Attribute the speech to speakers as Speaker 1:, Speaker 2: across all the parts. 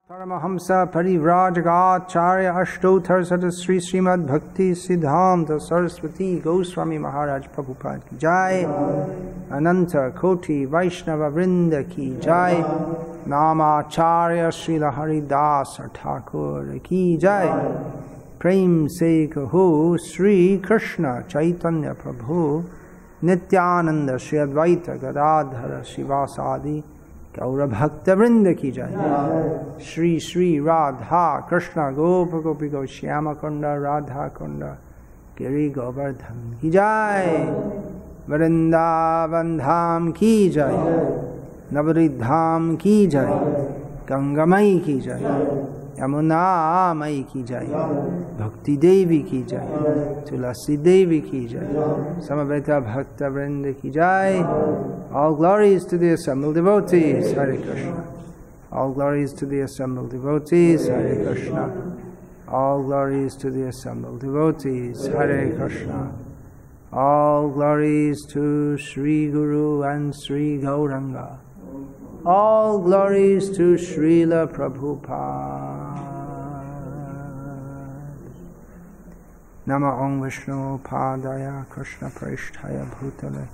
Speaker 1: Paramahamsa Parivrajagacharya Ashtothar Sadasri Srimad Bhakti Siddhanta Saraswati Goswami Maharaj Prabhupada ki Jai, Ananta Koti Vaishnava Vrinda ki Jai, Namacharya Srila Haridasa Thakur ki Jai, Prem Se Kaho Sri Krishna Chaitanya Prabhu Nityananda Sri Advaita Gadadhara Shivasadi Gaura Bhakta Vrinda ki Jai. Shri Shri Radha Krishna Gopa Gopi Go Shyama Kunda Radha Kunda Giri Govardhan ki Jai. Vrindavan Dham ki Jai. Navaridham ki Jai. Gangamai ki Jai. Yamuna Mai ki Jai. Bhakti Devi ki Jai. Tulasi Devi ki Jai. Samaveta Bhakta Vrinda ki Jai. All glories to the assembled devotees, Hare Krishna. All glories to the assembled devotees, Hare Krishna. All glories to the assembled devotees, Hare Krishna. All glories to Sri Guru and Sri Gauranga. All glories to Srila Prabhupada. Nama Om Vishnu Padaya Krishna Prasthaya Bhutale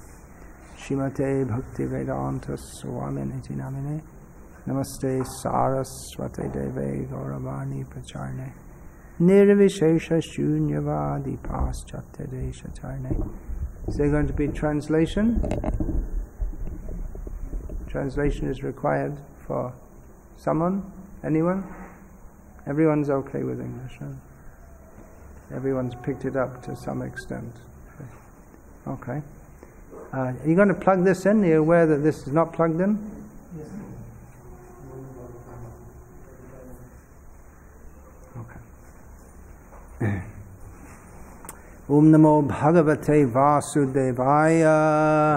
Speaker 1: Shrimate Bhakti Vedanta Swami Niti Namine Namaste Saraswate Deve Gauravani Pracharne Nirvishesha Shunyavadi Paschatya Desha Charne. Is there going to be translation? Translation is required for someone? Anyone? Everyone's okay with English, huh? Everyone's picked it up to some extent. Okay. Are you going to plug this in? Are you aware that this is not plugged in? Yes. Okay. Om Namo Bhagavate Vasudevaya.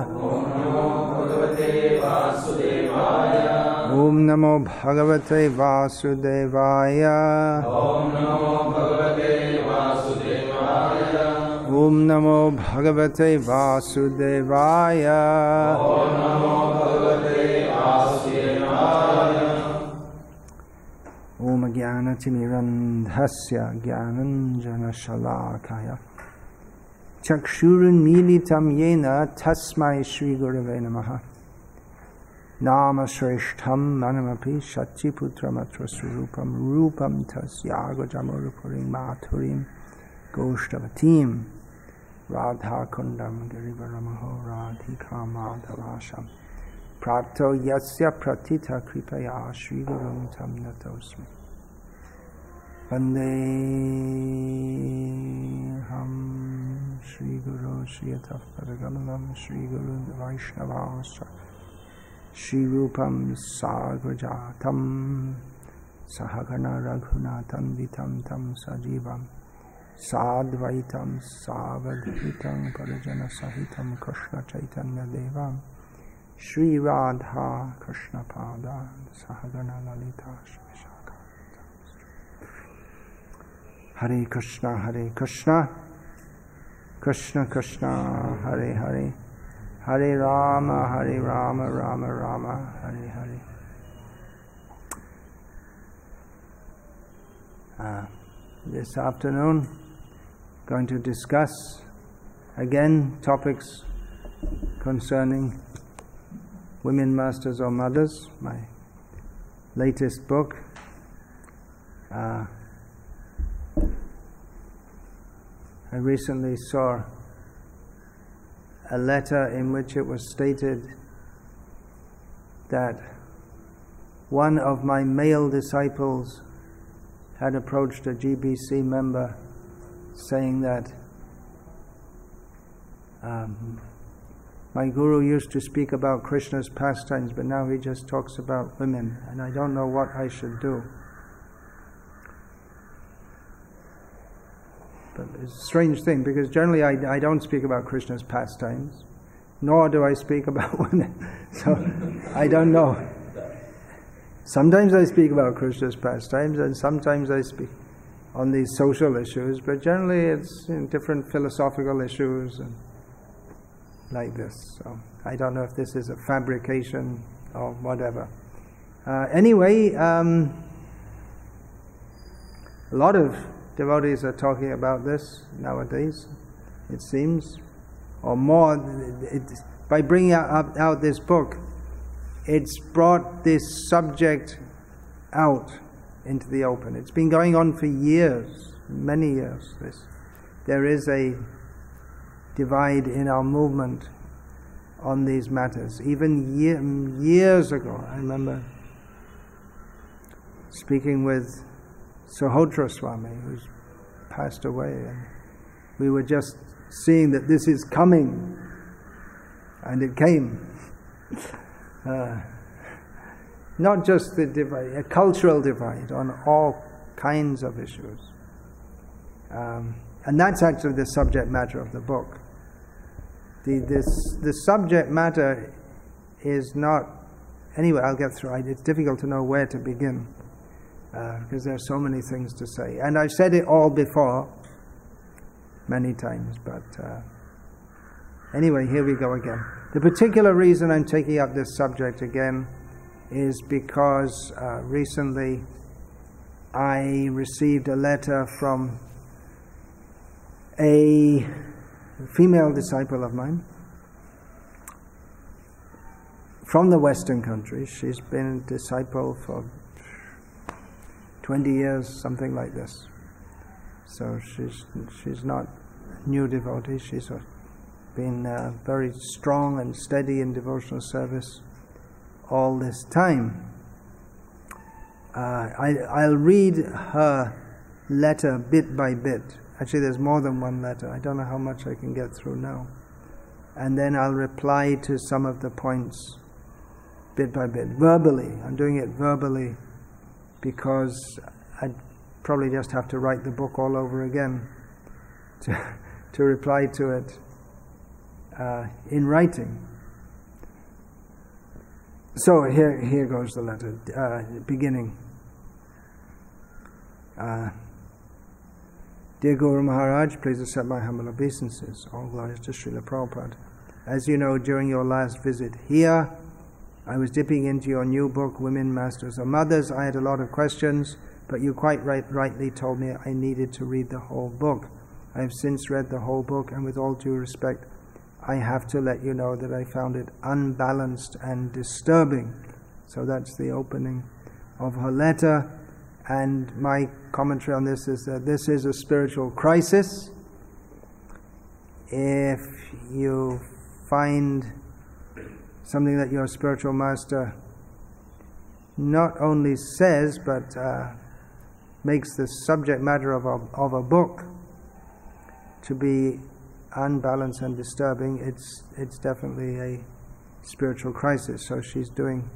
Speaker 1: Om Namo Bhagavate Vasudevaya. Om Namo Bhagavate Vasudevaya. Om Namo Bhagavate Vasudevaya. Om Namo Bhagavate Vasudevaya. Om Jnanatirmirandhasya Jnananjana Shalakaya Chakshurun Militam Yena Tasmai Shri Gurave Namaha. Nama Shreshtham Manamapi Shachiputram Atra Surupam Rupam Tasyaga Jamurupurim Maturim Goshtavatim Radha Kundam Girivaramaho Radhika Madhavasham Prato Yasya Pratita Kripaya Shri Gurum Tam Natosmi Vandeham Shri Guru Shri Ataf Paragamalam Shri Guru Vaishnavasya Shri Rupam Sagrajatam Sahagana Raghunatam Vitam Tam Sajivam Sadvaitam Savadhitam Parajana Sahitam Krishna Chaitanya Devam Shri Radha Krishna Pada Sahagana Lalita Shvishaka. Hare Krishna Hare Krishna Krishna Krishna Hare Hare Hare Rama, Hare Rama, Rama Rama, Hare Hare. This afternoon, going to discuss again topics concerning women masters or mothers, my latest book. I recently saw a letter in which it was stated that one of my male disciples had approached a GBC member saying that my guru used to speak about Krishna's pastimes, but now he just talks about women, and I don't know what I should do. But it's a strange thing, because generally I don't speak about Krishna's pastimes, nor do I speak about women. So I don't know. Sometimes I speak about Krishna's pastimes, and sometimes I speak on these social issues, but generally it's in different philosophical issues and like this. So I don't know if this is a fabrication or whatever. Anyway, A lot of devotees are talking about this nowadays, it seems, or more. By bringing out this book, it's brought this subject out into the open. It's been going on for years, many years. There is a divide in our movement on these matters. Even years ago, I remember speaking with Sahotra Swami, who's passed away, and we were just seeing that this is coming, and it came. Not just the divide, a cultural divide on all kinds of issues. And that's actually the subject matter of the book. The subject matter is not... Anyway, I'll get through it. It's difficult to know where to begin, because there are so many things to say. And I've said it all before, many times, but anyway, here we go again. The particular reason I'm taking up this subject again is because recently I received a letter from a female disciple of mine from the Western countries. She's been a disciple for 20 years, something like this. So she's not a new devotee. She's been very strong and steady in devotional service all this time. I'll read her letter bit by bit. Actually, there's more than one letter. I don't know how much I can get through now. And then I'll reply to some of the points bit by bit, verbally. I'm doing it verbally because I'd probably just have to write the book all over again to reply to it in writing. So here goes the letter, beginning. Dear Guru Maharaj, please accept my humble obeisances. All glories to Srila Prabhupada. As you know, during your last visit here, I was dipping into your new book, Women Masters or Mothers. I had a lot of questions, but you quite rightly told me I needed to read the whole book. I have since read the whole book, and with all due respect, I have to let you know that I found it unbalanced and disturbing. So that's the opening of her letter. And my commentary on this is that this is a spiritual crisis. If you find something that your spiritual master not only says, but makes the subject matter of a book to be unbalanced and disturbing, it's definitely a spiritual crisis. So she's doing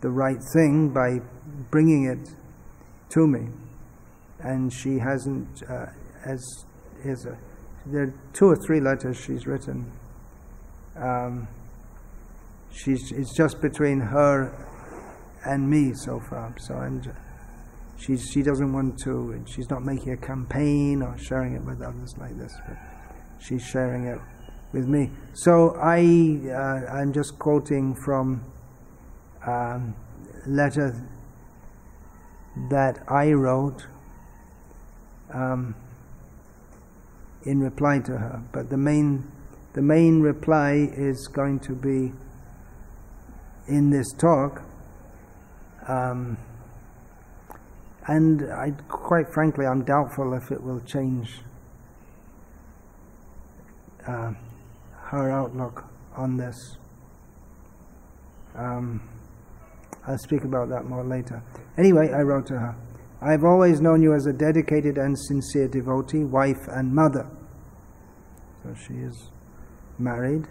Speaker 1: the right thing by bringing it to me, and she hasn't. There are 2 or 3 letters she's written. It's just between her and me so far. So she doesn't want to. She's not making a campaign or sharing it with others like this, but she's sharing it with me. So I'm just quoting from a letter that I wrote in reply to her. But the main reply is going to be in this talk. And quite frankly, I'm doubtful if it will change her outlook on this. I'll speak about that more later. Anyway, I wrote to her, I've always known you as a dedicated and sincere devotee, wife and mother. So she is married.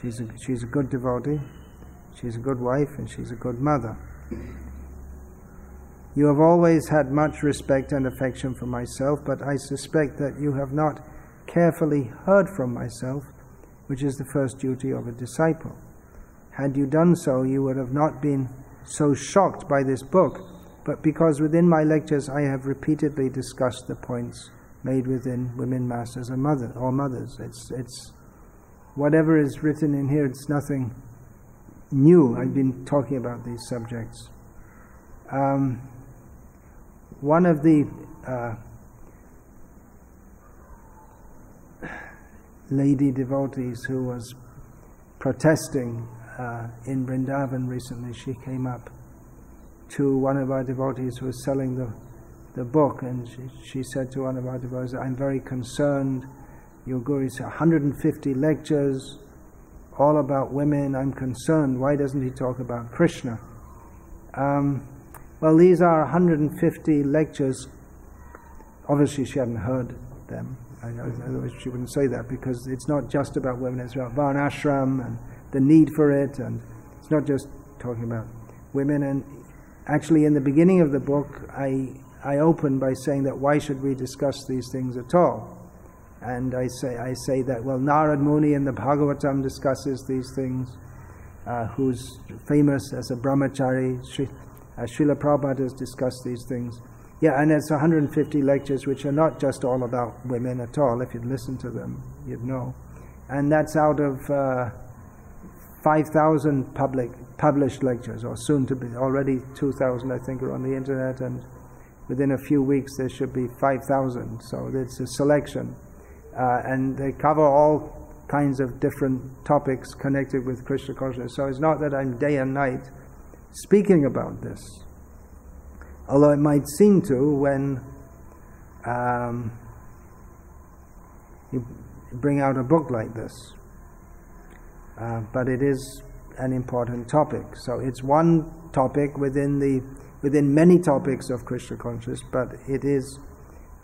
Speaker 1: She's a good devotee. She's a good wife, and she's a good mother. You have always had much respect and affection for myself, but I suspect that you have not carefully heard from myself, which is the first duty of a disciple. Had you done so, you would have not been so shocked by this book, but because within my lectures I have repeatedly discussed the points made within Women Masters or Mothers. It's whatever is written in here, it's nothing new. I've been talking about these subjects. one of the lady devotees who was protesting in Vrindavan recently, she came up to one of our devotees who was selling the book, and she said to one of our devotees, "I'm very concerned. Your Guru's 150 lectures, all about women. I'm concerned. Why doesn't he talk about Krishna?" Well, these are 150 lectures. Obviously, she hadn't heard them. Otherwise, she wouldn't say that, because it's not just about women. It's about varnashram and the need for it, and it's not just talking about women. And actually, in the beginning of the book, I open by saying that why should we discuss these things at all? And I say that, well, Narad Muni in the Bhagavatam discusses these things, who's famous as a brahmachari. Srila Prabhupada has discussed these things. Yeah, and it's 150 lectures which are not just all about women at all. If you'd listen to them, you'd know. And that's out of 5,000 published lectures, or soon to be. Already 2,000, I think, are on the internet, and within a few weeks there should be 5,000. So it's a selection. And they cover all kinds of different topics connected with Krishna consciousness. So it's not that I'm day and night speaking about this, although it might seem to when you bring out a book like this. But it is an important topic. So it's one topic within many topics of Krishna consciousness, but it is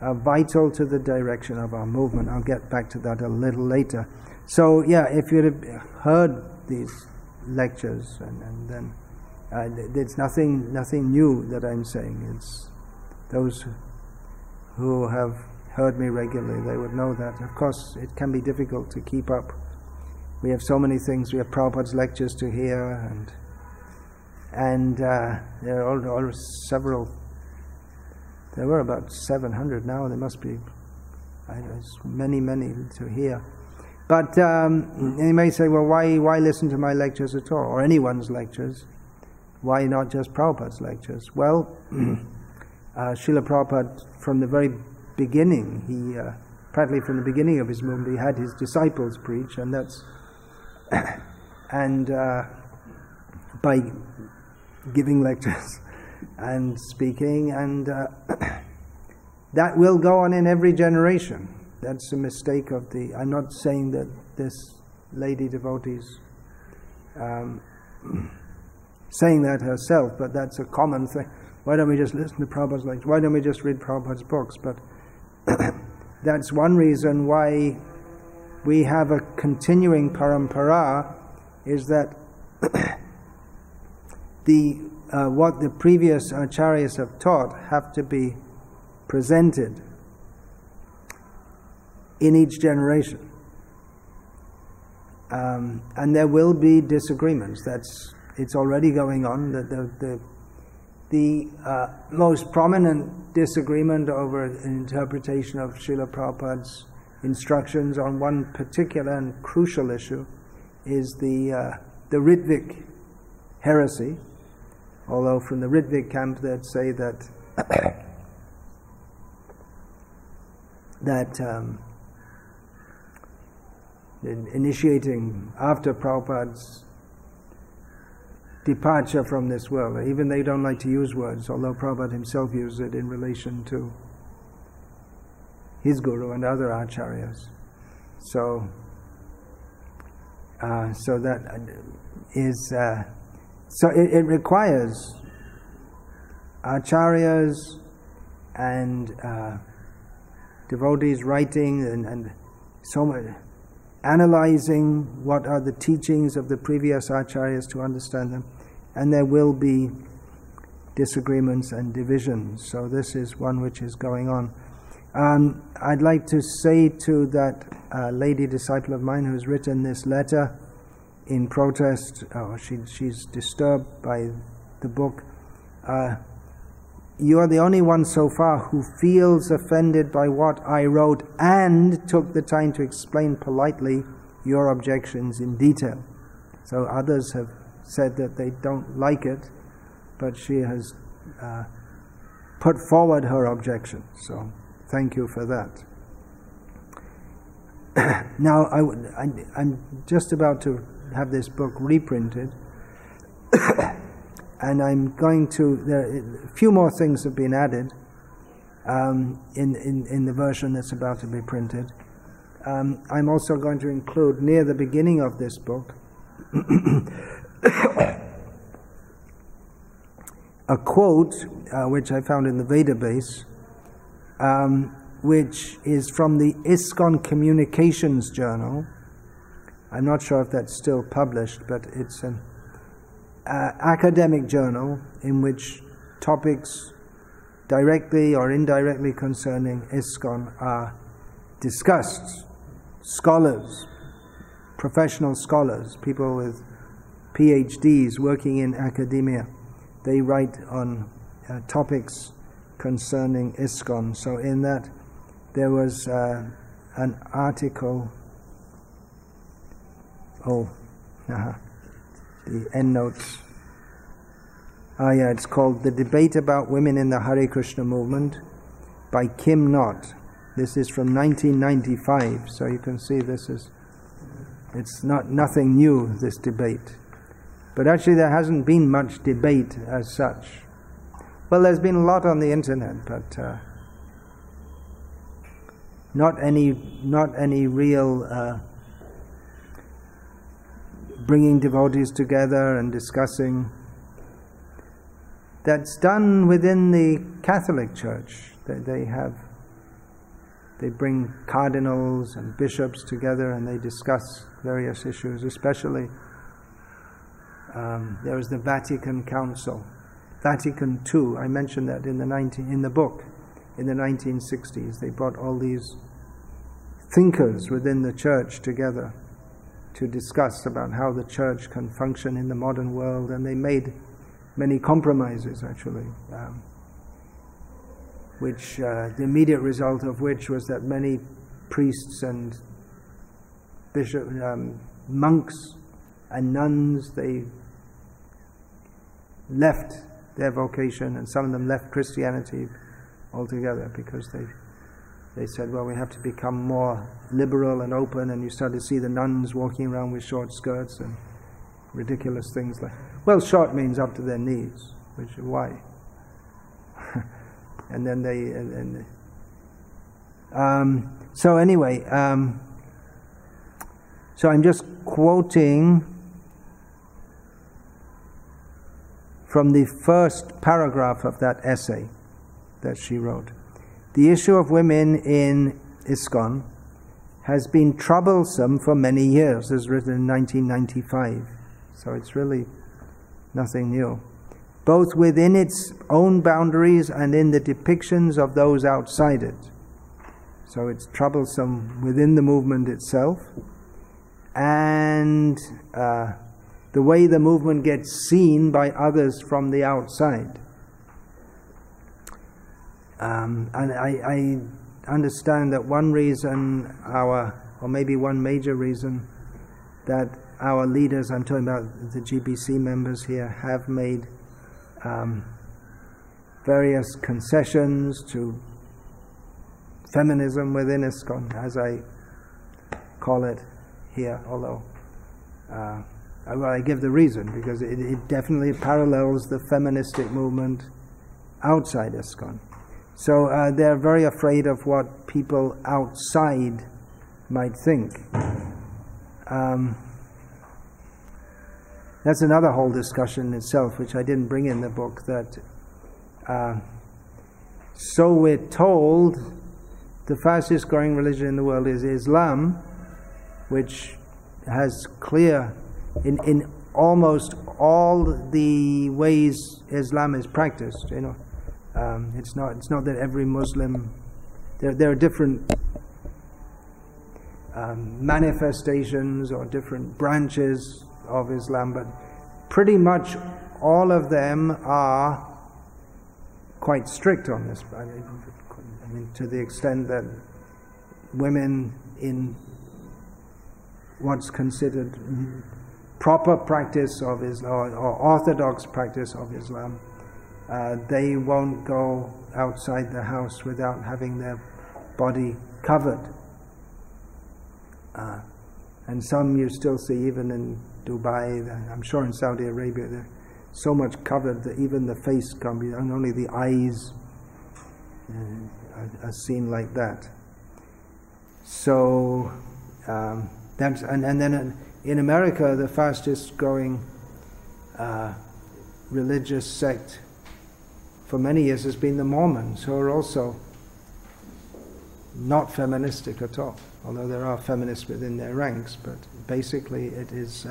Speaker 1: vital to the direction of our movement. I'll get back to that a little later. So yeah, if you'd have heard these lectures, and then it's nothing new that I'm saying. It's those who have heard me regularly, they would know that. Of course, it can be difficult to keep up. We have so many things. We have Prabhupada's lectures to hear, and there are several. There were about 700 now. There must be, I don't know, many to hear. But you may say, well, why listen to my lectures at all, or anyone's lectures? Why not just Prabhupada's lectures? Well, Srila Prabhupada, from the very beginning, practically from the beginning of his movement, he had his disciples preach, and that's by giving lectures and speaking, and that will go on in every generation. That's a mistake of the. I'm not saying that this lady devotee's saying that herself, but that's a common thing. Why don't we just listen to Prabhupada's lectures? Why don't we just read Prabhupada's books? But that's one reason why we have a continuing parampara, is that what the previous acharyas have taught have to be presented in each generation. And there will be disagreements. It's already going on. The most prominent disagreement over an interpretation of Srila Prabhupada's instructions on one particular and crucial issue is the Ritvik heresy. Although from the Ritvik camp they'd say that initiating after Prabhupada's departure from this world, even they don't like to use words, although Prabhupada himself used it in relation to his guru and other acharyas. So that is it requires acharyas and devotees writing and so much analyzing what are the teachings of the previous acharyas to understand them, and there will be disagreements and divisions. So this is one which is going on. I'd like to say to that lady disciple of mine who's written this letter in protest, she's disturbed by the book, you are the only one so far who feels offended by what I wrote and took the time to explain politely your objections in detail. So others have said that they don't like it, but she has put forward her objections. So thank you for that. Now I'm just about to have this book reprinted, and I'm going to. A few more things have been added in the version that's about to be printed. I'm also going to include near the beginning of this book a quote which I found in the Veda base, which is from the ISKCON Communications Journal. I'm not sure if that's still published, but it's an academic journal in which topics directly or indirectly concerning ISKCON are discussed. Scholars, professional scholars, people with PhDs working in academia, they write on topics concerning ISKCON. So in that there was an article, the endnotes. It's called The Debate About Women in the Hare Krishna Movement by Kim Knott. This is from 1995, so you can see it's nothing new, this debate. But actually there hasn't been much debate as such. Well, there's been a lot on the internet, but not any real bringing devotees together and discussing. That's done within the Catholic Church. They bring cardinals and bishops together and they discuss various issues, especially there was the Vatican Council, Vatican II. I mentioned that in the book. In the 1960s, they brought all these thinkers within the church together to discuss about how the church can function in the modern world, and they made many compromises, actually, which the immediate result of which was that many priests and monks and nuns, they left their vocation, and some of them left Christianity altogether because they said, well, we have to become more liberal and open, and you start to see the nuns walking around with short skirts and ridiculous things like, well, short means up to their knees, which is why. And then so anyway, so I'm just quoting from the first paragraph of that essay that she wrote. The issue of women in ISKCON has been troublesome for many years. It was written in 1995, so it's really nothing new, both within its own boundaries and in the depictions of those outside it. So it's troublesome within the movement itself, and the way the movement gets seen by others from the outside. And I understand that one reason or maybe one major reason that our leaders, I'm talking about the GBC members here, have made various concessions to feminism within ISKCON, as I call it here, although I give the reason, because it definitely parallels the feministic movement outside ISKCON. So they're very afraid of what people outside might think. That's another whole discussion in itself, which I didn't bring in the book, that so we're told the fastest growing religion in the world is Islam, which has clear, in almost all the ways Islam is practiced, you know. It's not that every Muslim, there are different manifestations or different branches of Islam, but pretty much all of them are quite strict on this. I mean, to the extent that women in what's considered proper practice of Islam, or orthodox practice of Islam, they won't go outside the house without having their body covered. And some you still see even in Dubai, I'm sure in Saudi Arabia, they're so much covered that even the face can't be, and only the eyes are seen like that. So that's, and then in America, the fastest growing religious sect for many years has been the Mormons, who are also not feministic at all, although there are feminists within their ranks, but basically it is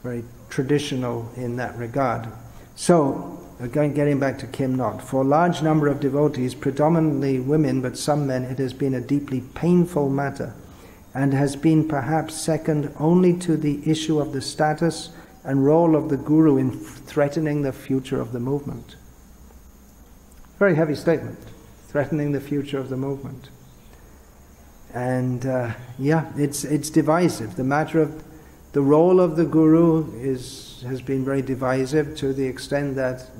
Speaker 1: very traditional in that regard. So, again, getting back to Kim Not, for a large number of devotees, predominantly women but some men, it has been a deeply painful matter and has been perhaps second only to the issue of the status and role of the Guru in threatening the future of the movement. Very heavy statement, threatening the future of the movement. And yeah, it's divisive. The matter of the role of the Guru has been very divisive, to the extent that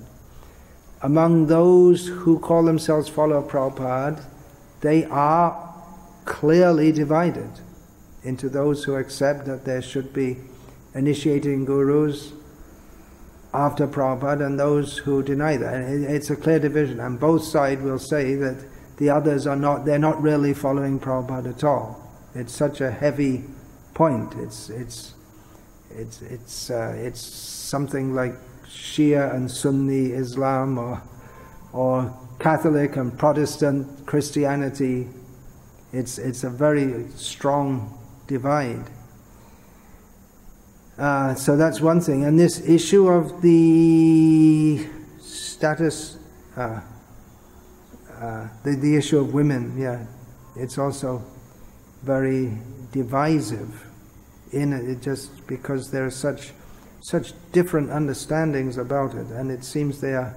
Speaker 1: among those who call themselves follower of Prabhupada, they are clearly divided into those who accept that there should be initiating gurus after Prabhupada and those who deny that. And it's a clear division, and both sides will say that the others are not, they're not really following Prabhupada at all. It's such a heavy point. It's something like Shia and Sunni Islam, or Catholic and Protestant Christianity. It's a very strong divide. So that's one thing. And this issue of the status, the issue of women, yeah, it's also very divisive in it, just because there are such different understandings about it, and it seems they are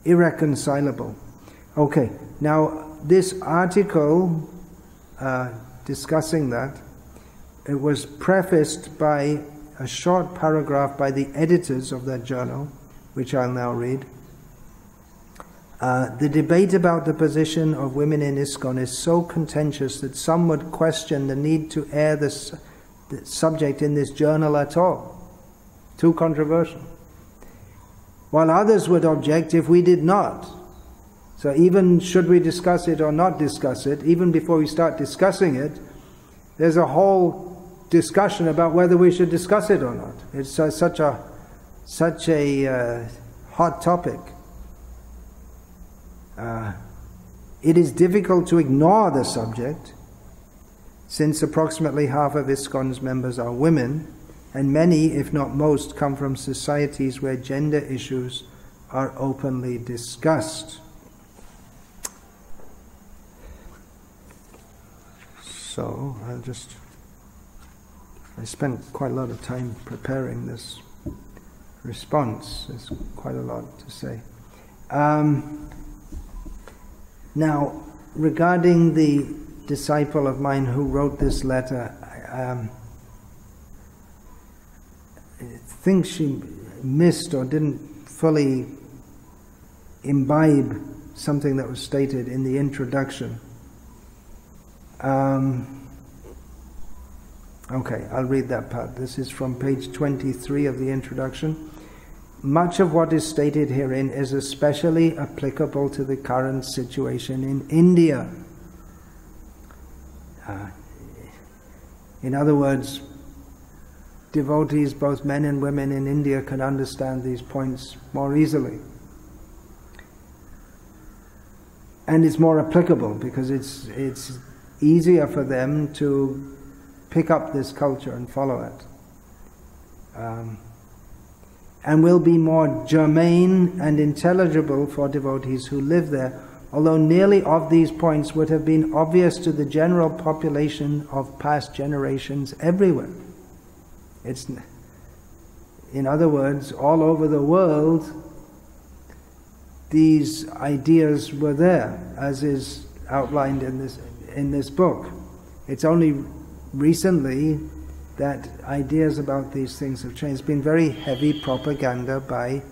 Speaker 1: irreconcilable. Okay, now this article discussing that, it was prefaced by a short paragraph by the editors of that journal, which I'll now read. The debate about the position of women in ISKCON is so contentious that some would question the need to air the subject in this journal at all. Too controversial. While others would object if we did not. So even should we discuss it or not discuss it, even before we start discussing it, there's a whole discussion about whether we should discuss it or not. It's such a hot topic. It is difficult to ignore the subject, since approximately half of ISKCON's members are women, and many, if not most, come from societies where gender issues are openly discussed. So, I spent quite a lot of time preparing this response. There's quite a lot to say. Now, regarding the disciple of mine who wrote this letter, I think she missed or didn't fully imbibe something that was stated in the introduction. Okay, I'll read that part. This is from page 23 of the introduction. Much of what is stated herein is especially applicable to the current situation in India. In other words, devotees, both men and women in India, can understand these points more easily. And it's more applicable because it's easier for them to pick up this culture and follow it. And will be more germane and intelligible for devotees who live there, although nearly of these points would have been obvious to the general population of past generations everywhere. In other words, all over the world, these ideas were there, as is outlined in this book. It's only recently that ideas about these things have changed. It's been very heavy propaganda by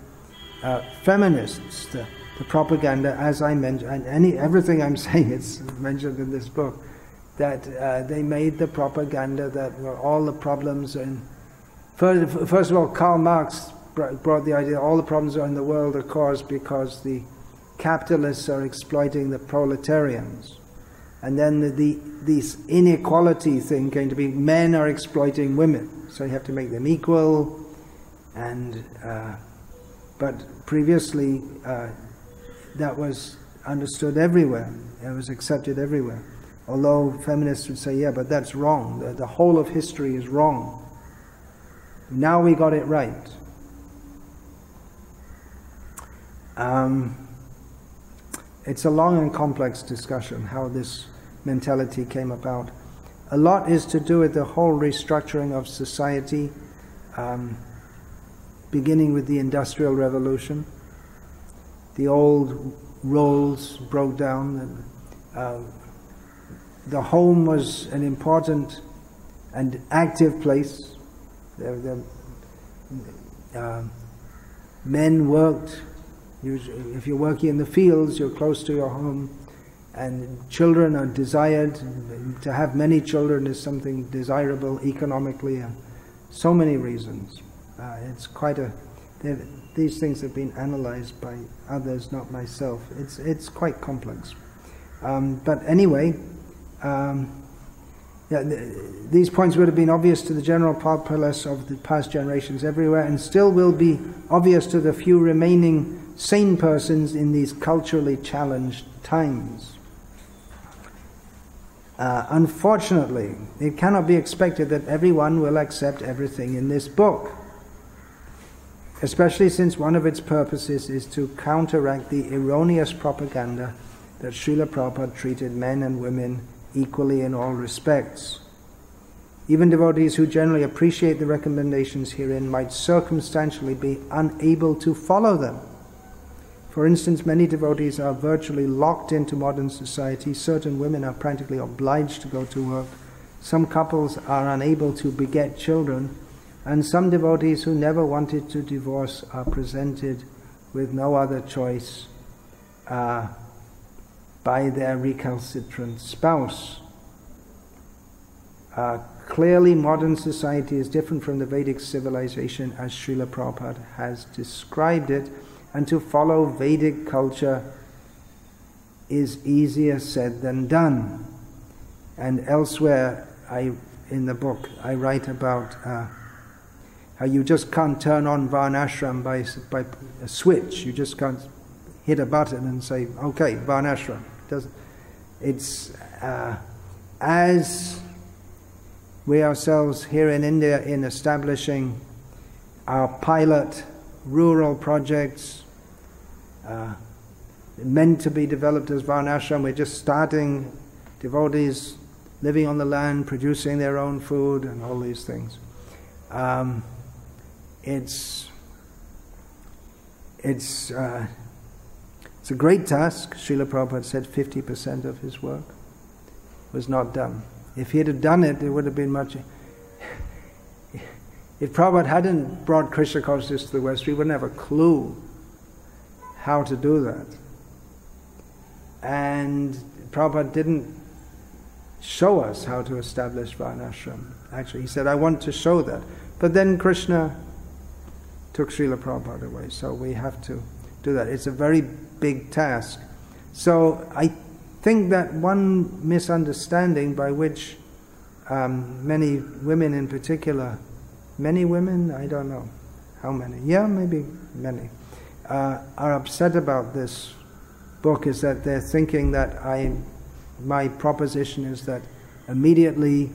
Speaker 1: feminists, the propaganda, as I mentioned, and everything I'm saying is mentioned in this book, that they made the propaganda that all the problems in... First of all, Karl Marx brought the idea all the problems are in the world are caused because the capitalists are exploiting the proletarians. And then this inequality thing came to be men are exploiting women, so you have to make them equal. And but previously that was understood everywhere, it was accepted everywhere. Although feminists would say, yeah, but that's wrong, the whole of history is wrong. Now we got it right. It's a long and complex discussion how this mentality came about. A lot is to do with the whole restructuring of society, beginning with the Industrial Revolution. The old roles broke down. The home was an important and active place. Men worked. If you're working in the fields, you're close to your home, and children are desired. To have many children is something desirable economically, and so many reasons. It's quite these things have been analyzed by others, not myself. It's quite complex. But anyway, these points would have been obvious to the general populace of the past generations everywhere, and still will be obvious to the few remaining sane persons in these culturally challenged times. Unfortunately, it cannot be expected that everyone will accept everything in this book, especially since one of its purposes is to counteract the erroneous propaganda that Srila Prabhupada treated men and women equally in all respects. Even devotees who generally appreciate the recommendations herein might circumstantially be unable to follow them. For instance, many devotees are virtually locked into modern society. Certain women are practically obliged to go to work. Some couples are unable to beget children. And some devotees who never wanted to divorce are presented with no other choice by their recalcitrant spouse. Clearly, modern society is different from the Vedic civilization as Srila Prabhupada has described it, and to follow Vedic culture is easier said than done. And elsewhere in the book I write about how you just can't turn on Varnashram by a switch. You just can't hit a button and say, okay, Varnashram. It's as we ourselves here in India in establishing our pilot rural projects meant to be developed as Varnashram. We're just starting, devotees living on the land, producing their own food and all these things. It's a great task. Srila Prabhupada said 50% of his work was not done. If he had done it, it would have been much... If Prabhupada hadn't brought Krishna consciousness to the West, we wouldn't have a clue how to do that. And Prabhupada didn't show us how to establish Varnashram. Actually, he said, I want to show that. But then Krishna took Srila Prabhupada away, so we have to do that. It's a very big task. So I think that one misunderstanding by which many women in particular, many women, I don't know how many, yeah, maybe many, are upset about this book is that they're thinking that my proposition is that immediately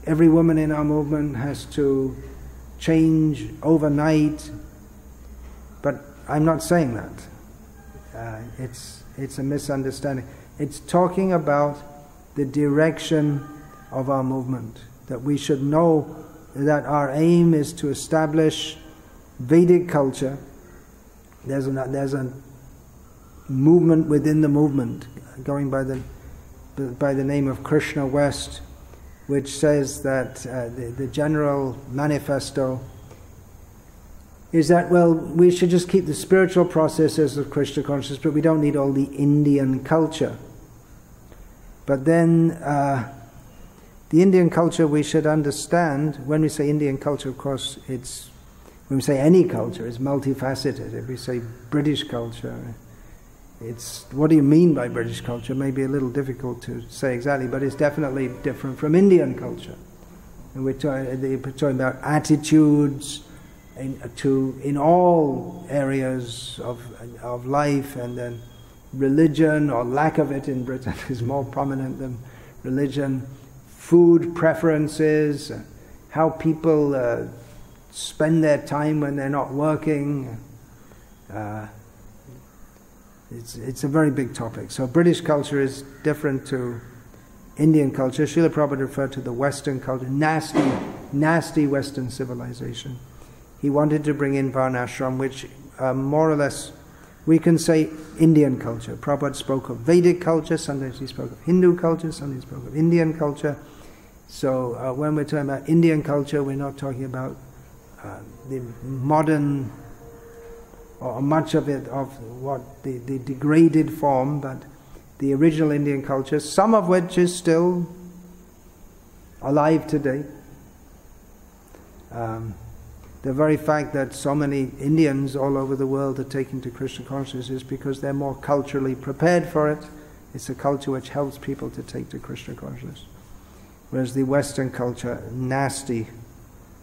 Speaker 1: every woman in our movement has to change overnight, but I'm not saying that. It's a misunderstanding. It's talking about the direction of our movement, that we should know that our aim is to establish Vedic culture. There's a movement within the movement going by the name of Krishna West, which says that the general manifesto is that, well, we should just keep the spiritual processes of Krishna consciousness, but we don't need all the Indian culture. But then, the Indian culture we should understand, when we say Indian culture, of course, when we say any culture, it's multifaceted. If we say British culture, what do you mean by British culture? Maybe a little difficult to say exactly, but it's definitely different from Indian culture. And we're talking about attitudes in all areas of life, and then religion, or lack of it in Britain, is more prominent than religion. Food preferences, how people spend their time when they're not working. It's a very big topic. So British culture is different to Indian culture. Srila Prabhupada referred to the Western culture, nasty Western civilization. He wanted to bring in Varnashram, which more or less we can say Indian culture. Prabhupada spoke of Vedic culture, sometimes he spoke of Hindu culture, sometimes he spoke of Indian culture. So when we're talking about Indian culture, we're not talking about the modern, or much of it, of what the degraded form, but the original Indian culture, some of which is still alive today. The very fact that so many Indians all over the world are taking to Krishna consciousness is because they're more culturally prepared for it. It's a culture which helps people to take to Krishna consciousness. Whereas the Western culture, nasty.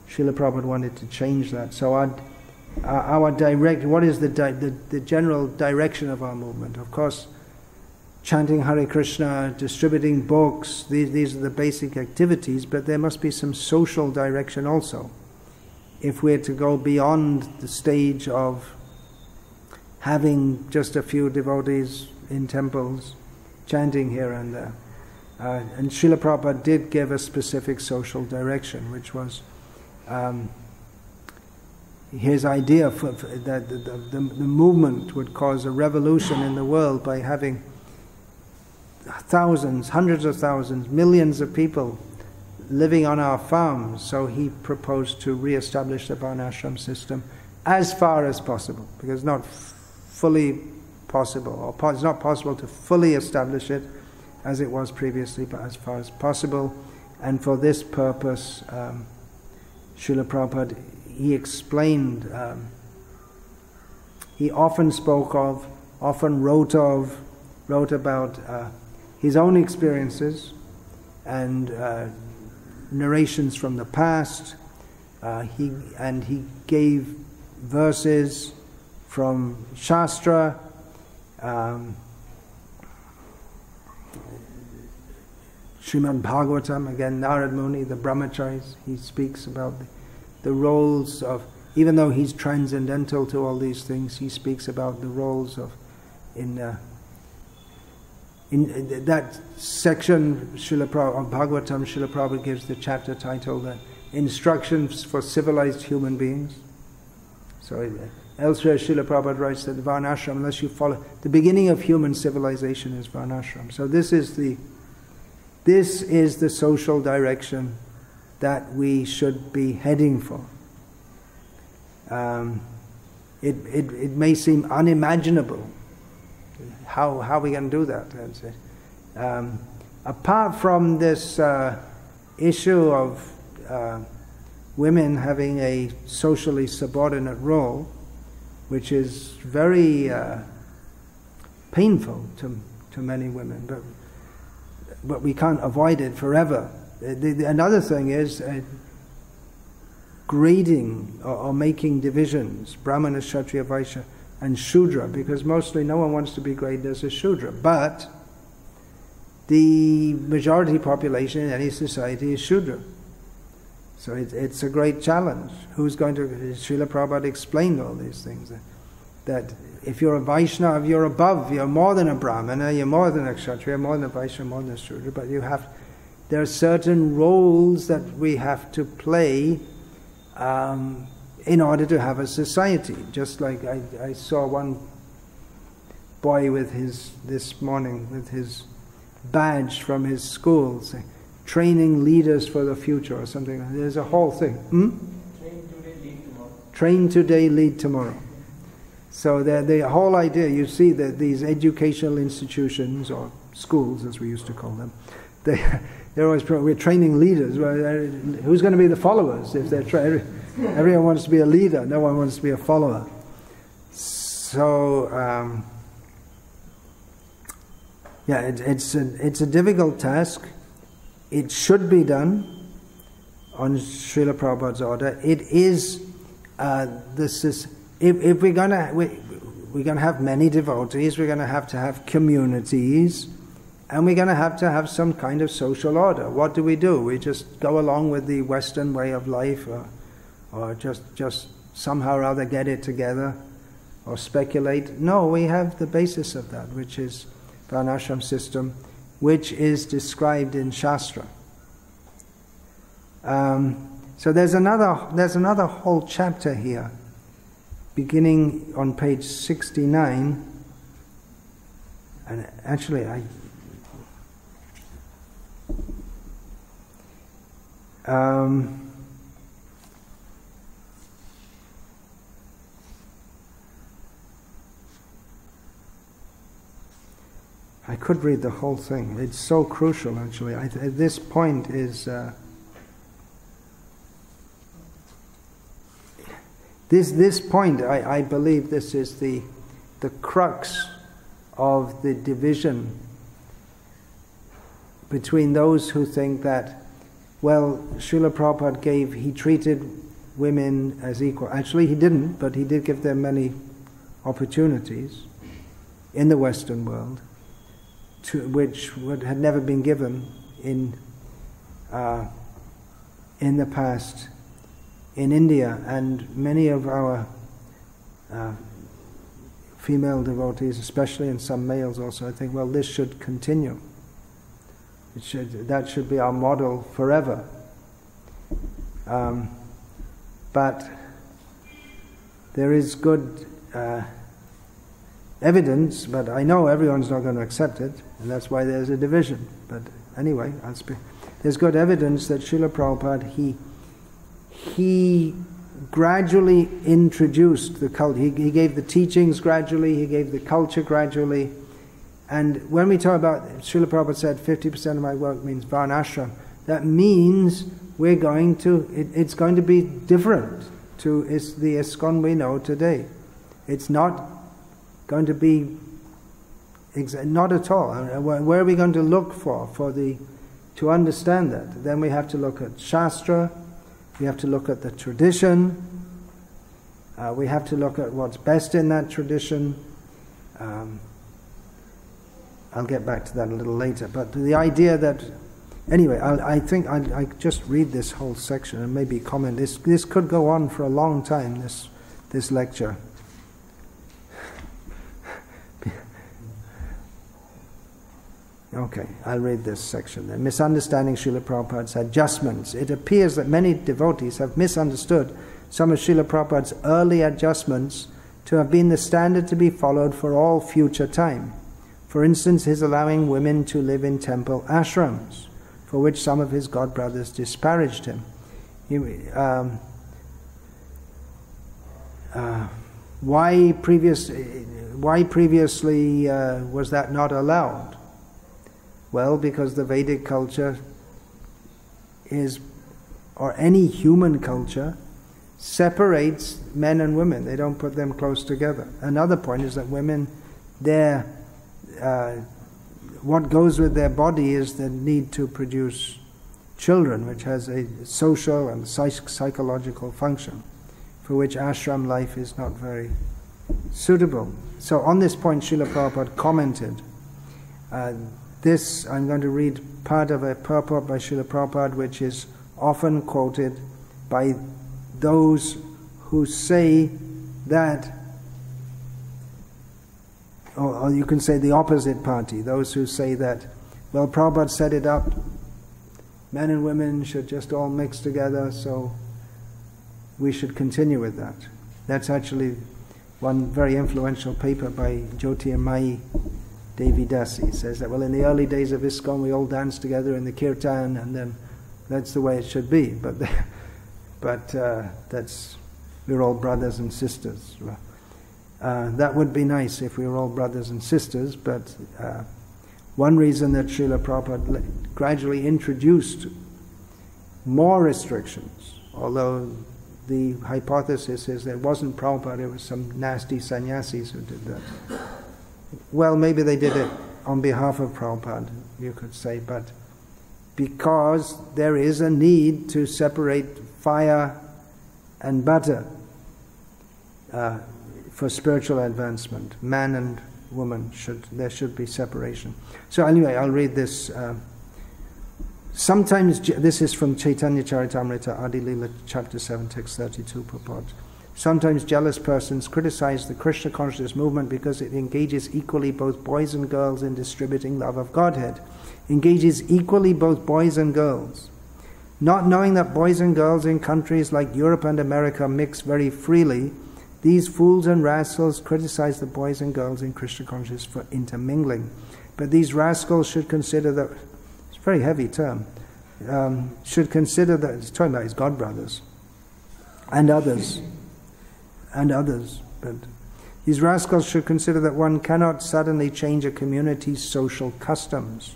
Speaker 1: Srila Prabhupada wanted to change that. So what is the general direction of our movement? Of course, chanting Hare Krishna, distributing books, these are the basic activities, but there must be some social direction also. If we're to go beyond the stage of having just a few devotees in temples chanting here and there. And Srila Prabhupada did give a specific social direction, which was his idea that the movement would cause a revolution in the world by having thousands, hundreds of thousands, millions of people living on our farms. So he proposed to re-establish the Varnashram system as far as possible, because it's not fully possible, or it's not possible to fully establish it as it was previously, but as far as possible. And for this purpose, Srila Prabhupada, he explained, he often spoke of, often wrote about his own experiences and narrations from the past. He gave verses from Shastra, Srimad Bhagavatam, again Narad Muni, the brahmacharis, he speaks about the roles of, even though he's transcendental to all these things, he speaks about the roles of, in that section of Bhagavatam, Srila Prabhupada gives the chapter titled Instructions for Civilized Human Beings. So elsewhere Srila Prabhupada writes that Varnashram, unless you follow, the beginning of human civilization is Varnashram. So this is the social direction that we should be heading for. It may seem unimaginable. How are we going to do that? Apart from this issue of women having a socially subordinate role, which is very painful to many women, but we can't avoid it forever. Another thing is grading or making divisions, Brahmana, Kshatriya, Vaishya, and Shudra, because mostly no one wants to be graded as a Shudra, but the majority population in any society is Shudra. So it's a great challenge. Who's going to... Srila Prabhupada explained all these things, that if you're a Vaishnava, you're above, you're more than a Brahmana, you're more than a Kshatriya, more than a Vaishya, more than a Shudra, but there are certain roles that we have to play in order to have a society. Just like I saw one boy this morning with his badge from his school saying, training leaders for the future or something. There's a whole thing.
Speaker 2: Train today, lead tomorrow.
Speaker 1: train today, lead tomorrow. So the whole idea, you see that these educational institutions, or schools as we used to call them, they're always, we're training leaders. Who's going to be the followers? If they're everyone wants to be a leader, no one wants to be a follower. So yeah, it's a difficult task. It should be done on Srila Prabhupada's order. It is if we're going to have many devotees, we're going to have communities, and we're going to have some kind of social order. What do? We just go along with the Western way of life, or just somehow or other get it together, or speculate? No, we have the basis of that, which is Varnashram system, which is described in Shastra. So there's another whole chapter here, beginning on page 69, and actually I could read the whole thing. It's so crucial, actually. This point is this point. I believe this is the crux of the division between those who think that, well, Srila Prabhupada he treated women as equal. Actually, he didn't, but he did give them many opportunities in the Western world, which had never been given in the past in India, and many of our female devotees, and some males also, I think, well, this should continue. That should be our model forever. But there is good evidence, but I know everyone's not going to accept it, and that's why there's a division. But anyway, there's good evidence that Srila Prabhupada, he gradually introduced the culture. He gave the teachings gradually, he gave the culture gradually. And when we talk about, Srila Prabhupada said 50% of my work means Varnashram, that means it's going to be different to the ISKCON we know today. It's not going to be, not at all. Where are we going to look to understand that? Then we have to look at Shastra, we have to look at the tradition, we have to look at what's best in that tradition. I'll get back to that a little later, but the idea that, anyway, I think I just read this whole section and maybe comment. This could go on for a long time, this lecture. Okay, I'll read this section then. Misunderstanding Srila Prabhupada's adjustments. It appears that many devotees have misunderstood some of Srila Prabhupada's early adjustments to have been the standard to be followed for all future time. For instance, his allowing women to live in temple ashrams, for which some of his godbrothers disparaged him. Why previously was that not allowed? Well, because the Vedic culture or any human culture, separates men and women. They don't put them close together. Another point is that women, what goes with their body is the need to produce children, which has a social and psychological function, for which ashram life is not very suitable. So on this point, Srila Prabhupada commented. I'm going to read part of a purport by Srila Prabhupada, which is often quoted by those who say that, or you can say the opposite party, those who say that, well, Prabhupada set it up, men and women should just all mix together, so we should continue with that. That's actually one very influential paper by Jyotirmayi Devi Dasi. Says that, well, in the early days of ISKCON we all danced together in the kirtan, and then that's the way it should be. But that's we're all brothers and sisters. That would be nice if we were all brothers and sisters, but one reason that Srila Prabhupada gradually introduced more restrictions, although the hypothesis is that it wasn't Prabhupada, it was some nasty sannyasis who did that. Well, maybe they did it on behalf of Prabhupada, you could say, but because there is a need to separate fire and butter for spiritual advancement. Man and woman, there should be separation. So anyway, I'll read this. Sometimes, this is from Chaitanya Charitamrita, Adi Lila, chapter 7, text 32, purport. Sometimes jealous persons criticize the Krishna consciousness movement because it engages equally both boys and girls in distributing love of Godhead. Engages equally both boys and girls. Not knowing that boys and girls in countries like Europe and America mix very freely, these fools and rascals criticize the boys and girls in Krishna consciousness for intermingling. But these rascals should consider that, it's a very heavy term, should consider that, it's talking about his godbrothers and others, but these rascals should consider that one cannot suddenly change a community's social customs.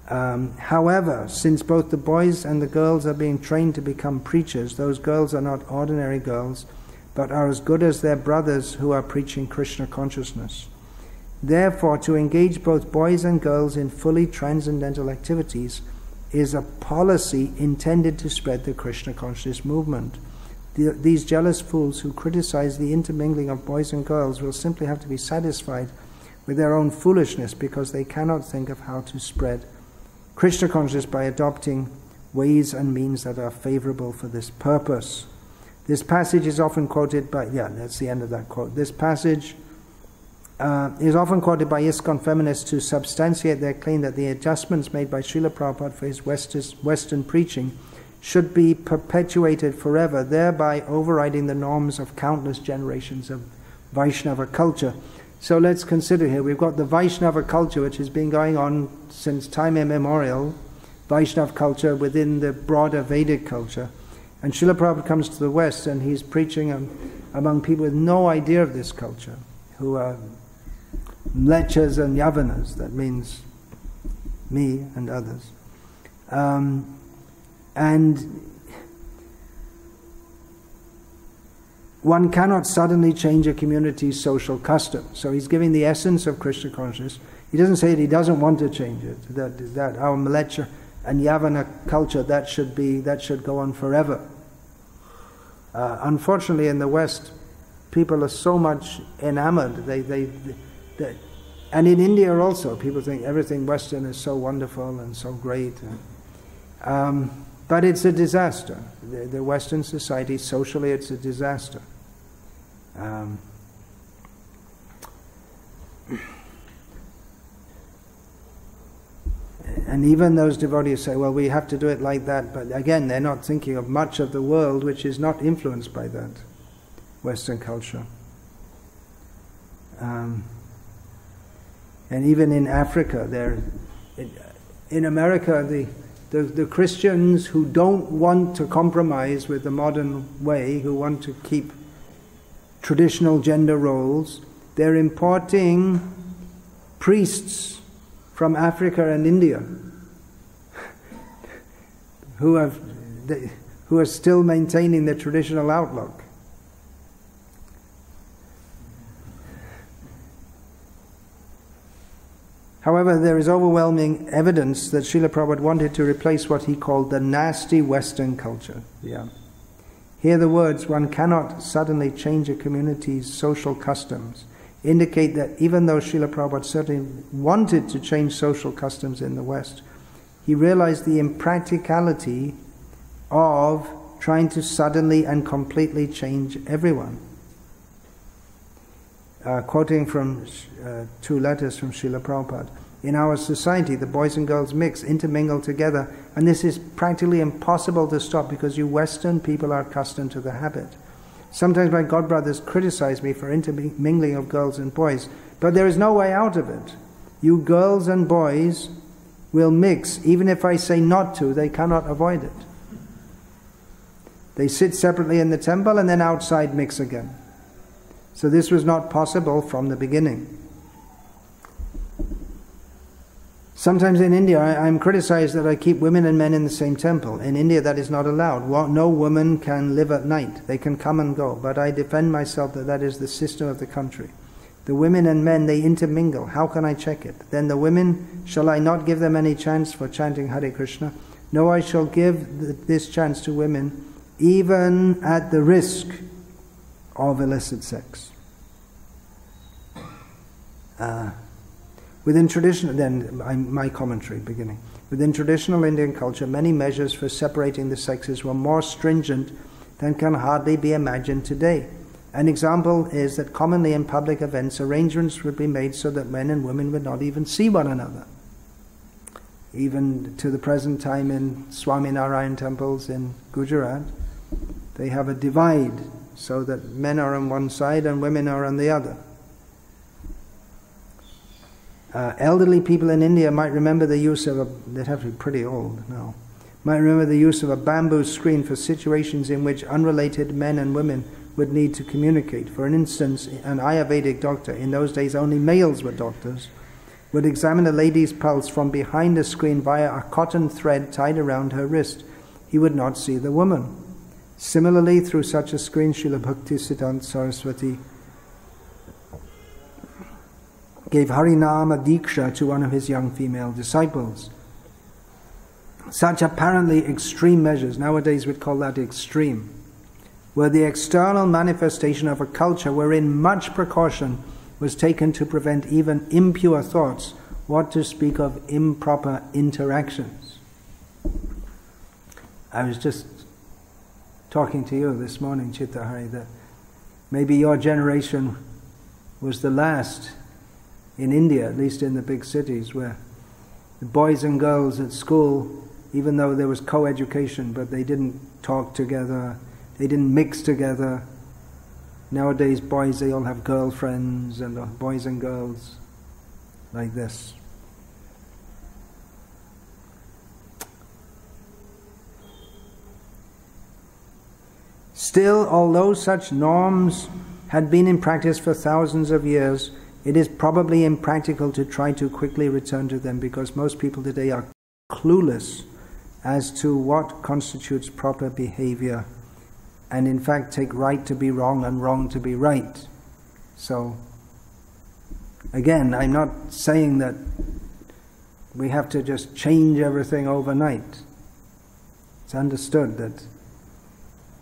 Speaker 1: However, since both the boys and the girls are being trained to become preachers, those girls are not ordinary girls, but are as good as their brothers who are preaching Krishna consciousness. Therefore, to engage both boys and girls in fully transcendental activities is a policy intended to spread the Krishna consciousness movement. These jealous fools who criticize the intermingling of boys and girls will simply have to be satisfied with their own foolishness because they cannot think of how to spread Krishna consciousness by adopting ways and means that are favorable for this purpose. This passage is often quoted by, that's the end of that quote. This passage is often quoted by ISKCON feminists to substantiate their claim that the adjustments made by Srila Prabhupada for his Western preaching should be perpetuated forever, thereby overriding the norms of countless generations of Vaishnava culture. So let's consider here, we've got the Vaishnava culture which has been going on since time immemorial, Vaishnava culture within the broader Vedic culture. And Srila Prabhupada comes to the West and he's preaching among people with no idea of this culture, who are mlechas and yavanas, that means me and others. And one cannot suddenly change a community's social custom. So he's giving the essence of Krishna consciousness. He doesn't say that he doesn't want to change it, that our mlecha and yavana culture, that should go on forever. Unfortunately, in the West, people are so much enamored. And in India also, people think everything Western is so wonderful and so great. But it's a disaster. The Western society, socially, it's a disaster. And even those devotees say, well, we have to do it like that, but again, they're not thinking of much of the world which is not influenced by that Western culture. And even in Africa, in America, the Christians who don't want to compromise with the modern way, who want to keep traditional gender roles, they're importing priests from Africa and India who are still maintaining the traditional outlook. However, there is overwhelming evidence that Srila Prabhupada wanted to replace what he called the nasty Western culture. Here the words, one cannot suddenly change a community's social customs, indicate that even though Srila Prabhupada certainly wanted to change social customs in the West, he realized the impracticality of trying to suddenly and completely change everyone. Quoting from 2 letters from Srila Prabhupada, in our society the boys and girls mix, intermingle together, and this is practically impossible to stop because you Western people are accustomed to the habit. Sometimes my godbrothers criticize me for intermingling of girls and boys, but there is no way out of it. You girls and boys will mix, even if I say not to, they cannot avoid it. They sit separately in the temple and then outside mix again. So this was not possible from the beginning. Sometimes in India, I'm criticized that I keep women and men in the same temple. In India, that is not allowed. No woman can live at night. They can come and go. But I defend myself that that is the system of the country. The women and men, they intermingle. How can I check it? Then the women, shall I not give them any chance for chanting Hare Krishna? No, I shall give this chance to women, even at the risk of illicit sex. Within traditional, my commentary beginning. Within traditional Indian culture, many measures for separating the sexes were more stringent than can hardly be imagined today. An example is that commonly in public events, arrangements would be made so that men and women would not even see one another. Even to the present time in Swaminarayan temples in Gujarat, they have a divide so that men are on one side and women are on the other. Elderly people in India might remember the use of they'd have to be pretty old now, might remember the use of a bamboo screen for situations in which unrelated men and women would need to communicate. For instance, an Ayurvedic doctor, in those days only males were doctors, would examine a lady's pulse from behind a screen via a cotton thread tied around her wrist. He would not see the woman. Similarly, through such a screen, Srila Bhakti Vikasa Swami gave Harinama Diksha to one of his young female disciples. Such apparently extreme measures, nowadays we'd call that extreme, were the external manifestation of a culture wherein much precaution was taken to prevent even impure thoughts, what to speak of improper interactions. I was just talking to you this morning, Chittahari, that maybe your generation was the last in India, at least in the big cities, where the boys and girls at school, even though there was co-education, but they didn't talk together, they didn't mix together. Nowadays, boys, they all have girlfriends, and boys and girls like this. Still, although such norms had been in practice for thousands of years, it is probably impractical to try to quickly return to them because most people today are clueless as to what constitutes proper behavior and in fact take right to be wrong and wrong to be right. So, again, I'm not saying that we have to just change everything overnight. It's understood that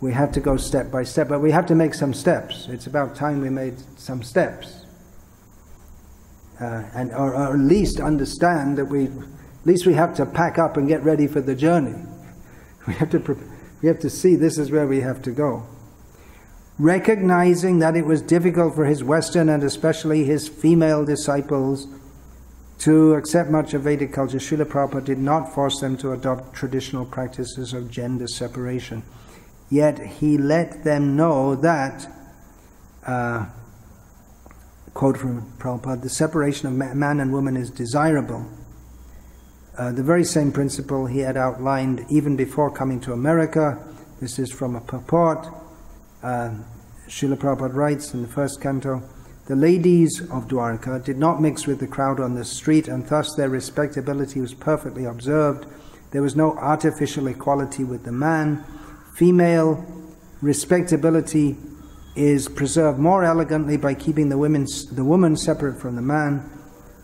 Speaker 1: we have to go step by step, but we have to make some steps. It's about time we made some steps. Or at least understand that we have to pack up and get ready for the journey. We have to see this is where we have to go. Recognizing that it was difficult for his Western and especially his female disciples to accept much of Vedic culture, Srila Prabhupada did not force them to adopt traditional practices of gender separation. Yet he let them know that quote from Prabhupada, the separation of man and woman is desirable. The very same principle he had outlined even before coming to America. This is from a purport. Srila Prabhupada writes in the first canto, the ladies of Dwarka did not mix with the crowd on the street, and thus their respectability was perfectly observed. There was no artificial equality with the man. Female respectability is preserved more elegantly by keeping the woman separate from the man.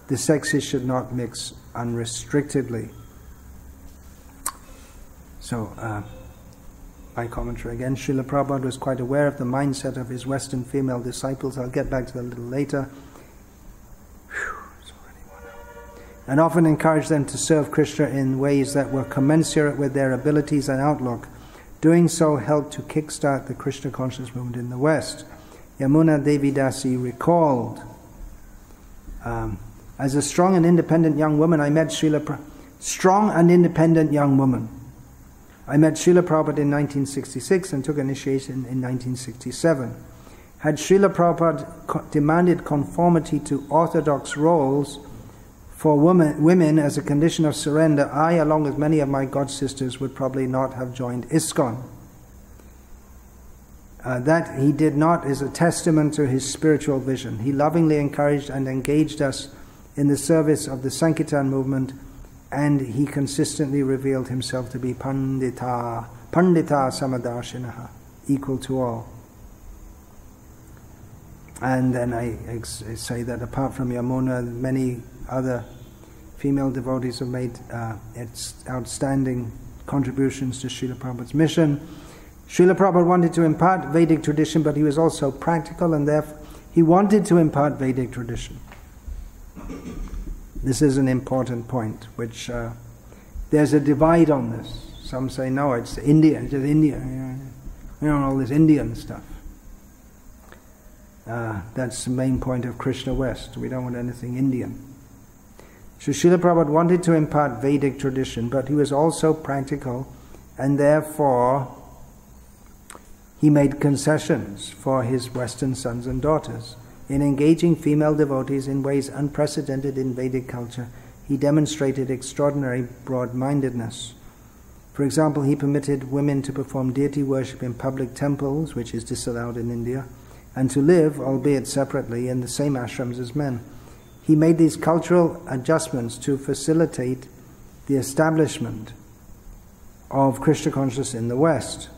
Speaker 1: The sexes should not mix unrestrictedly. So, my commentary again. Srila Prabhupada was quite aware of the mindset of his Western female disciples. I'll get back to that a little later. It's already 1 hour. And often encouraged them to serve Krishna in ways that were commensurate with their abilities and outlook. Doing so helped to kickstart the Krishna conscious movement in the West. Yamuna Devi Dasi recalled, as a strong and independent young woman, I met Srila Prabhupada in 1966 and took initiation in 1967. Had Srila Prabhupada demanded conformity to orthodox roles for women as a condition of surrender, I, along with many of my god sisters, would probably not have joined ISKCON. That he did not is a testament to his spiritual vision. He lovingly encouraged and engaged us in the service of the Sankirtan movement, and he consistently revealed himself to be Pandita Samadarshinaha, equal to all. And then I say that apart from Yamuna, many other female devotees have made outstanding contributions to Srila Prabhupada's mission. Srila Prabhupada wanted to impart Vedic tradition, but he was also practical, and therefore he wanted to impart Vedic tradition. This is an important point, which there's a divide on this. Some say, no, it's India, it's just India. You know, all this Indian stuff. That's the main point of Krishna West. We don't want anything Indian. So Srila Prabhupada wanted to impart Vedic tradition, but he was also practical, and therefore he made concessions for his Western sons and daughters. In engaging female devotees in ways unprecedented in Vedic culture, he demonstrated extraordinary broad-mindedness. For example, he permitted women to perform deity worship in public temples, which is disallowed in India, and to live, albeit separately, in the same ashrams as men. He made these cultural adjustments to facilitate the establishment of Krishna consciousness in the West.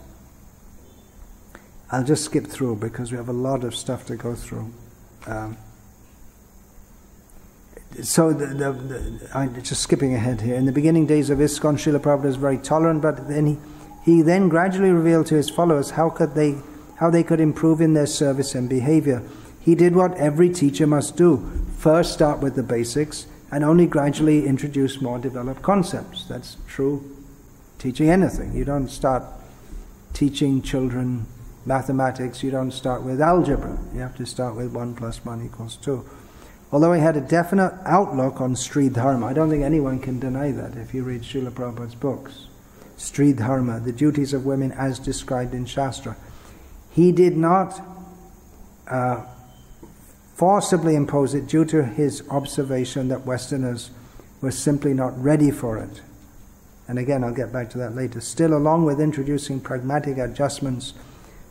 Speaker 1: I'll just skip through because we have a lot of stuff to go through. I'm just skipping ahead here. In the beginning days of ISKCON, Srila Prabhupada was very tolerant, but then he then gradually revealed to his followers how they could improve in their service and behavior. He did what every teacher must do. First start with the basics, and only gradually introduce more developed concepts. That's true teaching anything. You don't start teaching children mathematics, you don't start with algebra. You have to start with 1 + 1 = 2. Although he had a definite outlook on Sri Dharma, I don't think anyone can deny that if you read Srila Prabhupada's books. Sri Dharma, the duties of women as described in Shastra. He did not forcibly impose it due to his observation that Westerners were simply not ready for it. And again, I'll get back to that later. Still, along with introducing pragmatic adjustments,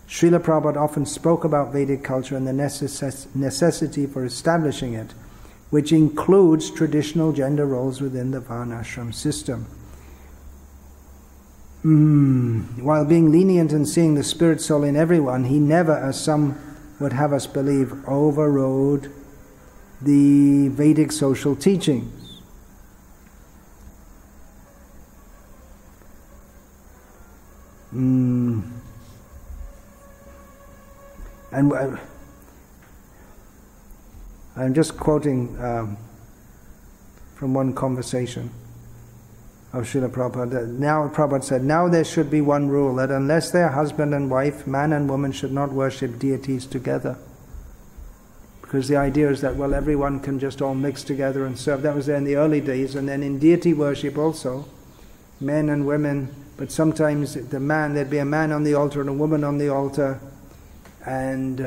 Speaker 1: Srila Prabhupada often spoke about Vedic culture and the necessity for establishing it, which includes traditional gender roles within the Varnashram system. While being lenient and seeing the spirit soul in everyone, he never, as some would have us believe, overrode the Vedic social teachings. And I'm just quoting from one conversation of Srila Prabhupada. Now Prabhupada said, now there should be one rule, that unless they are husband and wife, man and woman should not worship deities together. Because the idea is that, well, everyone can just all mix together and serve. That was there in the early days. And then in deity worship also, men and women, but sometimes there'd be a man on the altar and a woman on the altar, and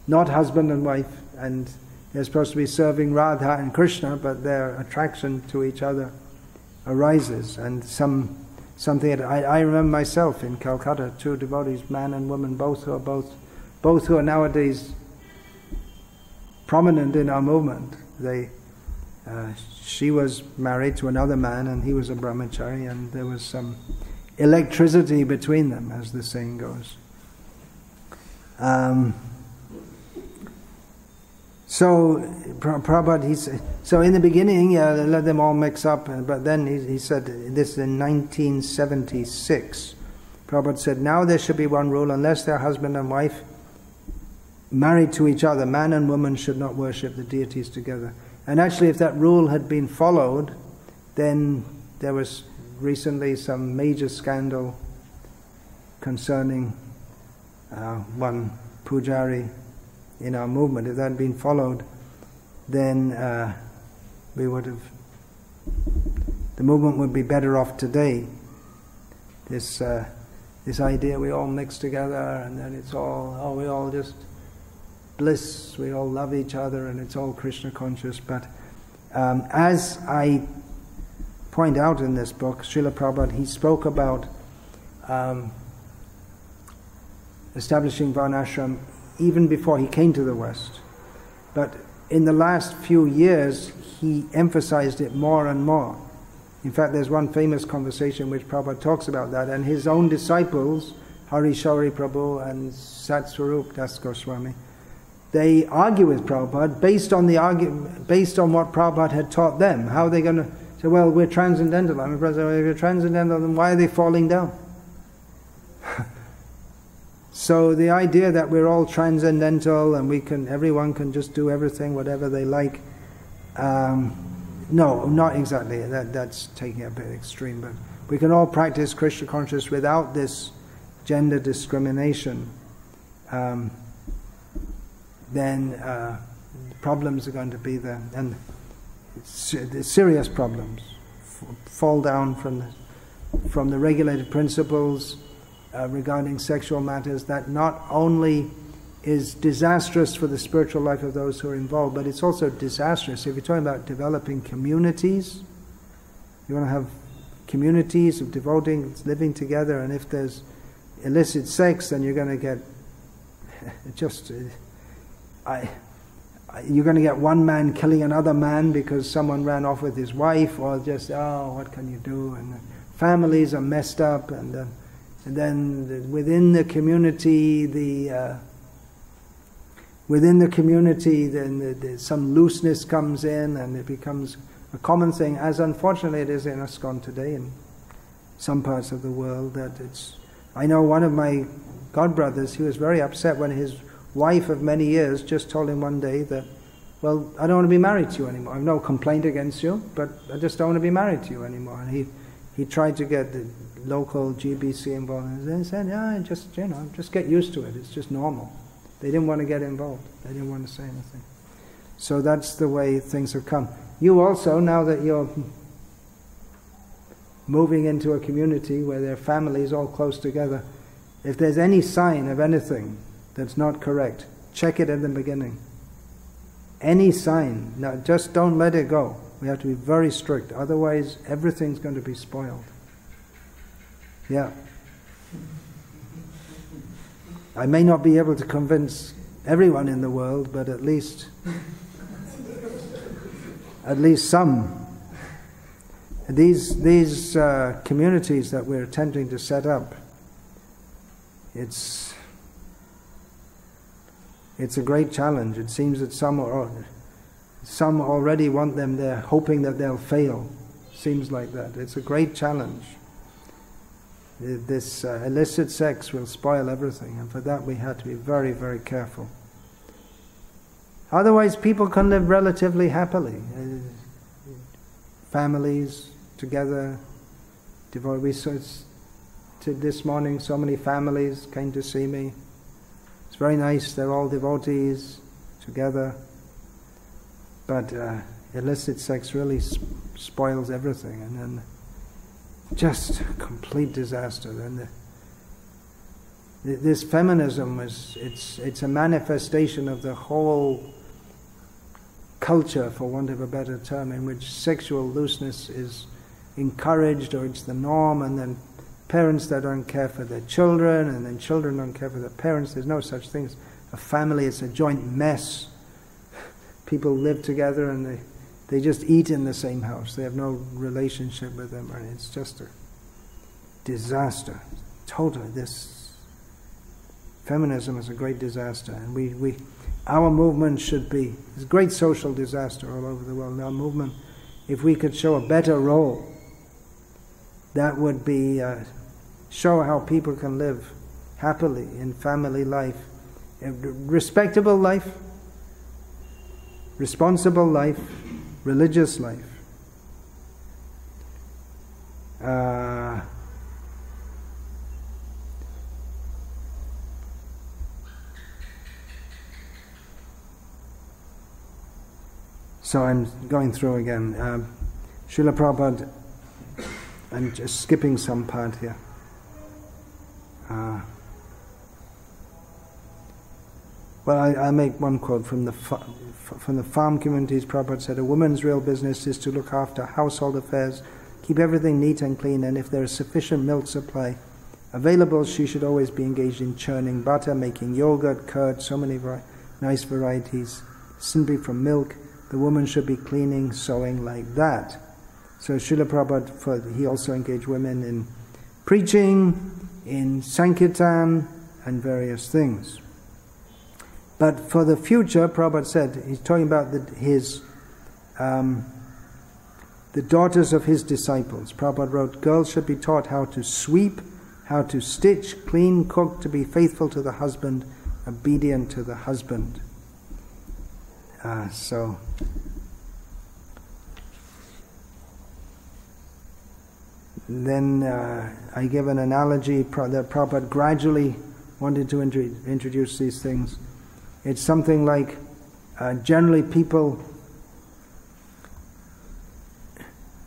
Speaker 1: not husband and wife, and they're supposed to be serving Radha and Krishna, but their attraction to each other arises. And something that I remember myself in Calcutta, 2 devotees, man and woman, both who are nowadays prominent in our movement. She was married to another man, and he was a brahmachari, and there was some electricity between them, as the saying goes. So Prabhupada, so in the beginning, they let them all mix up, but then he said this in 1976. Prabhupada said, now there should be one rule, unless they're husband and wife married to each other, man and woman should not worship the deities together. And actually, if that rule had been followed, then there was recently some major scandal concerning one pujari in our movement. If that had been followed, then we would have, the movement would be better off today. This idea we all mix together and then it's all, we all just bliss, we all love each other and it's all Krishna conscious. But as I point out in this book, Srila Prabhupada, he spoke about establishing Varnashram even before he came to the West. But in the last few years, he emphasized it more and more. In fact, there's one famous conversation which Prabhupada talks about that, and his own disciples, Hari Shauri Prabhu and Satswarup Das Goswami, they argue with Prabhupada based on what Prabhupada had taught them. How are they going to say, well, we're transcendental? I mean, brother, if you're transcendental, then why are they falling down? So the idea that we're all transcendental and everyone can just do everything, whatever they like, no, not exactly. That's taking it a bit extreme, but we can all practice Krishna consciousness without this gender discrimination. Then problems are going to be there, and serious problems fall down from the regulated principles regarding sexual matters. That not only is disastrous for the spiritual life of those who are involved, but it's also disastrous if you're talking about developing communities. You want to have communities of devotees living together, and if there's illicit sex, then you're going to get you're going to get one man killing another man because someone ran off with his wife, or just, oh, what can you do? And families are messed up, and then within the community, then some looseness comes in, and it becomes a common thing, as unfortunately it is in ISKCON today in some parts of the world. I know one of my godbrothers, he was very upset when his wife of many years just told him one day that, well, I don't want to be married to you anymore. I have no complaint against you, but I just don't want to be married to you anymore. And he tried to get the local GBC involved, and they said, yeah, just get used to it. It's just normal. They didn't want to get involved. They didn't want to say anything. So that's the way things have come. You also, now that you're moving into a community where there are families all close together, if there's any sign of anything that's not correct, check it at the beginning. Any sign, now just don't let it go. We have to be very strict, otherwise everything's going to be spoiled. Yeah. I may not be able to convince everyone in the world, but at least some. These communities that we're attempting to set up, it's a great challenge. It seems that some already want them there, hoping that they'll fail. Seems like that. It's a great challenge. This illicit sex will spoil everything, and for that we have to be very, very careful. Otherwise, people can live relatively happily. Families together, devotees. This morning, so many families came to see me. It's very nice. They're all devotees together, but illicit sex really spoils everything, and then just complete disaster. And this feminism it's a manifestation of the whole culture, for want of a better term, in which sexual looseness is encouraged, or it's the norm, and then parents that don't care for their children, and then children don't care for their parents. There's no such thing as a family. It's a joint mess. People live together and they just eat in the same house. They have no relationship with them, and it's just a disaster. Totally, this feminism is a great disaster, and our movement should be, it's a great social disaster all over the world. Our movement, if we could show a better role, that would be show how people can live happily in family life, respectable life, responsible life, religious life. So I'm going through again. Srila Prabhupada, I'm just skipping some part here. Well, I'll make one quote from the farm communities. Prabhupada said, a woman's real business is to look after household affairs, keep everything neat and clean, and if there is sufficient milk supply, available, she should always be engaged in churning butter, making yogurt, curd, so many nice varieties, simply from milk. The woman should be cleaning, sewing, like that. So Srila Prabhupada, he also engaged women in preaching, in Sankirtan, and various things. But for the future, Prabhupada said, he's talking about the daughters of his disciples. Prabhupada wrote, girls should be taught how to sweep, how to stitch, clean, cook, to be faithful to the husband, obedient to the husband. Then I give an analogy that Prabhupada gradually wanted to introduce these things. It's something like, generally people,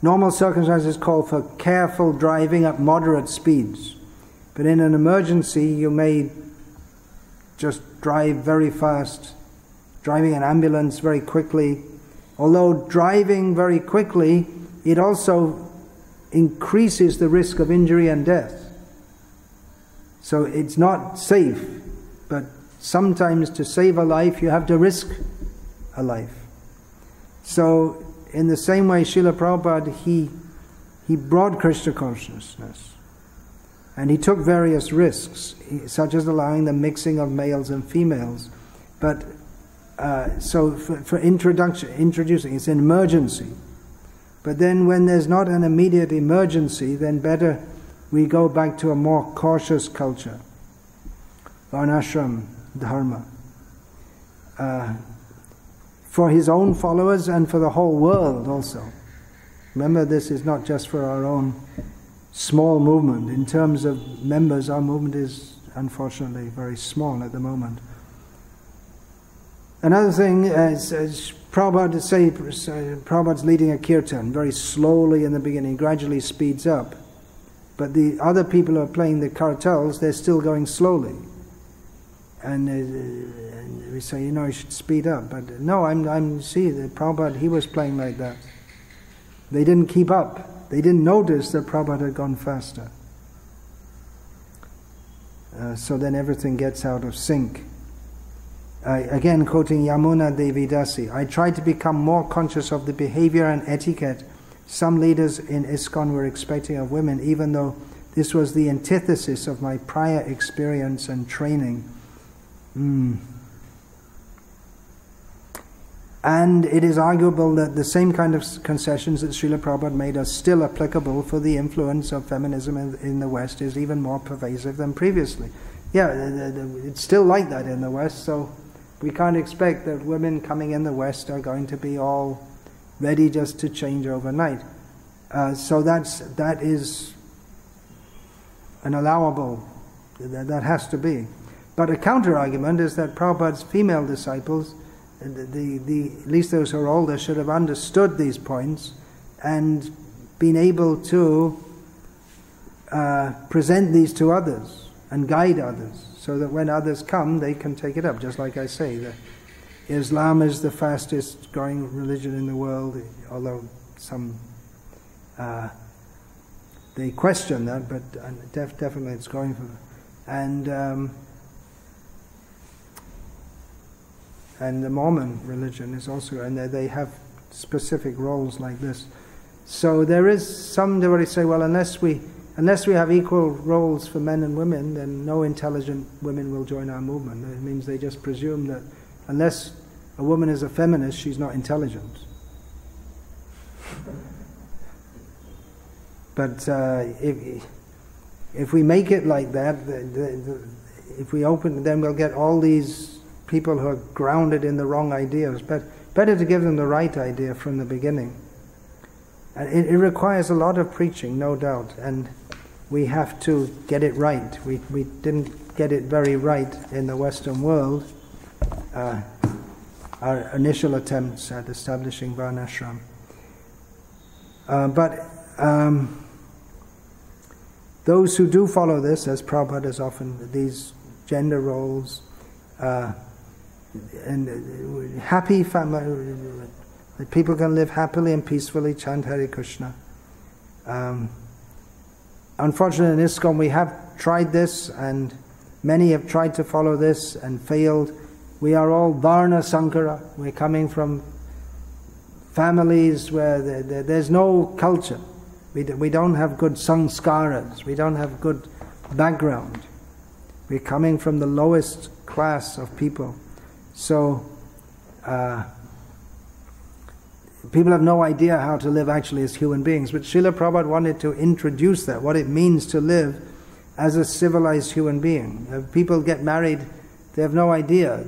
Speaker 1: normal circumstances call for careful driving at moderate speeds. But in an emergency, you may just drive very fast, driving an ambulance very quickly. Although driving very quickly, it also increases the risk of injury and death. So it's not safe, but sometimes to save a life, you have to risk a life. So in the same way, Srila Prabhupada, he brought Krishna consciousness. And he took various risks, such as allowing the mixing of males and females. But so for introducing, it's an emergency. But then when there's not an immediate emergency, then better we go back to a more cautious culture. Varnashram dharma. For his own followers and for the whole world also. Remember, this is not just for our own small movement. In terms of members, our movement is unfortunately very small at the moment. Another thing, as Prabhupada's leading a kirtan very slowly in the beginning, gradually speeds up. But the other people who are playing the kartals, they're still going slowly. And we say, you should speed up. But no, see, the Prabhupada, he was playing like that. They didn't keep up. They didn't notice that Prabhupada had gone faster. So then everything gets out of sync. Again, quoting Yamuna Devi Dasi, I tried to become more conscious of the behavior and etiquette some leaders in ISKCON were expecting of women, even though this was the antithesis of my prior experience and training. And it is arguable that the same kind of concessions that Srila Prabhupada made are still applicable, for the influence of feminism in the West is even more pervasive than previously. Yeah, it's still like that in the West, so we can't expect that women coming in the West are going to be all ready just to change overnight. So that is an allowable, that has to be. But a counter-argument is that Prabhupada's female disciples, at least those who are older, should have understood these points and been able to present these to others and guide others, so that when others come, they can take it up. Just like I say, that Islam is the fastest growing religion in the world, although some they question that, but definitely it's growing for them. And the Mormon religion is also, and they have specific roles like this. So there is some devotees say, well, unless we have equal roles for men and women, then no intelligent women will join our movement. It means they just presume that unless a woman is a feminist, she's not intelligent. But if we make it like that, if we open, then we'll get all these people who are grounded in the wrong ideas. But better to give them the right idea from the beginning. And it requires a lot of preaching, no doubt, and we have to get it right. We didn't get it very right in the Western world. Our initial attempts at establishing Varnashram. But those who do follow this, as Prabhupada has often, these gender roles, and happy family, that people can live happily and peacefully, chant Hare Krishna. unfortunately in ISKCON we have tried this, and many have tried to follow this and failed. We are all Varna Sankara. We're coming from families where there's no culture. We don't have good sanskaras. We don't have good background. We're coming from the lowest class of people. So people have no idea how to live actually as human beings. But Srila Prabhupada wanted to introduce that, what it means to live as a civilized human being. If people get married, they have no idea.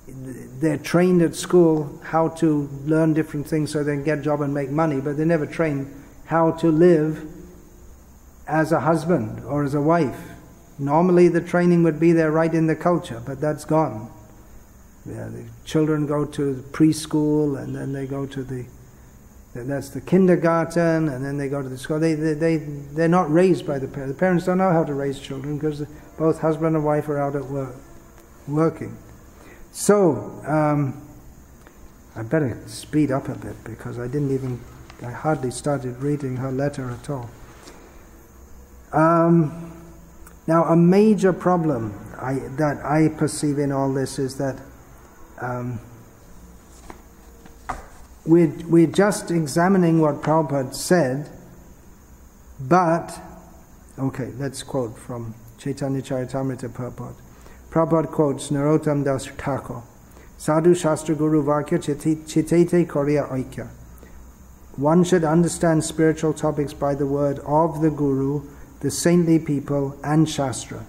Speaker 1: They're trained at school how to learn different things so they can get a job and make money, but they never train how to live as a husband or as a wife. Normally the training would be there right in the culture, but that's gone. Yeah, the children go to preschool, and then they go to that's the kindergarten, and then they go to the school. They're not raised by the parents. The parents don't know how to raise children because both husband and wife are out at work, working. So, I better speed up a bit because I hardly started reading her letter at all. Now, a major problem that I perceive in all this is that we're just examining what Prabhupada said, but, okay, let's quote from Chaitanya Charitamrita Purport. Prabhupada quotes Narottam Das Thakur, Sadhu Shastra Guru Vakya Chitete Korya Aikya. One should understand spiritual topics by the word of the Guru, the saintly people, and Shastra.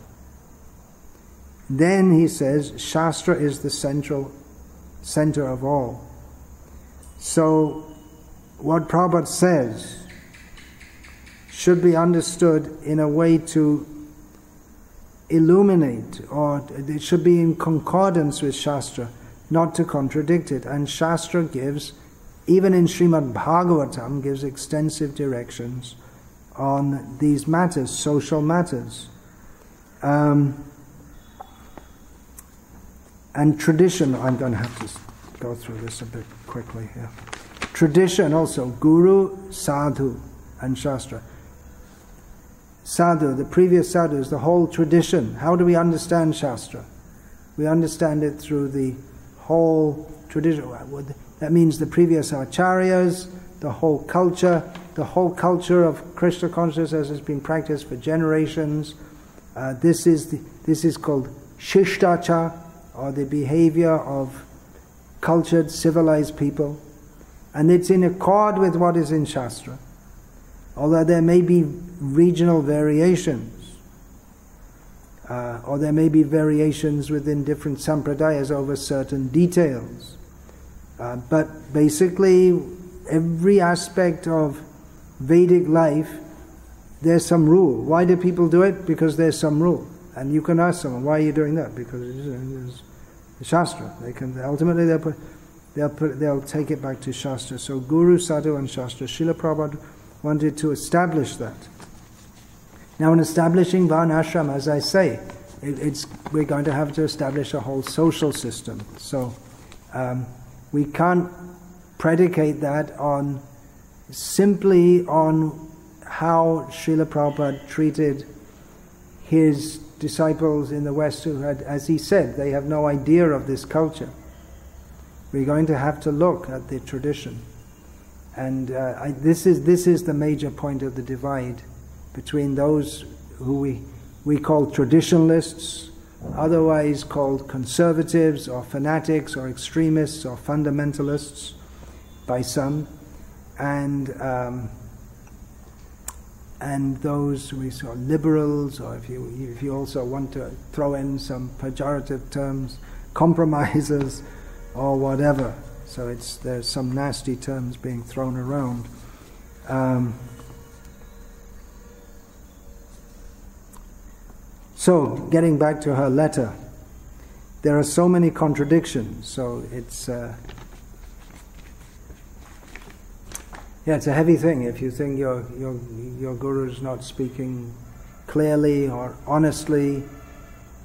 Speaker 1: Then he says, Shastra is the center of all. So, what Prabhupada says should be understood in a way to illuminate, or it should be in concordance with Shastra, not to contradict it. And Shastra gives, even in Srimad Bhagavatam, gives extensive directions on these matters, social matters. And tradition, I'm going to have to go through this a bit quickly here. Tradition also, Guru, Sadhu, and Shastra. Sadhu, the previous sadhu, is the whole tradition. How do we understand Shastra? We understand it through the whole tradition. That means the previous acharyas, the whole culture of Krishna consciousness has been practiced for generations. This is called Shishtacha, or the behavior of cultured, civilized people. And it's in accord with what is in Shastra. Although there may be regional variations, or there may be variations within different sampradayas over certain details. But basically, every aspect of Vedic life, there's some rule. Why do people do it? Because there's some rule. And you can ask someone, why are you doing that? Because it's the Shastra. Ultimately they'll take it back to Shastra. So Guru, Sadhu, and Shastra. Srila Prabhupada wanted to establish that. Now, in establishing Varnashram, as I say, we're going to have to establish a whole social system. So we can't predicate that simply on how Srila Prabhupada treated his disciples in the West who had, as he said, they have no idea of this culture. We're going to have to look at the tradition. And this is the major point of the divide between those who we call traditionalists, otherwise called conservatives or fanatics or extremists or fundamentalists by some, and those we call liberals, or if you also want to throw in some pejorative terms, compromisers or whatever. So there's some nasty terms being thrown around. So, getting back to her letter, there are so many contradictions. So it's it's a heavy thing if you think your guru is not speaking clearly or honestly,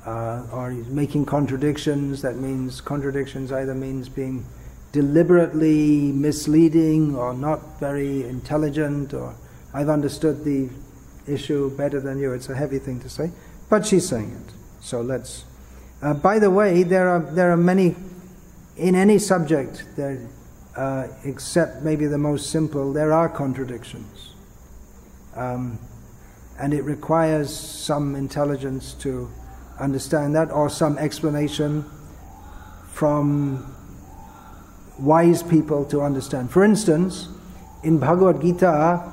Speaker 1: or he's making contradictions. That means contradictions either means being deliberately misleading or not very intelligent, or I've understood the issue better than you. It's a heavy thing to say, but she's saying it. So let's. By the way, there are many in any subject there, except maybe the most simple. There are contradictions, and it requires some intelligence to understand that, or some explanation from wise people to understand. For instance, in Bhagavad Gita,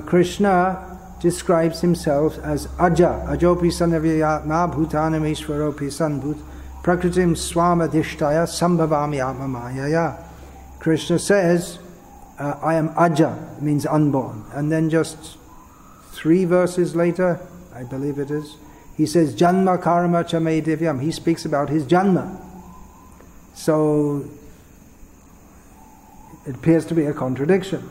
Speaker 1: Krishna describes himself as Aja, Ajopi Sanaviyatma Bhutanam Ishvaropi Sanbhut Prakritim Swamadhishtaya Sambhavami Atmamayaya. Krishna says, I am Aja, means unborn. And then just 3 verses later, I believe it is, he says, Janma Karma Chame Divyam. He speaks about his Janma. So it appears to be a contradiction.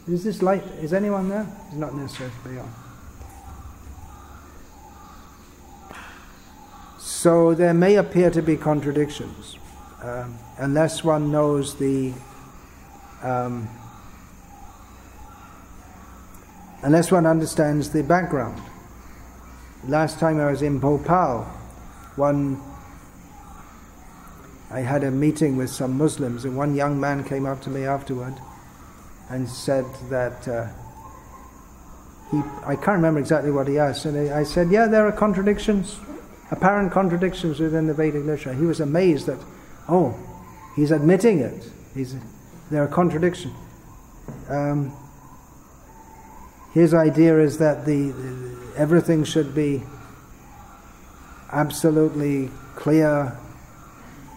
Speaker 1: Is this light? Is anyone there? It's not necessary to be on. So there may appear to be contradictions, unless one knows the, unless one understands the background. Last time I was in Bhopal, I had a meeting with some Muslims, and one young man came up to me afterward and said that I can't remember exactly what he asked, and I said, yeah, there are contradictions, apparent contradictions within the Vedic literature. He was amazed that, oh, he's admitting it. There are contradictions. His idea is that everything should be absolutely clear,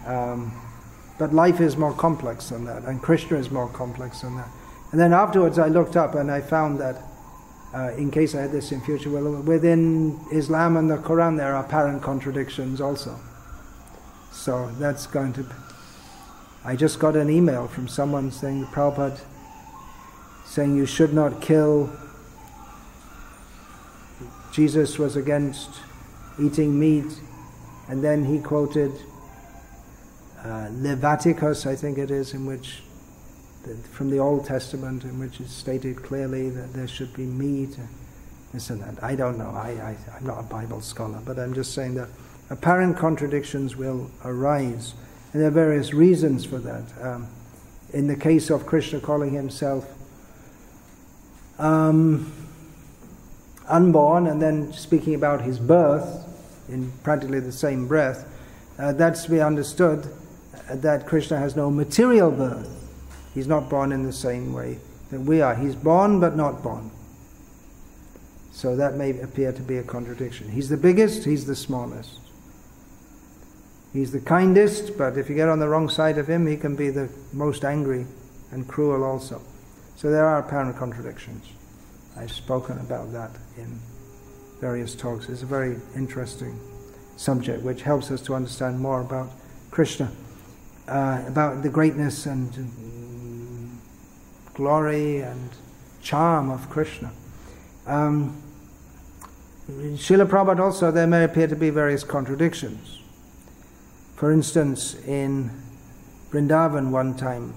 Speaker 1: but life is more complex than that, and Krishna is more complex than that. And then afterwards I looked up and I found that, in case I had this in future, well, within Islam and the Quran there are apparent contradictions also. So that's going to... I just got an email from someone saying, Prabhupada, saying you should not kill. Jesus was against eating meat, and then he quoted Leviticus, I think it is, in which, from the Old Testament, in which it's stated clearly that there should be meat, this and that. I don't know, I'm not a Bible scholar, but I'm just saying that apparent contradictions will arise, and there are various reasons for that. In the case of Krishna calling himself unborn, and then speaking about his birth in practically the same breath, that's to be understood that Krishna has no material birth. He's not born in the same way that we are. He's born but not born. So that may appear to be a contradiction. He's the biggest, he's the smallest. He's the kindest, but if you get on the wrong side of him, he can be the most angry and cruel also. So there are apparent contradictions. I've spoken about that in various talks. It's a very interesting subject which helps us to understand more about Krishna, about the greatness and glory and charm of Krishna. Srila Prabhupada also, there may appear to be various contradictions. For instance, in Vrindavan one time,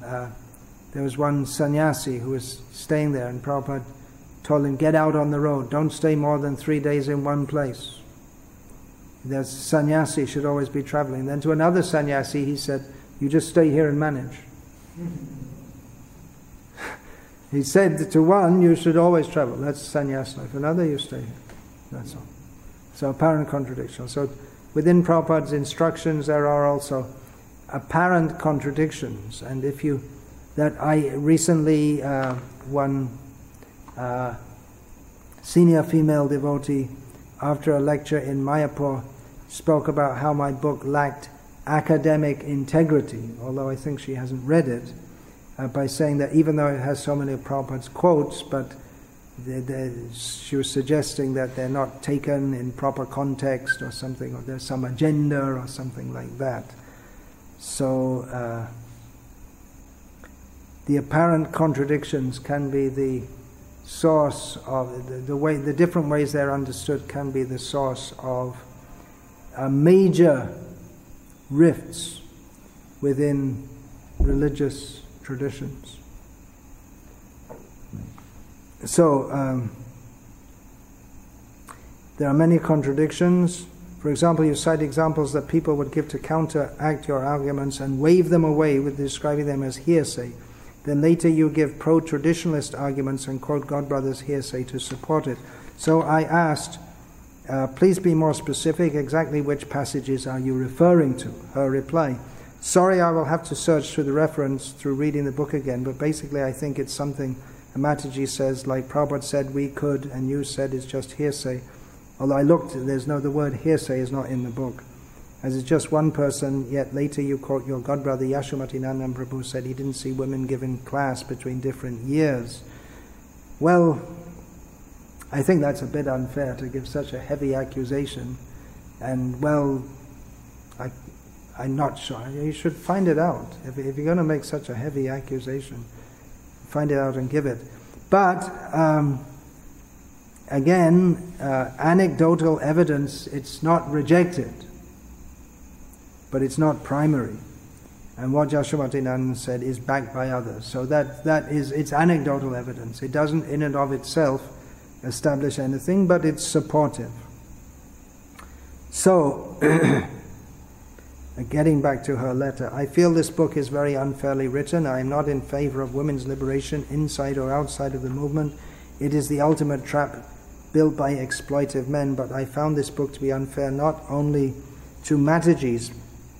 Speaker 1: there was one sannyasi who was staying there, and Prabhupada told him, get out on the road, don't stay more than 3 days in one place. The sannyasi should always be traveling. Then to another sannyasi he said, you just stay here and manage. He said to one, you should always travel, that's sannyas life. Another, you stay here. That's all. So apparent contradiction. So within Prabhupada's instructions there are also apparent contradictions. And I recently, one senior female devotee, after a lecture in Mayapur, spoke about how my book lacked academic integrity, although I think she hasn't read it, by saying that even though it has so many of Prabhupada's quotes, but she was suggesting that they're not taken in proper context or something, or there's some agenda or something like that. So the apparent contradictions can be the source of the different ways they're understood can be the source of major rifts within religious traditions. So There are many contradictions. For example, you cite examples that people would give to counteract your arguments and wave them away with describing them as hearsay. Then later you give pro-traditionalist arguments and quote Godbrother's hearsay to support it. So I asked, please be more specific, exactly which passages are you referring to? Her reply, sorry, I will have to search through the reference through reading the book again, but basically I think it's something Mataji says, like Prabhupada said we could, and you said it's just hearsay. Although I looked, the word hearsay is not in the book. As it's just one person, yet later you quote your godbrother Yashomati Nandan Prabhu said he didn't see women given class between different years. Well, I think that's a bit unfair to give such a heavy accusation. And well, I'm not sure. You should find it out. If you're going to make such a heavy accusation, find it out and give it. But again, anecdotal evidence, it's not rejected, but it's not primary. And what Yashomati Nandan said is backed by others. So it's anecdotal evidence. It doesn't in and of itself establish anything, but it's supportive. So, getting back to her letter, I feel this book is very unfairly written. I am not in favor of women's liberation inside or outside of the movement. It is the ultimate trap built by exploitive men, but I found this book to be unfair not only to Matajis,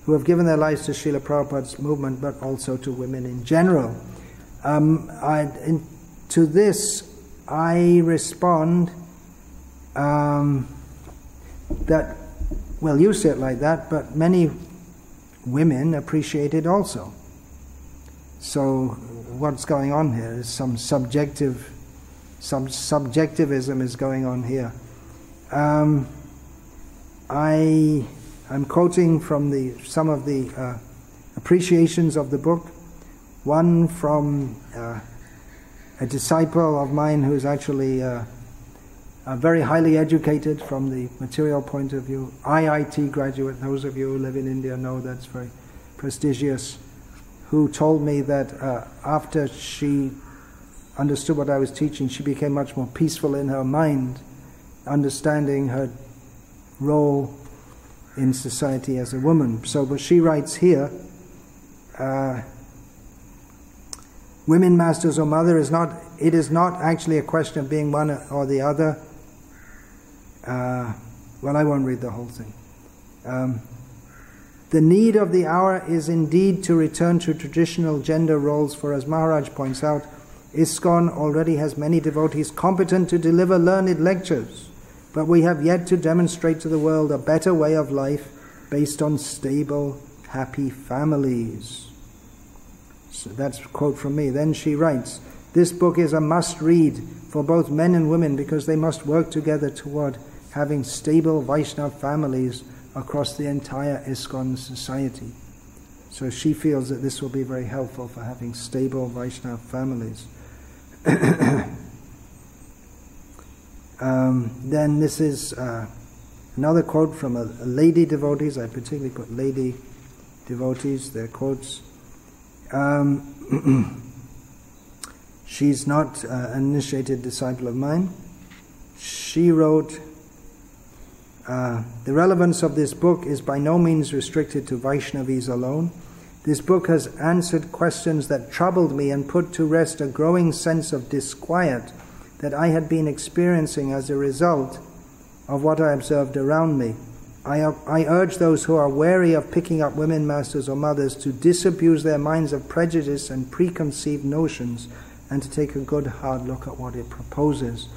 Speaker 1: who have given their lives to Srila Prabhupada's movement, but also to women in general. To this, I respond that, well, you say it like that, but many women appreciate it also. So what's going on here is some subjectivism is going on here. I'm quoting from some of the appreciations of the book. One from a disciple of mine who's actually very highly educated from the material point of view, IIT graduate. Those of you who live in India know that's very prestigious, who told me that after she understood what I was teaching, she became much more peaceful in her mind, understanding her role in society as a woman. So, but she writes here, women masters or mother it is not actually a question of being one or the other. Well, I won't read the whole thing. The need of the hour is indeed to return to traditional gender roles, for as Maharaj points out, ISKCON already has many devotees competent to deliver learned lectures, but we have yet to demonstrate to the world a better way of life based on stable, happy families. So that's a quote from me. Then she writes, this book is a must-read for both men and women because they must work together toward having stable Vaishnava families across the entire ISKCON society. So she feels that this will be very helpful for having stable Vaishnava families. Then this is another quote from a lady devotees. I particularly put lady devotees, their quotes. She's not an initiated disciple of mine. She wrote, the relevance of this book is by no means restricted to Vaishnavis alone. This book has answered questions that troubled me and put to rest a growing sense of disquiet that I had been experiencing as a result of what I observed around me. I urge those who are wary of picking up women masters or mothers to disabuse their minds of prejudice and preconceived notions and to take a good hard look at what it proposes.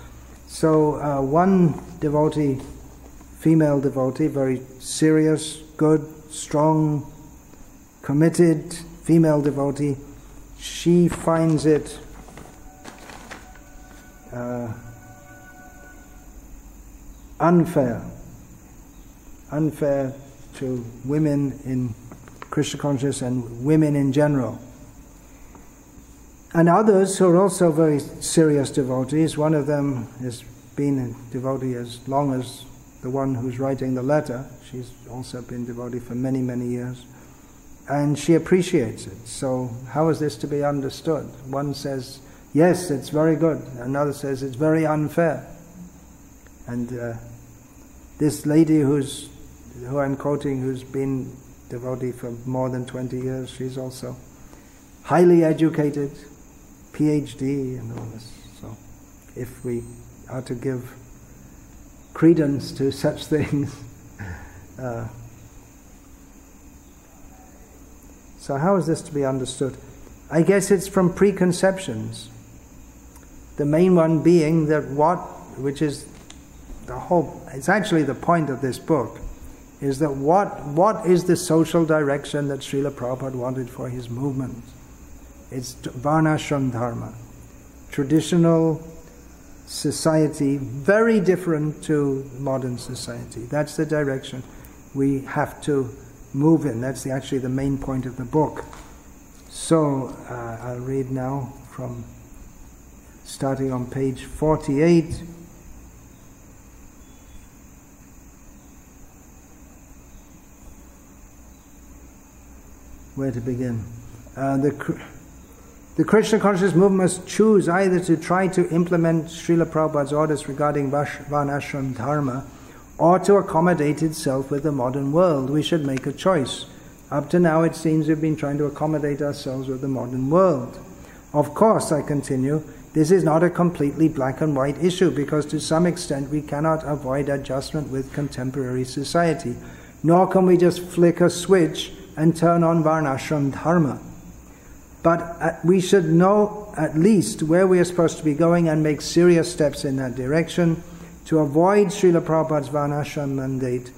Speaker 1: So one devotee, female devotee, very serious, good, strong, committed female devotee, she finds it unfair to women in Krishna consciousness and women in general. And others who are also very serious devotees, one of them has been a devotee as long as the one who's writing the letter. She's also been devotee for many, many years. And she appreciates it. So how is this to be understood? One says, yes, it's very good. Another says, it's very unfair. And This lady who I'm quoting, who's been devotee for more than 20 years, she's also highly educated, PhD and all this. So if we are to give credence to such things, so how is this to be understood? I guess it's from preconceptions. The main one being that which is it's actually the point of this book, is that what is the social direction that Srila Prabhupada wanted for his movement? It's Varnashram Dharma. Traditional society, very different to modern society. That's the direction we have to move in. That's actually the main point of the book. So I'll read now from starting on page 48. Where to begin? The Krishna conscious movement must choose either to try to implement Srila Prabhupada's orders regarding Varnashram Dharma or to accommodate itself with the modern world. We should make a choice. Up to now it seems we've been trying to accommodate ourselves with the modern world. Of course, I continue, this is not a completely black and white issue, because to some extent we cannot avoid adjustment with contemporary society, nor can we just flick a switch and turn on Varnashram Dharma. But we should know at least where we are supposed to be going and make serious steps in that direction. To avoid Srila Prabhupada's Varnashram mandate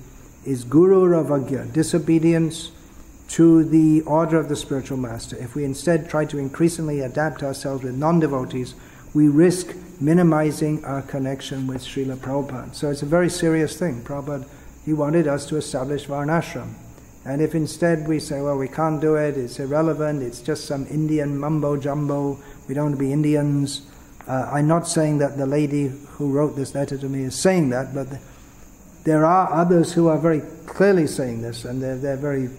Speaker 1: is Guru Ravagya, disobedience to the order of the spiritual master. If we instead try to increasingly adapt ourselves with non-devotees, we risk minimizing our connection with Srila Prabhupada. So it's a very serious thing. Prabhupada, he wanted us to establish Varnashram. And if instead we say, well, we can't do it, it's irrelevant, it's just some Indian mumbo-jumbo, we don't want to be Indians. I'm not saying that the lady who wrote this letter to me is saying that, but there are others who are very clearly saying this, and they're very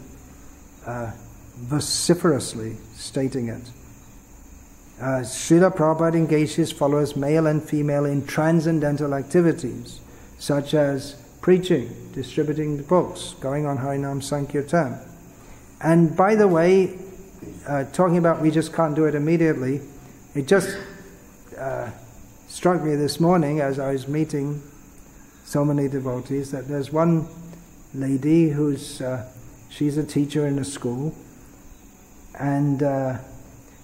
Speaker 1: vociferously stating it. Srila Prabhupada engaged his followers, male and female, in transcendental activities, such as preaching, distributing books, going on Harinam Sankirtan. And by the way, talking about we just can't do it immediately, it just struck me this morning as I was meeting so many devotees that there's one lady who's she's a teacher in a school, and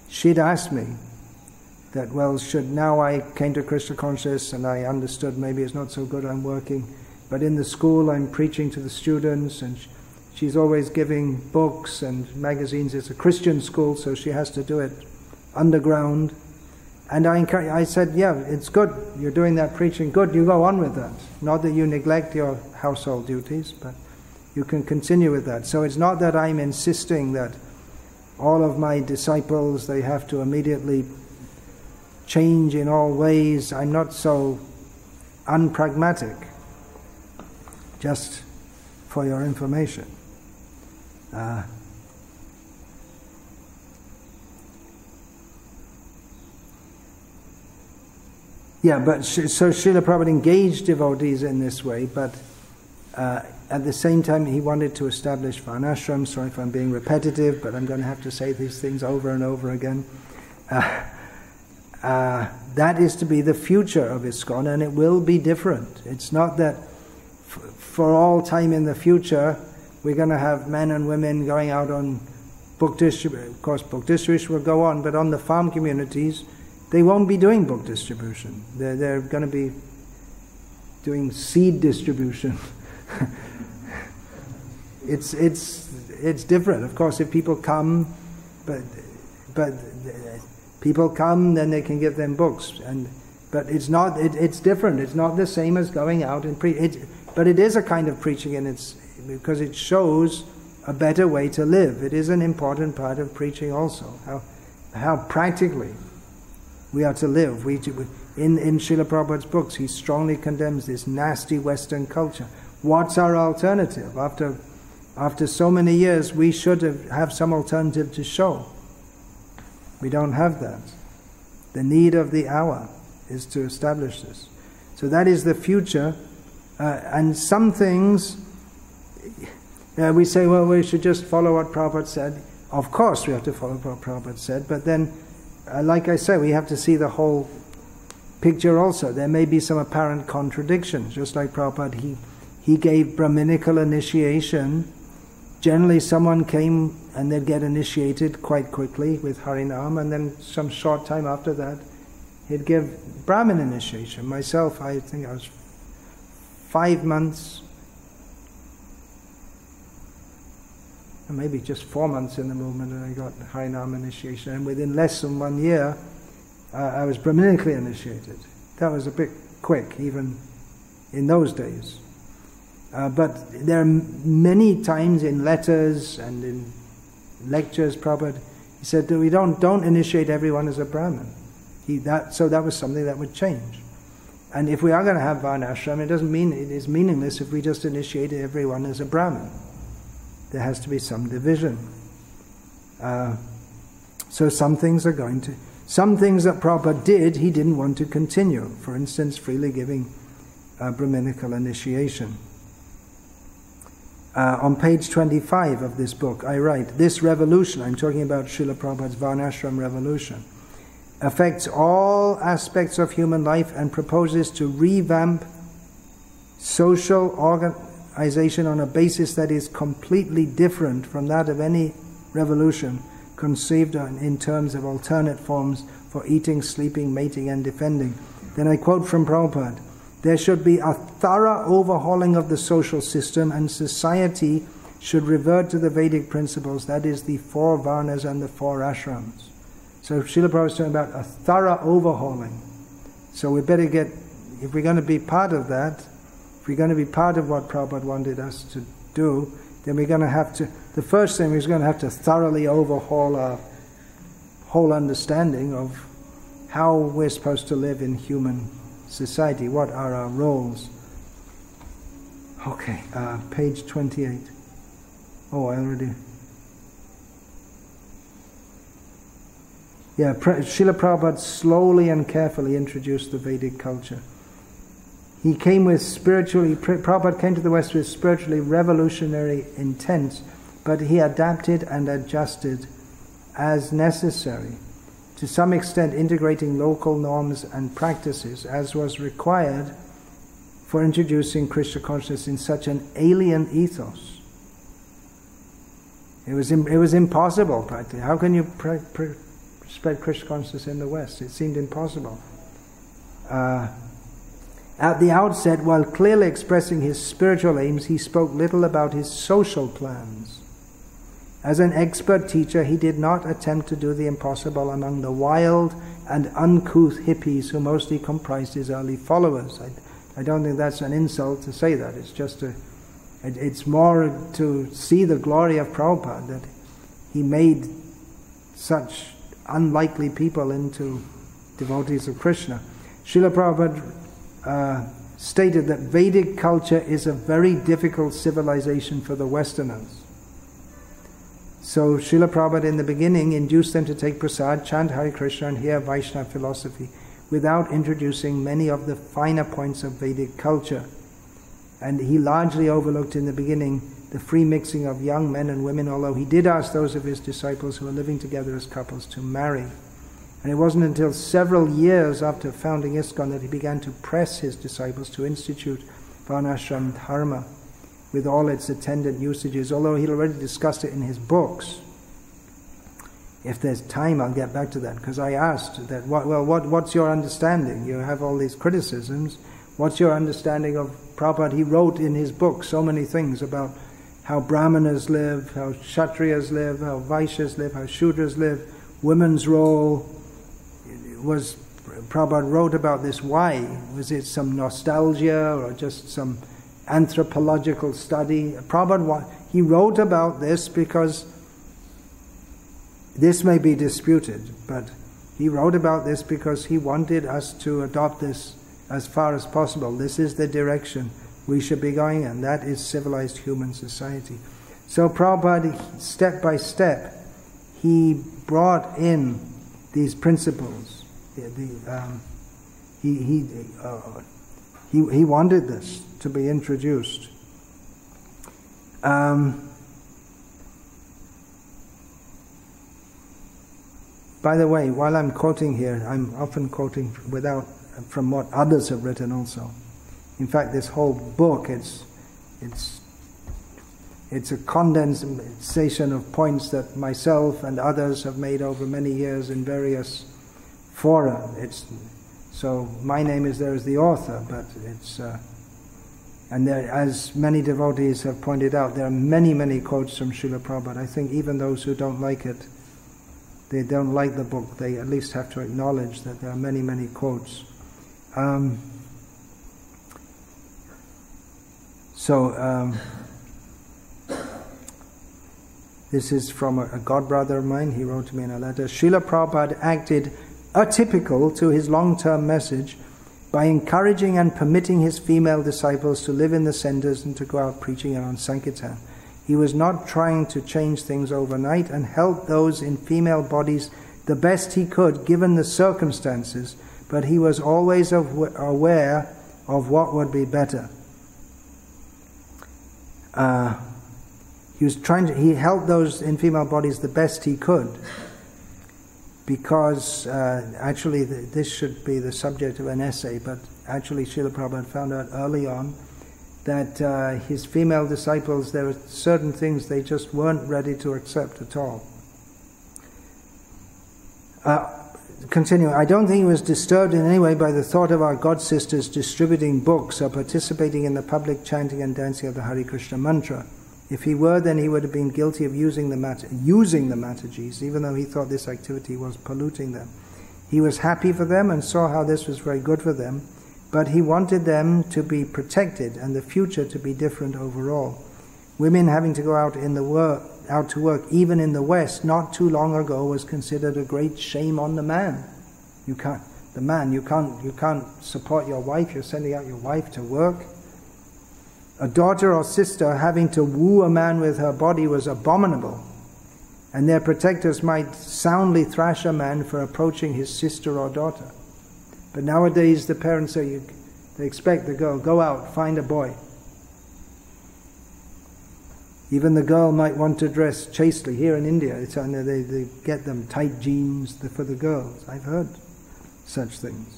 Speaker 1: she'd asked me that, well, now I came to Krishna consciousness and I understood maybe it's not so good I'm working, but in the school I'm preaching to the students, and she's always giving books and magazines. It's a Christian school, so she has to do it underground. And I said, yeah, it's good, you're doing that preaching, good, you go on with that. Not that you neglect your household duties, but you can continue with that. So it's not that I'm insisting that all of my disciples, they have to immediately change in all ways. I'm not so unpragmatic. Just for your information. But so Srila Prabhupada engaged devotees in this way, but at the same time he wanted to establish Varnashram. Sorry if I'm being repetitive, but I'm going to have to say these things over and over again. That is to be the future of ISKCON, and it will be different. It's not that for all time in the future we're going to have men and women going out on book distribution. Of course, book distribution will go on, but on the farm communities, they won't be doing book distribution. They're going to be doing seed distribution. It's different. Of course, if people come, but people come, then they can give them books. But it's not. It's different. It's not the same as going out and preach. But it is a kind of preaching, and it's because it shows a better way to live. It is an important part of preaching also. How practically we are to live. In Srila Prabhupada's books, he strongly condemns this nasty Western culture. What's our alternative? After so many years, we should have some alternative to show. We don't have that. The need of the hour is to establish this. So that is the future And some things, we say, well, we should just follow what Prabhupada said. Of course we have to follow what Prabhupada said, but then, like I said, we have to see the whole picture also. There may be some apparent contradictions, just like Prabhupada, he gave Brahminical initiation. Generally someone came and they'd get initiated quite quickly with Harinam, and then some short time after that he'd give Brahmin initiation. Myself, I think I was 5 months, or maybe just 4 months in the movement, and I got Harinam initiation, and within less than 1 year I was Brahminically initiated. That was a bit quick, even in those days. But there are many times in letters and in lectures, Prabhupada, he said that we don't initiate everyone as a Brahmin. So that was something that would change. And if we are going to have Varnashram, it is meaningless if we just initiate everyone as a Brahmin. There has to be some division. So some things that Prabhupada did, he didn't want to continue. For instance, freely giving Brahminical initiation. On page 25 of this book, I write, this revolution, I'm talking about Srila Prabhupada's Varnashram revolution, affects all aspects of human life and proposes to revamp social organization on a basis that is completely different from that of any revolution conceived in terms of alternate forms for eating, sleeping, mating, and defending. Then I quote from Prabhupada, there should be a thorough overhauling of the social system, and society should revert to the Vedic principles, that is the 4 Varnas and the 4 ashrams. So Srila Prabhupada is talking about a thorough overhauling. So we better get, if we're going to be part of that, if we're going to be part of what Prabhupada wanted us to do, then we're going to have to, the first thing is going to have to thoroughly overhaul our whole understanding of how we're supposed to live in human society. What are our roles? Okay, page 28. Oh, I already... Yeah, Srila Prabhupada slowly and carefully introduced the Vedic culture. He came with Prabhupada came to the West with spiritually revolutionary intent, but he adapted and adjusted as necessary, to some extent integrating local norms and practices, as was required for introducing Krishna consciousness in such an alien ethos. It was impossible, practically. How can you spread Krishna consciousness in the West? It seemed impossible. At the outset, while clearly expressing his spiritual aims, he spoke little about his social plans. As an expert teacher, he did not attempt to do the impossible among the wild and uncouth hippies who mostly comprised his early followers. I don't think that's an insult to say that. It's just it's more to see the glory of Prabhupada, that he made such unlikely people into devotees of Krishna. Srila Prabhupada stated that Vedic culture is a very difficult civilization for the Westerners. So Srila Prabhupada in the beginning induced them to take prasad, chant Hare Krishna and hear Vaishnava philosophy without introducing many of the finer points of Vedic culture. And he largely overlooked in the beginning the free mixing of young men and women, although he did ask those of his disciples who were living together as couples to marry. And it wasn't until several years after founding ISKCON that he began to press his disciples to institute Varnashram Dharma with all its attendant usages, although he'd already discussed it in his books. If there's time, I'll get back to that, because I asked that, what's your understanding? You have all these criticisms. What's your understanding of Prabhupada? He wrote in his book so many things about how Brahmanas live, how Kshatriyas live, how Vaishyas live, how Shudras live, women's role. Prabhupada wrote about this. Why? Was it some nostalgia or just some anthropological study? Prabhupada, he wrote about this because this may be disputed, but he wrote about this because he wanted us to adopt this as far as possible. This is the direction we should be going in. That is civilized human society. So Prabhupada, step by step, he brought in he wanted this to be introduced. By the way, while I'm quoting here, I'm often quoting from what others have written also. In fact, this whole book, it's a condensation of points that myself and others have made over many years in various fora. So my name is there as the author, but and there, as many devotees have pointed out, there are many, many quotes from Srila Prabhupada. I think even those who don't like it, they don't like the book, they at least have to acknowledge that there are many, many quotes. This is from a godbrother of mine. He wrote to me in a letter. Srila Prabhupada acted atypical to his long-term message by encouraging and permitting his female disciples to live in the centers and to go out preaching around Sankirtan. He was not trying to change things overnight and help those in female bodies the best he could given the circumstances, but he was always aware of what would be better. He helped those in female bodies the best he could, because actually this should be the subject of an essay, but actually Srila Prabhupada found out early on that his female disciples, there were certain things they just weren't ready to accept at all. Continuing, I don't think he was disturbed in any way by the thought of our god sisters distributing books or participating in the public chanting and dancing of the Hare Krishna mantra. If he were, then he would have been guilty of using the Mataji's, even though he thought this activity was polluting them. He was happy for them and saw how this was very good for them, but he wanted them to be protected and the future to be different overall. Women having to go out to work, even in the West, not too long ago, was considered a great shame on the man. You can't support your wife. You're sending out your wife to work. A daughter or sister having to woo a man with her body was abominable, and their protectors might soundly thrash a man for approaching his sister or daughter. But nowadays the parents say, they expect the girl, go out, find a boy. Even the girl might want to dress chastely. Here in India, they get them tight jeans for the girls. I've heard such things.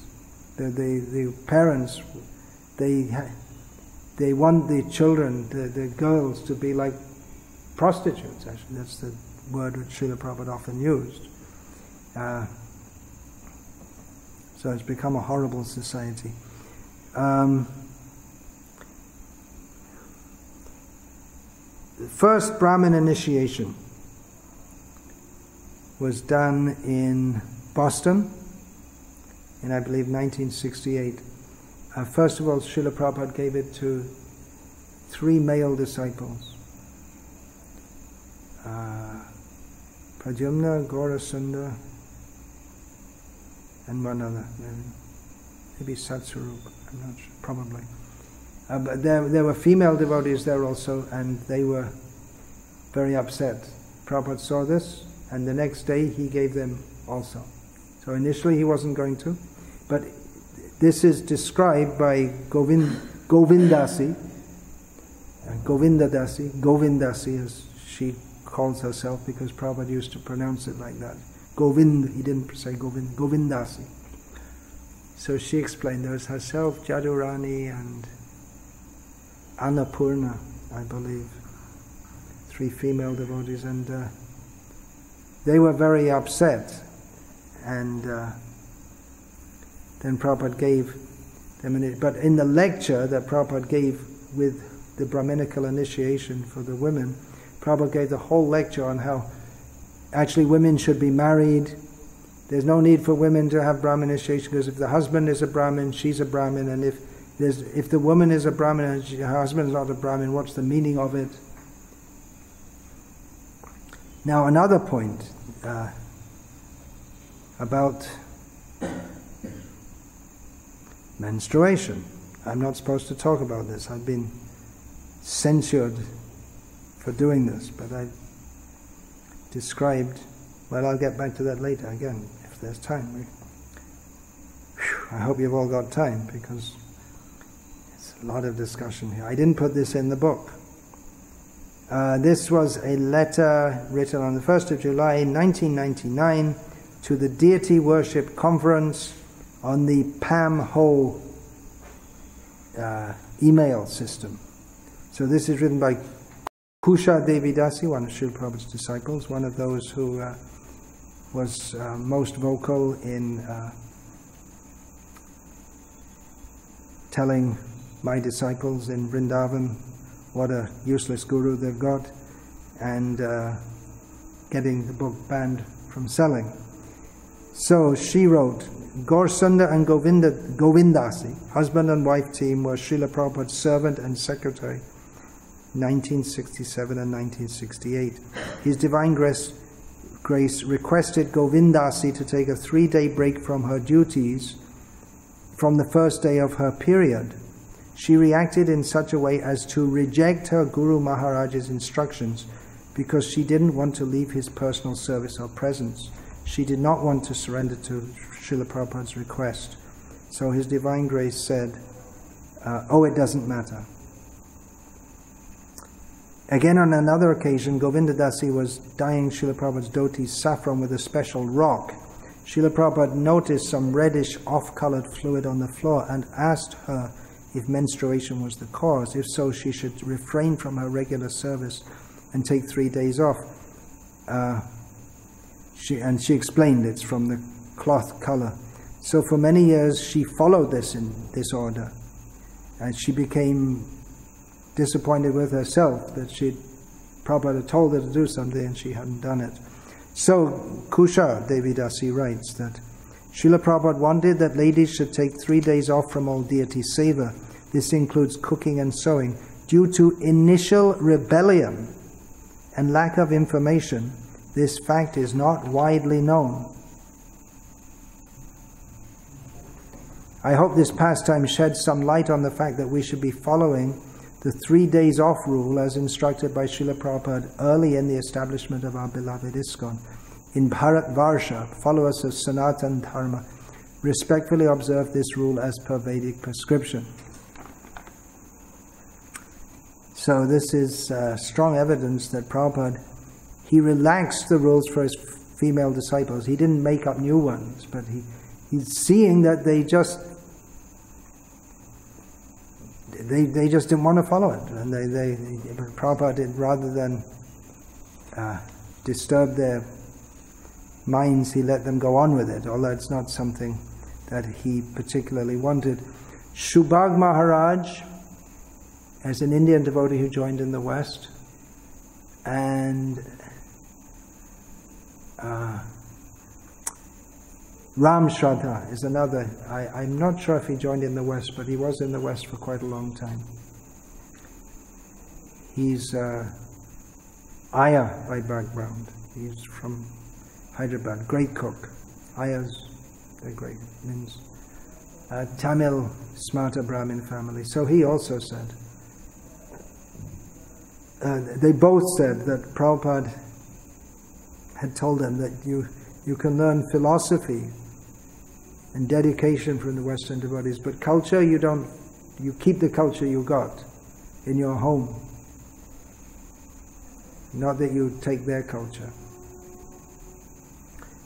Speaker 1: The parents, they want the children, the girls, to be like prostitutes. Actually, that's the word which Srila Prabhupada often used. So it's become a horrible society. The first Brahmin initiation was done in Boston in, I believe, 1968. First of all, Srila Prabhupada gave it to 3 male disciples. Pradyumna, Gaurasundar, and one other, maybe Satsarup, I'm not sure, probably. But there were female devotees there also, and they were very upset. Prabhupada saw this, and the next day he gave them also. So initially he wasn't going to, but this is described by Govindasi, Govindasi as she calls herself, because Prabhupada used to pronounce it like that. Govind, he didn't say Govind, Govindasi. So she explained there was herself, Jadurani, and Annapurna, I believe, 3 female devotees, and they were very upset. And then Prabhupada gave them but in the lecture that Prabhupada gave with the Brahminical initiation for the women, Prabhupada gave the whole lecture on how actually women should be married. There's no need for women to have Brahmin initiation, because if the husband is a Brahmin, she's a Brahmin, and if the woman is a Brahmin and her husband is not a Brahmin, what's the meaning of it? Now another point about menstruation. I'm not supposed to talk about this. I've been censured for doing this, but I've described, well, I'll get back to that later again, if there's time. I hope you've all got time, because a lot of discussion here. I didn't put this in the book. This was a letter written on the 1st of July 1999 to the Deity Worship Conference on the PAM-HO email system. So this is written by Kusha Devidasi, one of Srila Prabhupada's disciples, one of those who was most vocal in telling my disciples in Vrindavan what a useless guru they've got, and getting the book banned from selling. So she wrote, Gaur-Sundar and Govindasi, husband and wife team, were Srila Prabhupada's servant and secretary, 1967 and 1968. His Divine Grace requested Govindasi to take a 3-day break from her duties from the first day of her period. She reacted in such a way as to reject her Guru Maharaj's instructions because she didn't want to leave his personal service or presence. She did not want to surrender to Srila Prabhupada's request. So His Divine Grace said, oh, it doesn't matter. Again, on another occasion, Govindadasi was dyeing Srila Prabhupada's dhoti's saffron with a special rock. Srila Prabhupada noticed some reddish off-colored fluid on the floor and asked her if menstruation was the cause. If so, she should refrain from her regular service and take 3 days off. She explained it's from the cloth color. So for many years she followed this in this order, and she became disappointed with herself that Prabhupada had told her to do something and she hadn't done it. So Kusha Devidasi writes that Srila Prabhupada wanted that ladies should take 3 days off from all deity seva. This includes cooking and sewing. Due to initial rebellion and lack of information, this fact is not widely known. I hope this pastime sheds some light on the fact that we should be following the 3 days off rule as instructed by Srila Prabhupada early in the establishment of our beloved ISKCON. In Bharat Varsha, followers of Sanatan Dharma respectfully observe this rule as per Vedic prescription. So this is strong evidence that Prabhupada, he relaxed the rules for his female disciples. He didn't make up new ones, but he's seeing that they just didn't want to follow it, and Prabhupada did, rather than disturb their minds, he let them go on with it, although it's not something that he particularly wanted. Shubhag Maharaj, as an Indian devotee who joined in the West, and Ram Shraddha is another. I'm not sure if he joined in the West, but he was in the West for quite a long time. He's Ayah by background. He's from Hyderabad, great cook. Ayahs, they're great, means Tamil Smarta Brahmin family. So he also said, they both said that Prabhupada had told them that you can learn philosophy and dedication from the Western devotees, but culture you don't. You keep the culture you got in your home, not that you take their culture.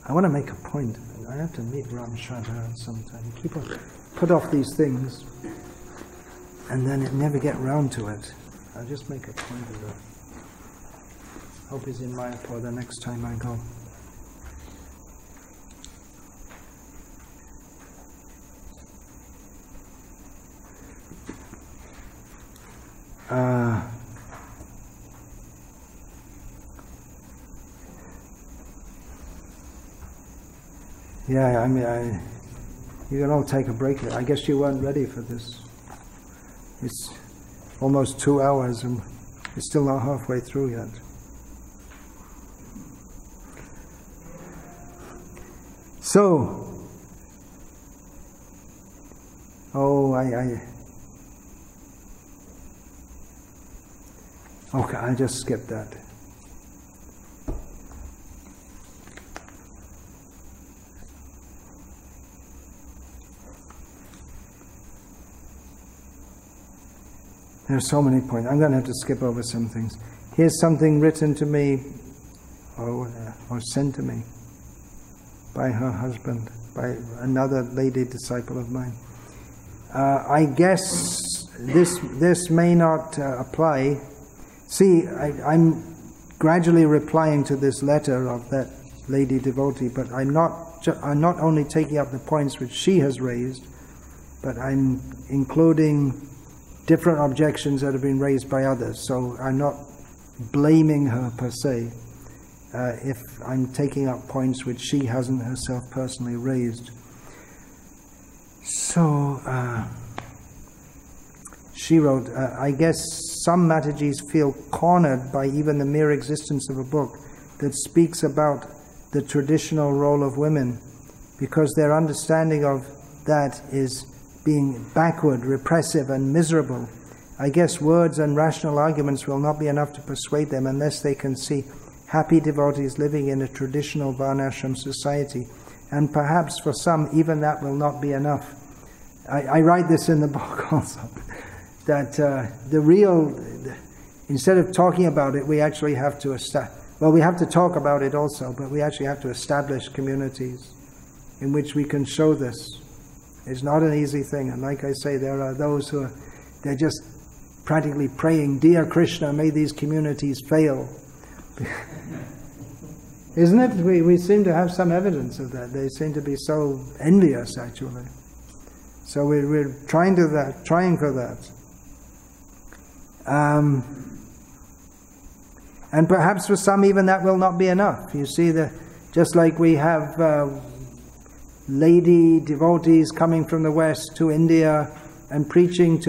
Speaker 1: I want to make a point. I have to meet Ram Shraddha sometime. Put off these things, and then never get round to it. I'll just make a point of it. Hope he's in Mayapur the next time I go. Yeah, I mean, you can all take a break. I guess you weren't ready for this. It's almost 2 hours and we're still not halfway through yet. So, okay, I'll just skip that. There are so many points. I'm going to have to skip over some things. Here's something written to me, or sent to me, by her husband, by another lady disciple of mine. I guess this may not apply. See, I'm gradually replying to this letter of that lady devotee, but I'm not only taking up the points which she has raised, but I'm including different objections that have been raised by others. So I'm not blaming her per se if I'm taking up points which she hasn't herself personally raised. So she wrote, I guess some Matajis feel cornered by even the mere existence of a book that speaks about the traditional role of women, because their understanding of that is being backward, repressive and miserable. I guess words and rational arguments will not be enough to persuade them unless they can see happy devotees living in a traditional Varnashram society. And perhaps for some, even that will not be enough. I write this in the book also, that instead of talking about it, we actually have to we have to talk about it also, but we actually have to establish communities in which we can show this. It's not an easy thing, and like I say, there are those they're just practically praying, "Dear Krishna, may these communities fail." Isn't it? We seem to have some evidence of that. They seem to be so envious, actually. So we're trying for that. And perhaps for some even that will not be enough. You see, just like we have lady devotees coming from the West to India and preaching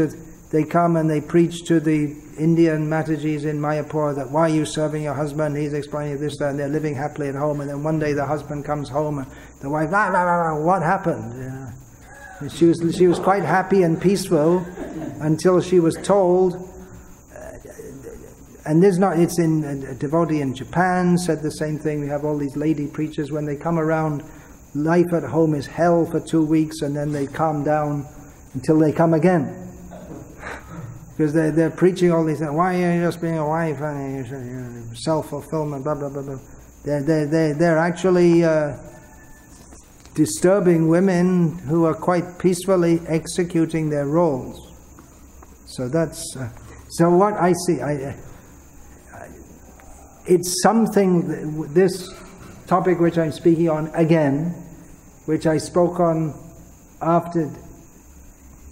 Speaker 1: they come and they preach to the Indian Matajis in Mayapur that, why are you serving your husband? He's explaining this, that, and they're living happily at home. And then one day the husband comes home and the wife, what happened? Yeah. She was quite happy and peaceful until she was told, and it's in a devotee in Japan said the same thing. We have all these lady preachers, when they come around, life at home is hell for 2 weeks, and then they calm down until they come again. Because they're preaching all these things. Why are you just being a wife? Self-fulfillment, blah, blah, blah, blah. They're actually disturbing women who are quite peacefully executing their roles. So that's... so what I see... it's something, this topic which I'm speaking on again, which I spoke on after...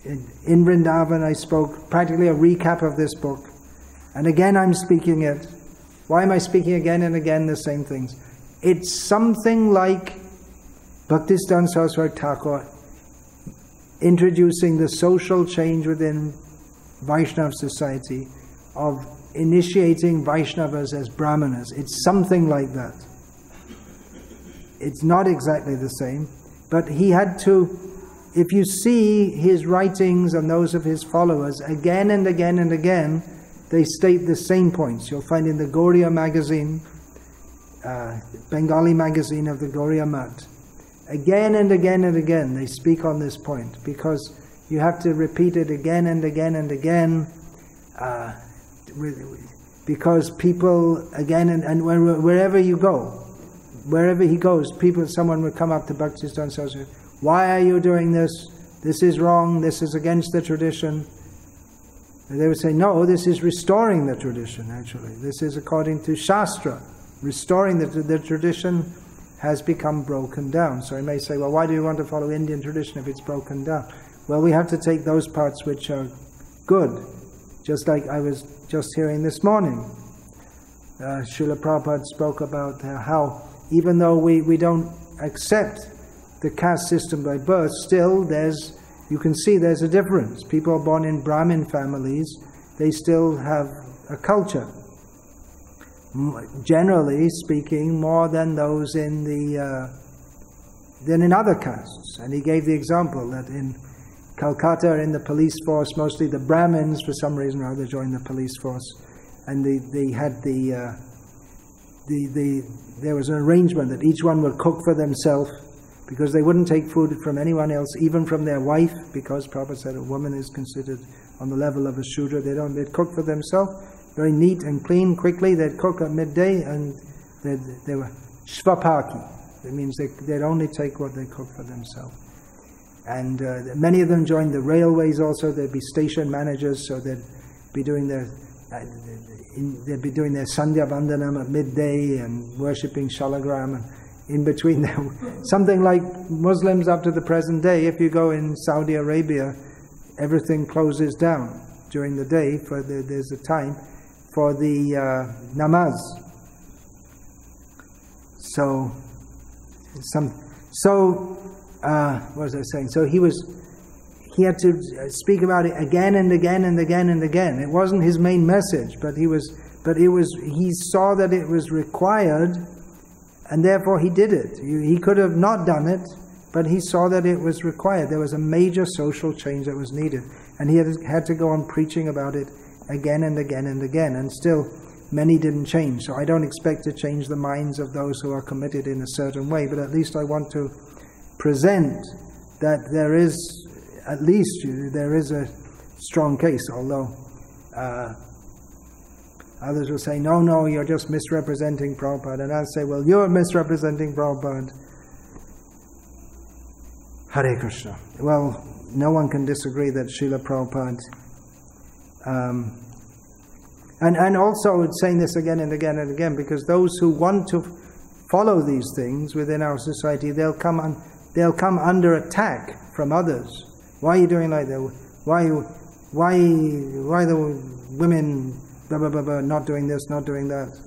Speaker 1: in Vrindavan I spoke practically a recap of this book. And again I'm speaking it. Why am I speaking again and again the same things? It's something like Bhaktisiddhanta Saraswati Thakur introducing the social change within Vaishnava society of initiating Vaishnavas as Brahmanas. It's something like that. It's not exactly the same, but he had to... If you see his writings and those of his followers, again and again and again, they state the same points. You'll find in the Gauriya magazine, Bengali magazine of the Gauriya Mat, again and again and again, they speak on this point, because you have to repeat it again and again and again, because people, again, and wherever you go, wherever he goes, someone would come up to Bhaktisiddhanta Saraswati, why are you doing this? This is wrong, this is against the tradition. And they would say, no, this is restoring the tradition, actually. This is according to Shastra. Restoring the tradition has become broken down. So you may say, well, why do you want to follow Indian tradition if it's broken down? Well, we have to take those parts which are good. Just like I was just hearing this morning. Srila Prabhupada spoke about how even though we don't accept the caste system by birth, still you can see there's a difference. People born in Brahmin families, they still have a culture. Generally speaking, more than those than in other castes. And he gave the example that in Calcutta, in the police force, mostly the Brahmins, for some reason or other, joined the police force, and they had there was an arrangement that each one would cook for themselves, because they wouldn't take food from anyone else, even from their wife, because Prabhupada said a woman is considered on the level of a Shudra. They'd cook for themselves, very neat and clean, quickly. They'd cook at midday, and they were svapaki. That means they'd only take what they cook for themselves. And many of them joined the railways also. They'd be station managers, so they'd be doing their Sandhya Vandanam at midday and worshipping Shalagram. And in between them, something like Muslims up to the present day, if you go in Saudi Arabia, everything closes down during the day. There's a time for the namaz. What was I saying? So he had to speak about it again and again and again and again. It wasn't his main message, but he saw that it was required, and therefore he did it. He could have not done it, but he saw that it was required. There was a major social change that was needed, and he had to go on preaching about it again and again and again, and still many didn't change. So I don't expect to change the minds of those who are committed in a certain way, but at least I want to present that there is a strong case, although others will say, no, you're just misrepresenting Prabhupada. And I'll say, well, you're misrepresenting Prabhupada. Hare Krishna. Well, no one can disagree that Srila Prabhupada... And also saying this again and again and again, because those who want to follow these things within our society, they'll come under attack from others. Why are you doing like that? Why the women blah, blah, blah, blah, not doing this, not doing that?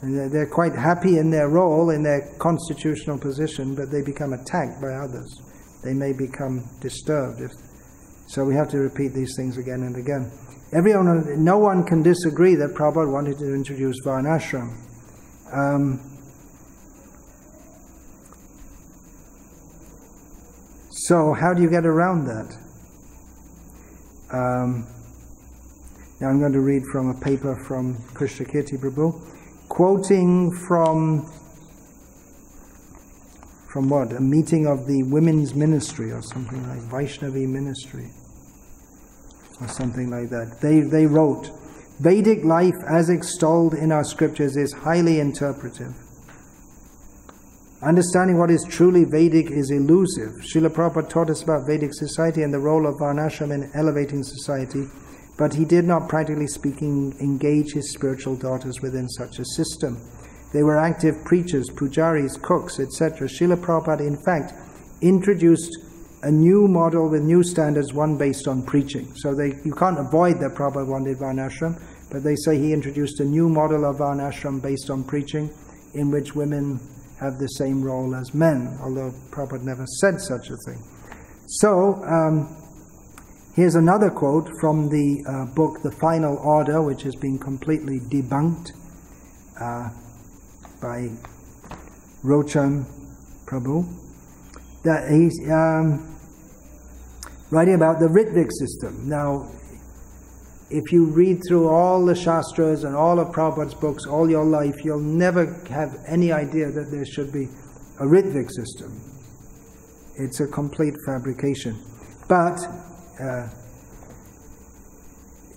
Speaker 1: And they're quite happy in their role, in their constitutional position, but they become attacked by others. They may become disturbed. So we have to repeat these things again and again. No one can disagree that Prabhupada wanted to introduce Varnashram. So how do you get around that? Now I'm going to read from a paper from Krishna Kirti Prabhu, quoting from what? A meeting of the women's ministry or something like Vaishnavi ministry or something like that. They wrote, Vedic life as extolled in our scriptures is highly interpretive. Understanding what is truly Vedic is elusive. Srila Prabhupada taught us about Vedic society and the role of Varnashram in elevating society, but he did not, practically speaking, engage his spiritual daughters within such a system. They were active preachers, pujaris, cooks, etc. Srila Prabhupada, in fact, introduced a new model with new standards, one based on preaching. So you can't avoid that Prabhupada wanted Varnashram, but they say he introduced a new model of Varnashram based on preaching, in which women have the same role as men, although Prabhupada never said such a thing. So, here's another quote from the book The Final Order, which has been completely debunked by Rochan Prabhu, that he's writing about the Ritvik system. Now, if you read through all the Shastras and all of Prabhupada's books all your life, you'll never have any idea that there should be a Ritvik system. It's a complete fabrication. But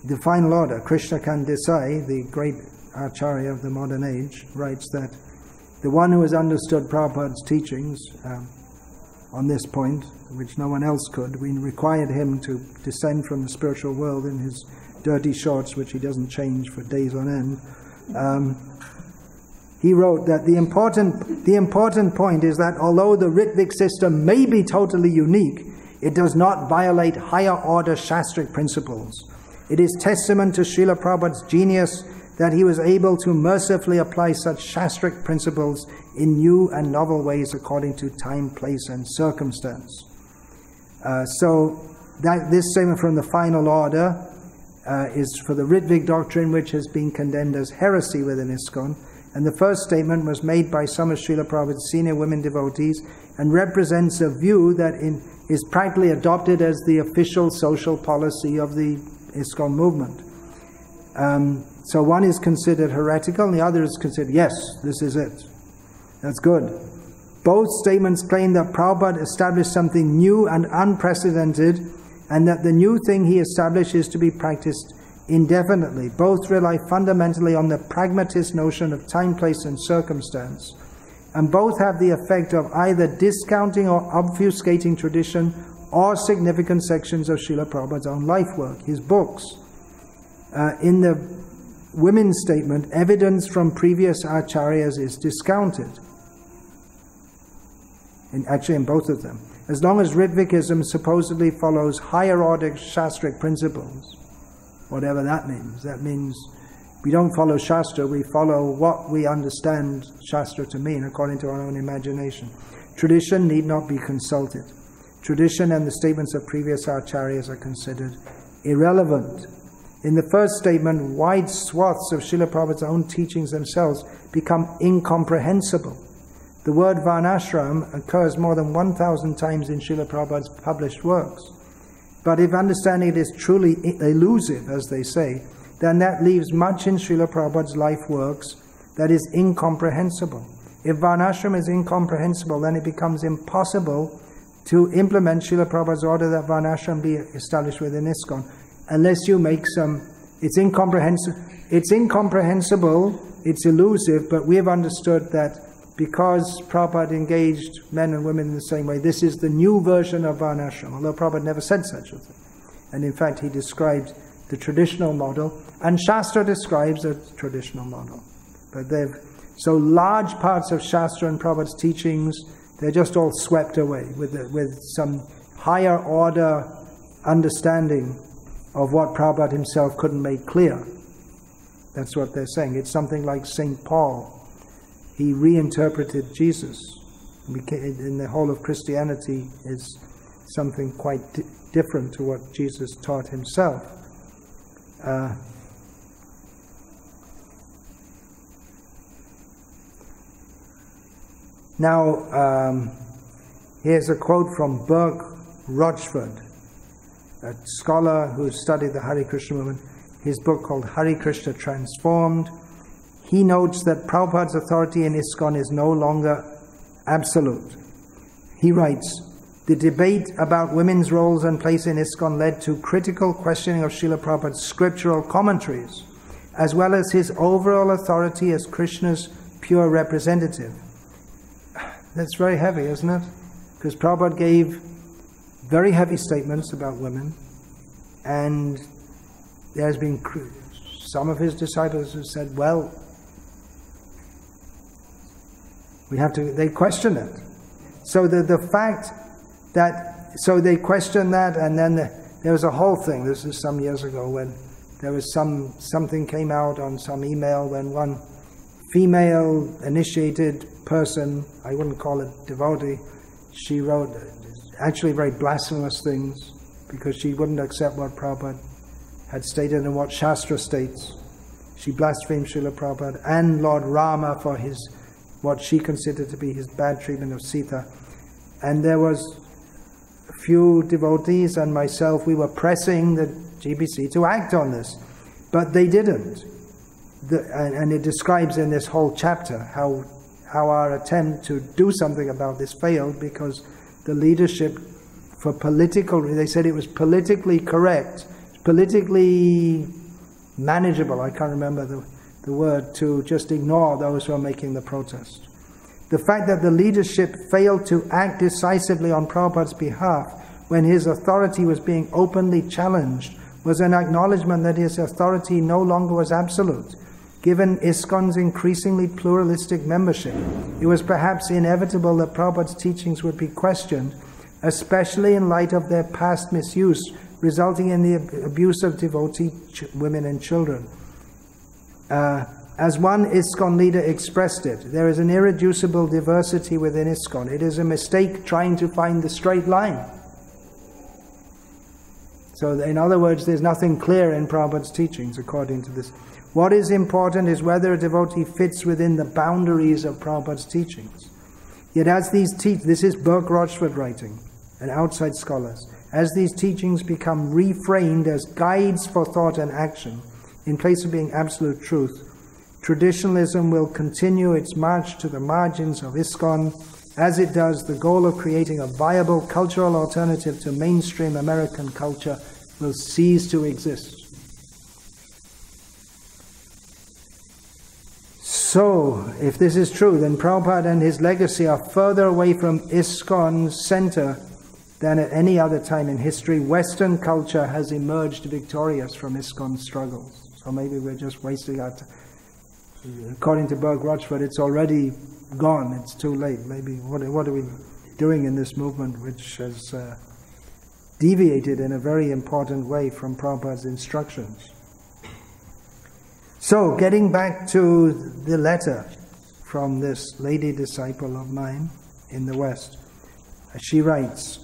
Speaker 1: the Final Order, Krishnakant Desai, the great Acharya of the modern age, writes that the one who has understood Prabhupada's teachings on this point, which no one else could, we required him to descend from the spiritual world in his dirty shorts, which he doesn't change for days on end. He wrote that the important point is that although the Ritvik system may be totally unique, it does not violate higher order Shastric principles. It is testament to Srila Prabhupada's genius that he was able to mercifully apply such Shastric principles in new and novel ways according to time, place, and circumstance. So this statement from the Final Order is for the Ritvik doctrine, which has been condemned as heresy within ISKCON. And the first statement was made by some of Srila Prabhupada's senior women devotees and represents a view that is practically adopted as the official social policy of the ISKCON movement. So one is considered heretical and the other is considered, yes, this is it. That's good. Both statements claim that Prabhupada established something new and unprecedented and that the new thing he established is to be practiced indefinitely. Both rely fundamentally on the pragmatist notion of time, place, and circumstance, and both have the effect of either discounting or obfuscating tradition or significant sections of Srila Prabhupada's own life work, his books. In the women's statement, evidence from previous acharyas is discounted. Actually, in both of them. As long as Ritvikism supposedly follows higher order Shastric principles, whatever that means. That means we don't follow Shastra, we follow what we understand Shastra to mean according to our own imagination. Tradition need not be consulted. Tradition and the statements of previous acharyas are considered irrelevant. In the first statement, wide swaths of Srila Prabhupada's own teachings themselves become incomprehensible. The word varnashram occurs more than 1,000 times in Srila Prabhupada's published works. But if understanding it is truly elusive, as they say, then that leaves much in Srila Prabhupada's life works that is incomprehensible. If varnashram is incomprehensible, then it becomes impossible to implement Srila Prabhupada's order that varnashram be established within ISKCON, unless you make some... It's incomprehensible, it's elusive, but we have understood that because Prabhupada engaged men and women in the same way, this is the new version of varnashram, although Prabhupada never said such a thing. And in fact, he described the traditional model, and Shastra describes a traditional model. But so large parts of Shastra and Prabhupada's teachings, they're just all swept away with some higher order understanding of what Prabhupada himself couldn't make clear. That's what they're saying. It's something like St. Paul. He reinterpreted Jesus. In the whole of Christianity is something quite different to what Jesus taught himself. Now, here's a quote from Burke Rochford, a scholar who studied the Hare Krishna movement. His book called Hare Krishna Transformed. He notes that Prabhupada's authority in ISKCON is no longer absolute. He writes, the debate about women's roles and place in ISKCON led to critical questioning of Srila Prabhupada's scriptural commentaries, as well as his overall authority as Krishna's pure representative. That's very heavy, isn't it? Because Prabhupada gave very heavy statements about women, and there's been some of his disciples who said, well, they question it. So the fact that, so they questioned that, and then there was a whole thing, this is some years ago, when there was something came out on some email when one female initiated person, I wouldn't call it devotee, she wrote actually very blasphemous things because she wouldn't accept what Prabhupada had stated and what Shastra states. She blasphemed Srila Prabhupada and Lord Rama for what she considered to be his bad treatment of Sita. And there was a few devotees and myself, we were pressing the GBC to act on this, but they didn't. And it describes in this whole chapter how our attempt to do something about this failed because the leadership, they said it was politically correct, politically manageable, I can't remember the word, to just ignore those who are making the protest. The fact that the leadership failed to act decisively on Prabhupada's behalf when his authority was being openly challenged was an acknowledgement that his authority no longer was absolute. Given ISKCON's increasingly pluralistic membership, it was perhaps inevitable that Prabhupada's teachings would be questioned, especially in light of their past misuse, resulting in the abuse of devotee women and children. As one ISKCON leader expressed it, there is an irreducible diversity within ISKCON. It is a mistake trying to find the straight line. So in other words, there's nothing clear in Prabhupada's teachings according to this. What is important is whether a devotee fits within the boundaries of Prabhupada's teachings. Yet as this is Burke Rochford writing, and outside scholars, as these teachings become reframed as guides for thought and action, in place of being absolute truth, traditionalism will continue its march to the margins of ISKCON As it does, the goal of creating a viable cultural alternative to mainstream American culture will cease to exist. So, if this is true, then Prabhupada and his legacy are further away from ISKCON's center than at any other time in history. Western culture has emerged victorious from ISKCON's struggles. So maybe we're just wasting our time. According to Berg Rochford, it's already gone, it's too late. Maybe what are we doing in this movement which has deviated in a very important way from Prabhupada's instructions? So, getting back to the letter from this lady disciple of mine in the West, she writes,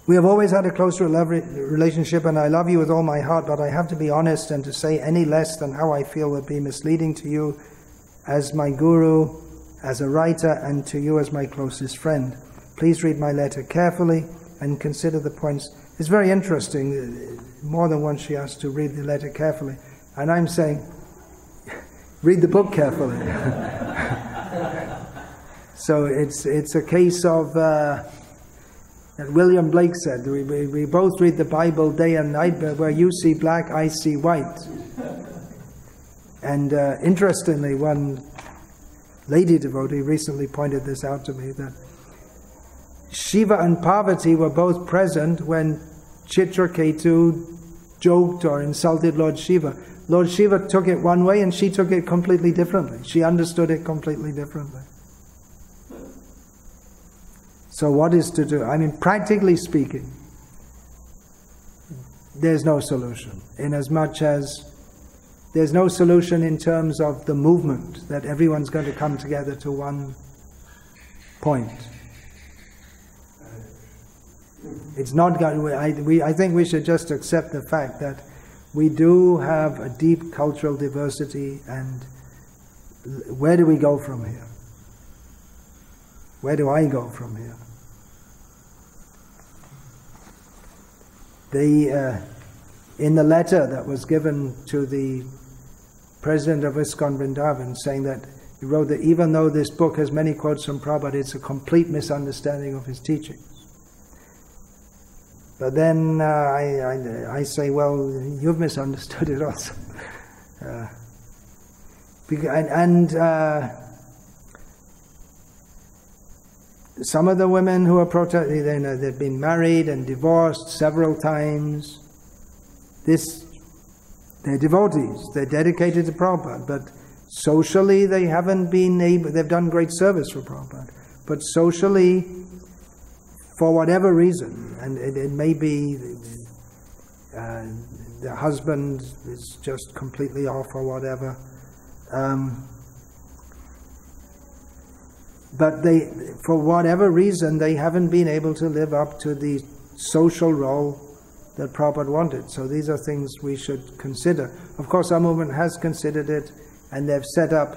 Speaker 1: "We have always had a close relationship and I love you with all my heart, but I have to be honest, and to say any less than how I feel would be misleading to you as my guru, as a writer, and to you as my closest friend. Please read my letter carefully and consider the points." It's very interesting. More than once she asked to read the letter carefully. And I'm saying, read the book carefully. So it's a case of, that William Blake said, we both read the Bible day and night, but where you see black, I see white. And interestingly, one lady devotee recently pointed this out to me, that Shiva and Parvati were both present when Chitraketu joked or insulted Lord Shiva. Lord Shiva took it one way and she took it completely differently. She understood it completely differently. So what is to do? I mean, practically speaking, there's no solution. In as much as there's no solution in terms of the movement, that everyone's going to come together to one point. It's not going. I think we should just accept the fact that we do have a deep cultural diversity, and where do we go from here? Where do I go from here? In the letter that was given to the president of ISKCON Vrindavan, saying that he wrote that even though this book has many quotes from Prabhupada, it's a complete misunderstanding of his teaching. But then I say, well, you've misunderstood it also. Some of the women who are protesting, they've been married and divorced several times. They're devotees, they're dedicated to Prabhupada, but socially they haven't been able, they've done great service for Prabhupada, but socially, for whatever reason, and it may be the husband is just completely off or whatever, but for whatever reason, they haven't been able to live up to the social role that Prabhupada wanted. So these are things we should consider. Of course, our movement has considered it, and they've set up,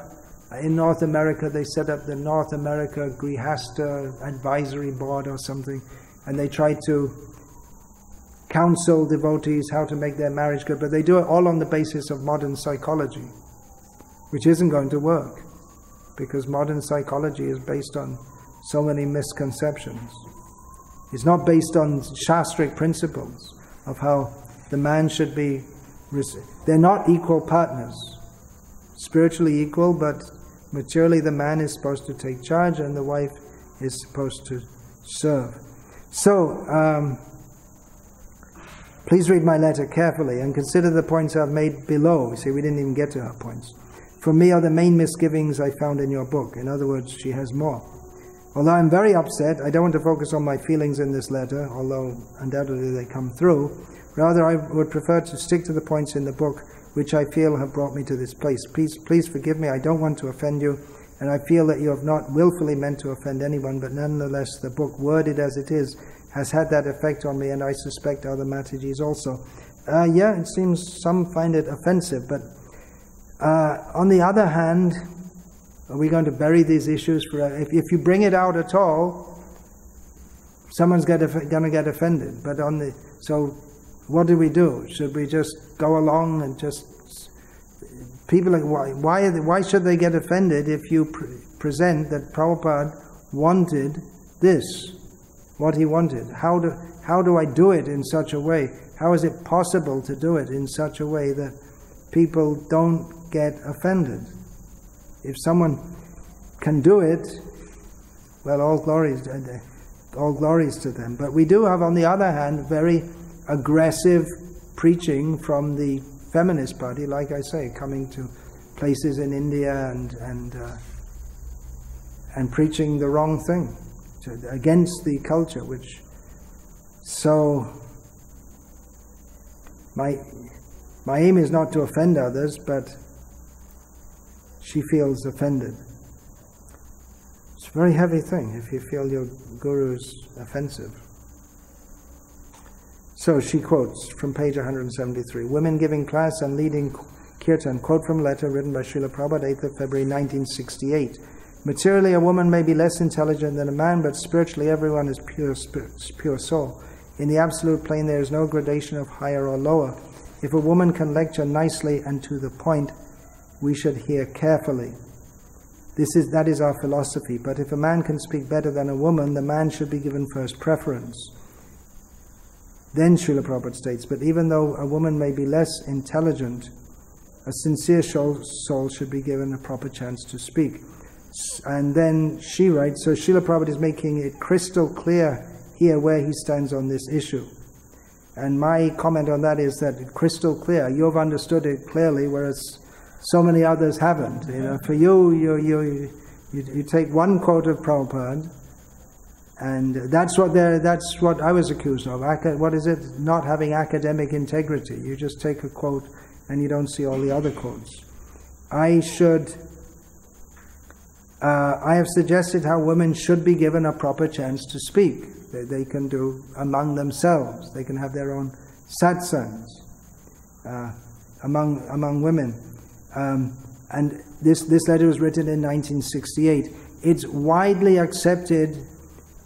Speaker 1: in North America, they set up the North America Grihasta Advisory Board or something, and they try to counsel devotees how to make their marriage good, but they do it all on the basis of modern psychology, which isn't going to work, because modern psychology is based on so many misconceptions. It's not based on Shastric principles of how the man should be. They're not equal partners. Spiritually equal, but materially the man is supposed to take charge and the wife is supposed to serve. So, please read my letter carefully and consider the points I've made below. You see, we didn't even get to her points. For me are the main misgivings I found in your book. In other words, she has more. Although I'm very upset, I don't want to focus on my feelings in this letter, although undoubtedly they come through. Rather, I would prefer to stick to the points in the book which I feel have brought me to this place. Please forgive me, I don't want to offend you, and I feel that you have not willfully meant to offend anyone, but nonetheless the book, worded as it is, has had that effect on me, and I suspect other Matajis also. Yeah, it seems some find it offensive, but on the other hand, are we going to bury these issues forever? If you bring it out at all, someone's going to get offended. But so what do we do? Should we just go along and just people? Why should they get offended if you present that Prabhupada wanted this, what he wanted. How do I do it in such a way? How is it possible to do it in such a way that people don't get offended? If someone can do it, well, all glories to them. But we do have, on the other hand, very aggressive preaching from the feminist party, like I say, coming to places in India and preaching the wrong thing against the culture, which so my aim is not to offend others, but she feels offended. It's a very heavy thing if you feel your guru's offensive. So she quotes from page 173, Women Giving Class and Leading Kirtan, quote from a letter written by Srila Prabhupada, 8th of February 1968. Materially, a woman may be less intelligent than a man, but spiritually everyone is pure soul. In the absolute plane there is no gradation of higher or lower. If a woman can lecture nicely and to the point, we should hear carefully. That is our philosophy. But if a man can speak better than a woman, the man should be given first preference. Then Srila Prabhupada states, but even though a woman may be less intelligent, a sincere soul should be given a proper chance to speak. And then she writes, so Srila Prabhupada is making it crystal clear here where he stands on this issue. And my comment on that is that crystal clear, you've understood it clearly, whereas so many others haven't. You know, for you take one quote of Prabhupada, and that's what I was accused of. What is it? Not having academic integrity. You just take a quote and you don't see all the other quotes. I have suggested how women should be given a proper chance to speak. They can do among themselves. They can have their own satsangs among women. And this letter was written in 1968. It's widely accepted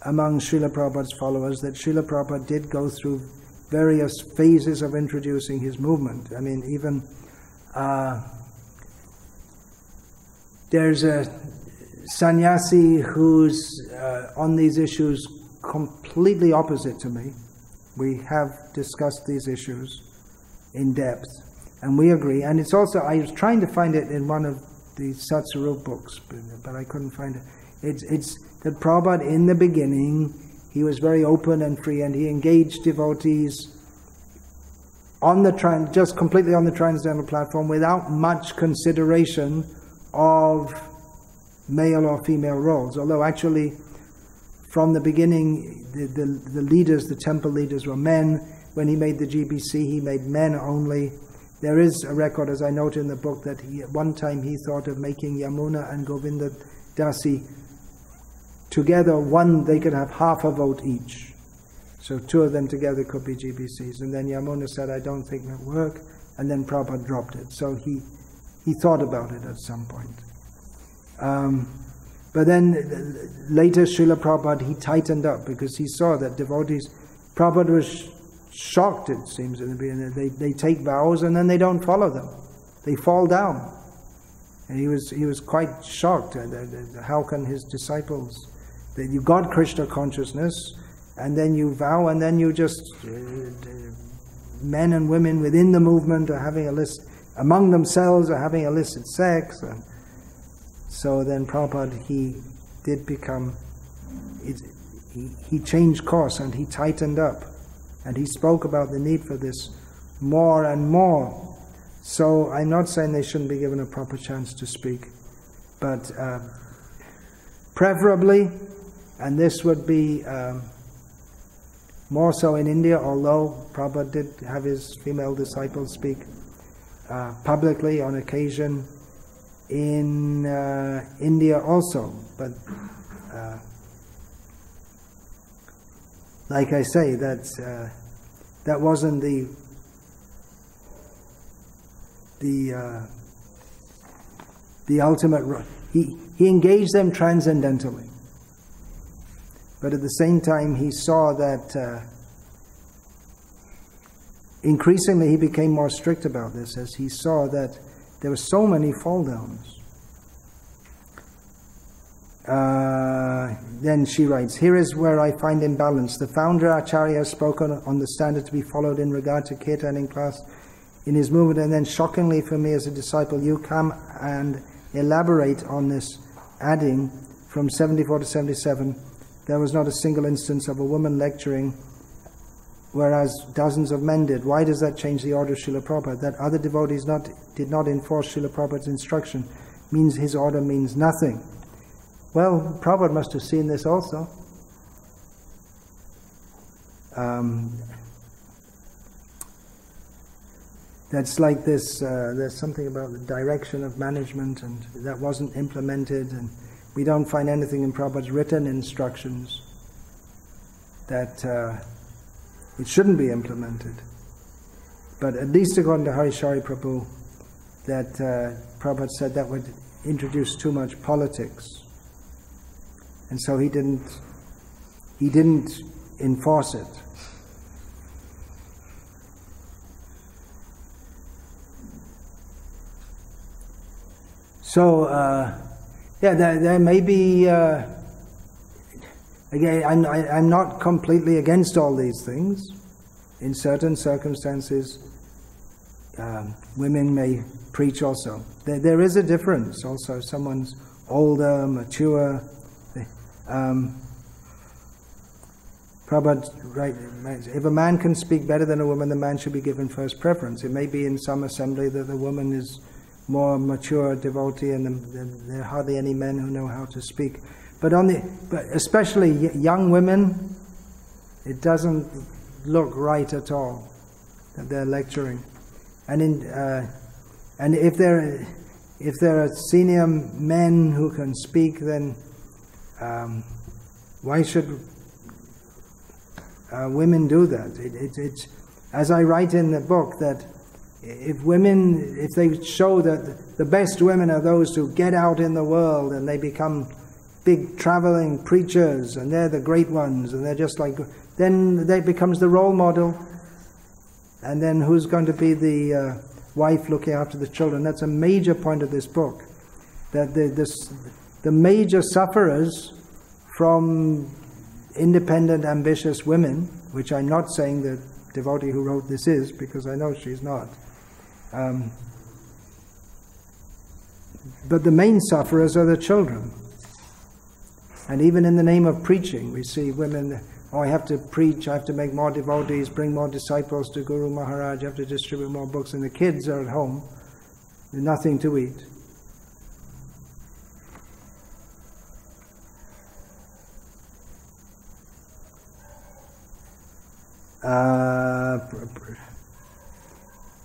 Speaker 1: among Srila Prabhupada's followers that Srila Prabhupada did go through various phases of introducing his movement. I mean, even there's a sannyasi who's on these issues completely opposite to me. We have discussed these issues in depth, and we agree. And it's also, I was trying to find it in one of the Satsarup books, but I couldn't find it. It's that Prabhupada, in the beginning, he was very open and free, and he engaged devotees on the just completely on the transcendental platform without much consideration of male or female roles. Although actually, from the beginning, the leaders, the temple leaders were men. When he made the GBC, he made men only. There is a record, as I note in the book, that at one time he thought of making Yamuna and Govinda Dasi together. They could have half a vote each. So two of them together could be GBCs. And then Yamuna said, I don't think that will work. And then Prabhupada dropped it. So he thought about it at some point. But then later Srila Prabhupada, he tightened up because he saw that devotees, Prabhupada was shocked, it seems, in the beginning. They take vows and then they don't follow them. They fall down. And he was quite shocked. How can his disciples, that you got Krishna consciousness, and then you vow, and then you just, men and women within the movement are having among themselves are having illicit sex. And so then Prabhupada, he did become, he changed course and he tightened up. And he spoke about the need for this more and more. So I'm not saying they shouldn't be given a proper chance to speak, but preferably, and this would be more so in India, although Prabhupada did have his female disciples speak publicly on occasion in India also. But like I say, that wasn't the ultimate. He engaged them transcendentally, but at the same time he saw that increasingly he became more strict about this, as he saw that there were so many fall downs. Then she writes, here is where I find imbalance. The founder Acharya has spoken on the standard to be followed in regard to kirtan in class in his movement, and then shockingly for me as a disciple, you come and elaborate on this, adding from 74 to 77, there was not a single instance of a woman lecturing, whereas dozens of men did. Why does that change the order of Srila Prabhupada? That other devotees did not enforce Srila Prabhupada's instruction means his order means nothing. Well, Prabhupada must have seen this also. That's like this, there's something about the direction of management, and that wasn't implemented, and we don't find anything in Prabhupada's written instructions that it shouldn't be implemented. But at least according to Harishari Prabhu, that Prabhupada said that would introduce too much politics. And so he didn't enforce it. So, there may be, again, I'm not completely against all these things. In certain circumstances, women may preach also. There is a difference also. If someone's older, mature, Prabhupada, right, if a man can speak better than a woman, the man should be given first preference. It may be in some assembly that the woman is more mature devotee, and there are hardly any men who know how to speak. But especially young women, it doesn't look right at all that they're lecturing. And if there are senior men who can speak, then why should women do that? It's as I write in the book, that if they show that the best women are those who get out in the world and they become big traveling preachers and they're the great ones and they're just like, then that becomes the role model. And then who's going to be the wife looking after the children? That's a major point of this book. That the major sufferers from independent, ambitious women, which I'm not saying the devotee who wrote this is, because I know she's not. But the main sufferers are the children. And even in the name of preaching, we see women, I have to preach, I have to make more devotees, bring more disciples to Guru Maharaj, I have to distribute more books, and the kids are at home with nothing to eat.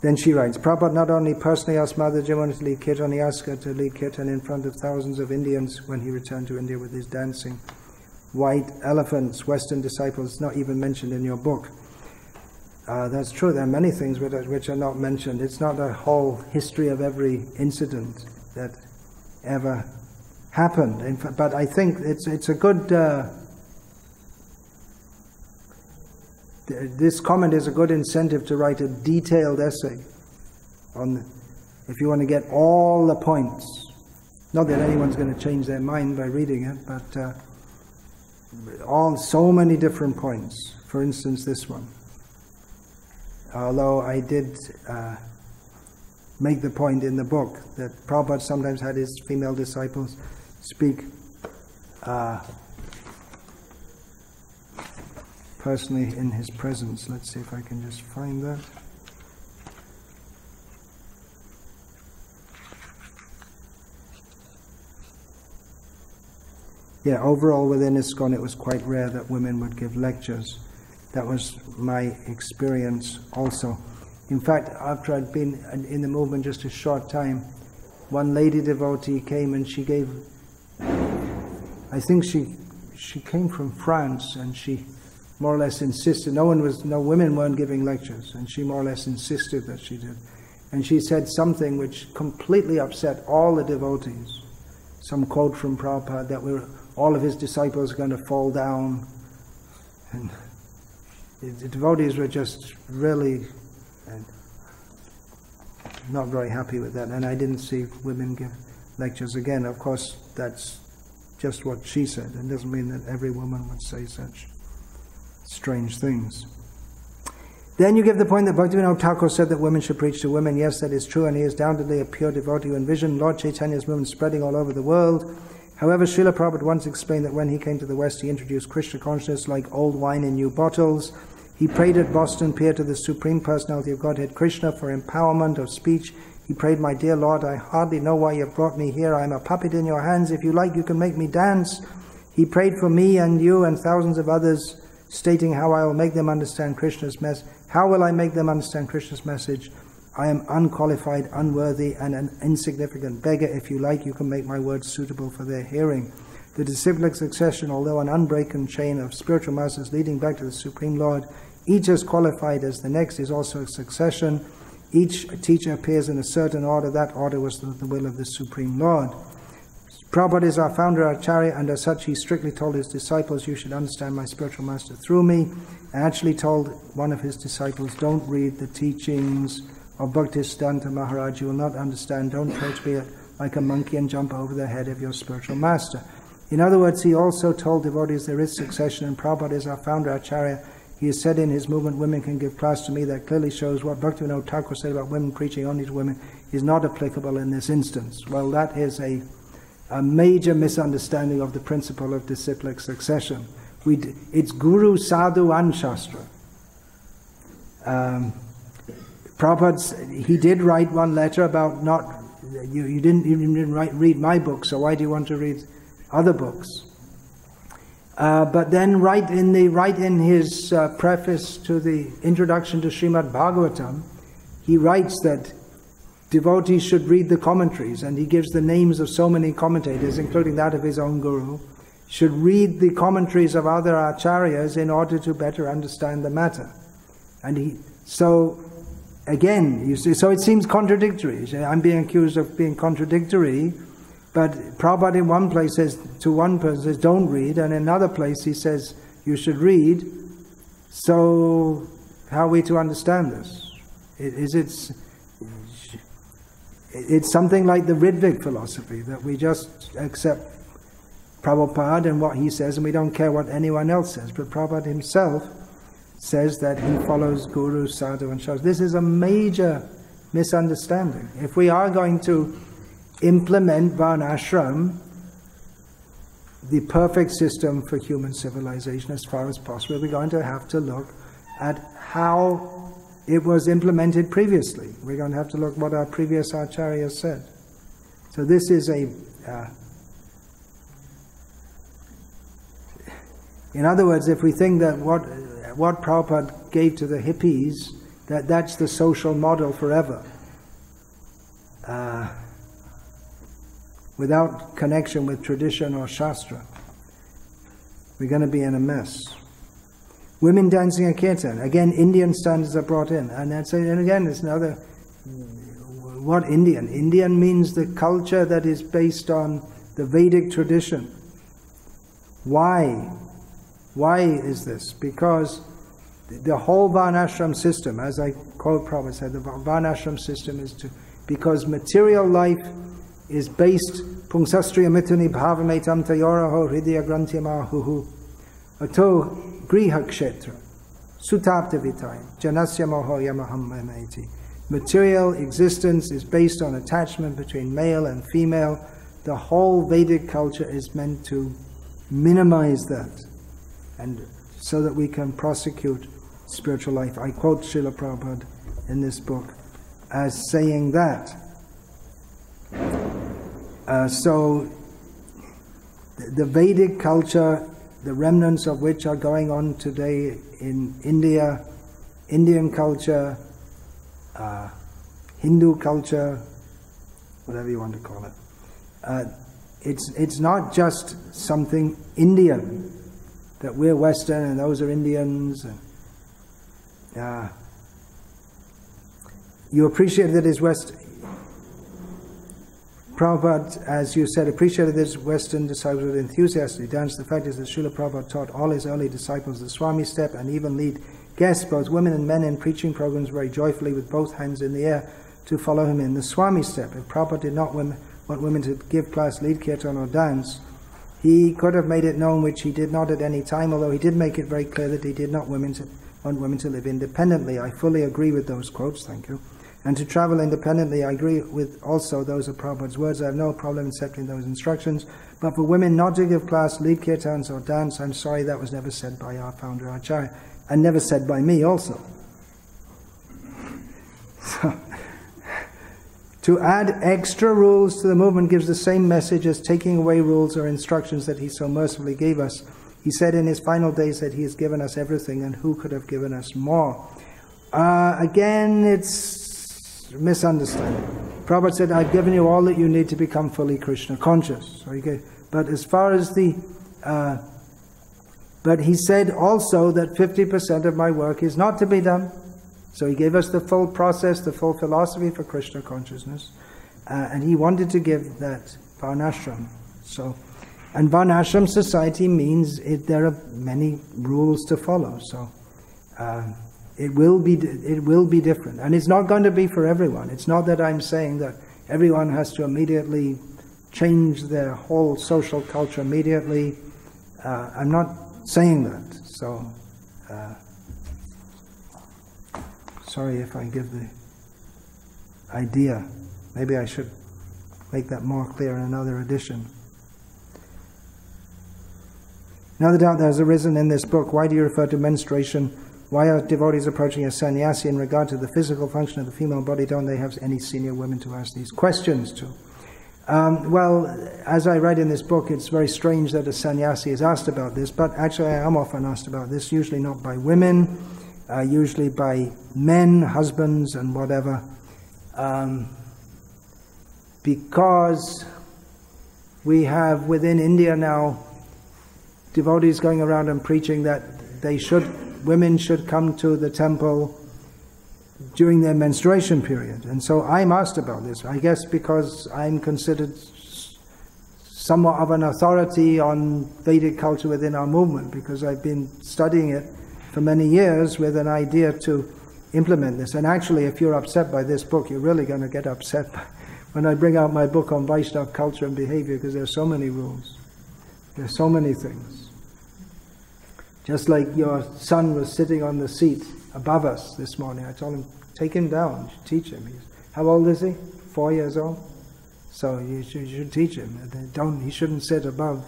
Speaker 1: Then she writes, Prabhupada not only personally asked Mataji wanted to lead kirtan, he asked her to lead kirtan in front of thousands of Indians when he returned to India with his dancing. White elephants, Western disciples, not even mentioned in your book. That's true, there are many things which are not mentioned. It's not a whole history of every incident that ever happened. But I think it's a good... this comment is a good incentive to write a detailed essay on, if you want to get all the points. Not that anyone's going to change their mind by reading it, but so many different points. For instance, this one. Although I did make the point in the book that Prabhupada sometimes had his female disciples speak personally in his presence. Let's see if I can just find that. Yeah, overall within ISKCON it was quite rare that women would give lectures. That was my experience also. In fact, after I'd been in the movement just a short time, one lady devotee came and she gave, I think she came from France, and she more or less insisted, no women weren't giving lectures, and she more or less insisted that she did. And she said something which completely upset all the devotees. Some quote from Prabhupada that all of his disciples are going to fall down. And the devotees were just really not very happy with that. And I didn't see women give lectures again. Of course, that's just what she said. It doesn't mean that every woman would say such strange things. Then you give the point that Bhakti Vinod Thakur said that women should preach to women. Yes, that is true, and he is undoubtedly a pure devotee who envisioned Lord Chaitanya's movement spreading all over the world. However, Srila Prabhupada once explained that when he came to the West, he introduced Krishna consciousness like old wine in new bottles. He prayed at Boston Pier to the Supreme Personality of Godhead Krishna for empowerment of speech. He prayed, "My dear Lord, I hardly know why you have brought me here. I am a puppet in your hands. If you like, you can make me dance." He prayed for me and you and thousands of others, stating how I will make them understand Krishna's message. How will I make them understand Krishna's message? I am unqualified, unworthy, and an insignificant beggar. If you like, you can make my words suitable for their hearing. The disciplic succession, although an unbroken chain of spiritual masters leading back to the Supreme Lord, each as qualified as the next, is also a succession. Each teacher appears in a certain order. That order was the will of the Supreme Lord. Prabhupada is our founder, Acharya, and as such he strictly told his disciples, "You should understand my spiritual master through me." And actually told one of his disciples, "Don't read the teachings of Bhaktisiddhanta Maharaj. You will not understand. Don't try to be like a monkey and jump over the head of your spiritual master." In other words, he also told devotees there is succession, and Prabhupada is our founder, Acharya. He has said in his movement, "Women can give class to me." That clearly shows what Bhakti Vinod Thakur said about women preaching only to women is not applicable in this instance. Well, that is a major misunderstanding of the principle of disciplic succession. It's Guru, Sadhu and Shastra. Prabhupada, he did write one letter about not, you didn't read my book, so why do you want to read other books? But then right in his preface to the introduction to Srimad Bhagavatam, he writes that devotees should read the commentaries, and he gives the names of so many commentators, including that of his own guru, should read the commentaries of other acharyas in order to better understand the matter. And so again, you see, so it seems contradictory. I'm being accused of being contradictory, but Prabhupada in one place says to one person, says, "Don't read," and in another place he says, "You should read." So how are we to understand this? It's something like the Ridvik philosophy, that we just accept Prabhupada and what he says, and we don't care what anyone else says. But Prabhupada himself says that he follows Guru, Sadhu and Shastra. This is a major misunderstanding. If we are going to implement Varnashram, the perfect system for human civilization as far as possible, we're going to have to look at how it was implemented previously. We're going to have to look what our previous acharyas said. So this is in other words, if we think that what Prabhupada gave to the hippies, that's the social model forever, without connection with tradition or Shastra, we're going to be in a mess. Women dancing a kirtan. Again, Indian standards are brought in. And again, it's another... What Indian? Indian means the culture that is based on the Vedic tradition. Why? Why is this? Because the whole Varnashram system, as I quote Prabhupada said, the Varnashram system is because material life is based pungsastriya mituni bhavametam tayoraho hridya grantyamahuhu ato griha kshetra sutapta vitayam janasya moho yamaham mameti. Material existence is based on attachment between male and female. The whole Vedic culture is meant to minimize that, and so that we can prosecute spiritual life. I quote Srila Prabhupada in this book as saying that. So the Vedic culture, the remnants of which are going on today in India, Indian culture, Hindu culture, whatever you want to call it, it's not just something Indian, that we're Western and those are Indians. And, you appreciate that his Prabhupada, as you said, appreciated his Western disciples with enthusiastically danced. The fact is that Srila Prabhupada taught all his early disciples the Swami step and even lead guests, both women and men, in preaching programs very joyfully with both hands in the air to follow him in the Swami step. If Prabhupada did not want women to give class, lead kirtan or dance, He could have made it known, which he did not at any time, although he did make it very clear that he did not want women to live independently. I fully agree with those quotes, thank you. And to travel independently, I agree with also those of Prabhupada's words. I have no problem accepting those instructions. But for women not to give class, lead kirtans or dance, I'm sorry, that was never said by our founder Acharya. And never said by me also. So, to add extra rules to the movement gives the same message as taking away rules or instructions that he so mercifully gave us. He said in his final days that he has given us everything, and who could have given us more? Again, it's misunderstanding. Prabhupada said, I've given you all that you need to become fully Krishna conscious. Okay? But as far as but he said also that 50% of my work is not to be done. So he gave us the full process, the full philosophy for Krishna consciousness, and he wanted to give that varnashram. So, and varnashram society means there are many rules to follow. So it will be different, and it's not going to be for everyone. It's not that I'm saying that everyone has to immediately change their whole social culture immediately. I'm not saying that. So. Sorry if I give the idea. Maybe I should make that more clear in another edition. Another doubt that has arisen in this book: why do you refer to menstruation? Why are devotees approaching a sannyasi in regard to the physical function of the female body? Don't they have any senior women to ask these questions to? Well, as I write in this book, it's very strange that a sannyasi is asked about this, but actually I am often asked about this, usually not by women, usually by men, husbands and whatever, because we have within India now devotees going around and preaching that women should come to the temple during their menstruation period. And so I'm asked about this, I guess because I'm considered somewhat of an authority on Vedic culture within our movement, because I've been studying it for many years with an idea to implement this. And actually, if you're upset by this book, you're really going to get upset when I bring out my book on Vaishnava culture and behavior, because there's so many rules. There's so many things. Just like your son was sitting on the seat above us this morning. I told him, take him down, you should teach him. How old is he? 4 years old? So you should teach him. He shouldn't sit above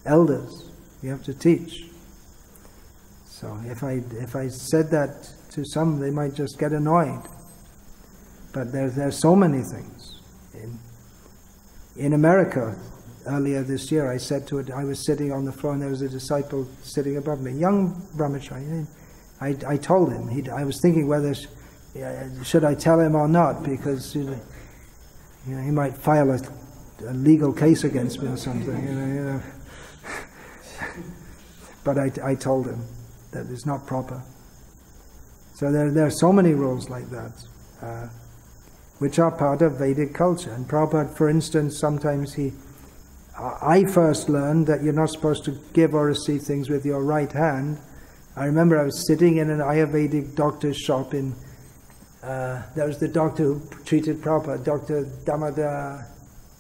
Speaker 1: elders. You have to teach. So if I said that to some, they might just get annoyed. But there's so many things. In America, earlier this year, I said to it, I was sitting on the floor and there was a disciple sitting above me, young brahmachari. I told him, I was thinking whether should I tell him or not, because he might file a legal case against me or something. But I told him that it's not proper. So there are so many rules like that, which are part of Vedic culture. And Prabhupada, for instance, sometimes I first learned that you're not supposed to give or receive things with your right hand. I remember I was sitting in an Ayurvedic doctor's shop there was the doctor who treated Prabhupada, Dr. Damodar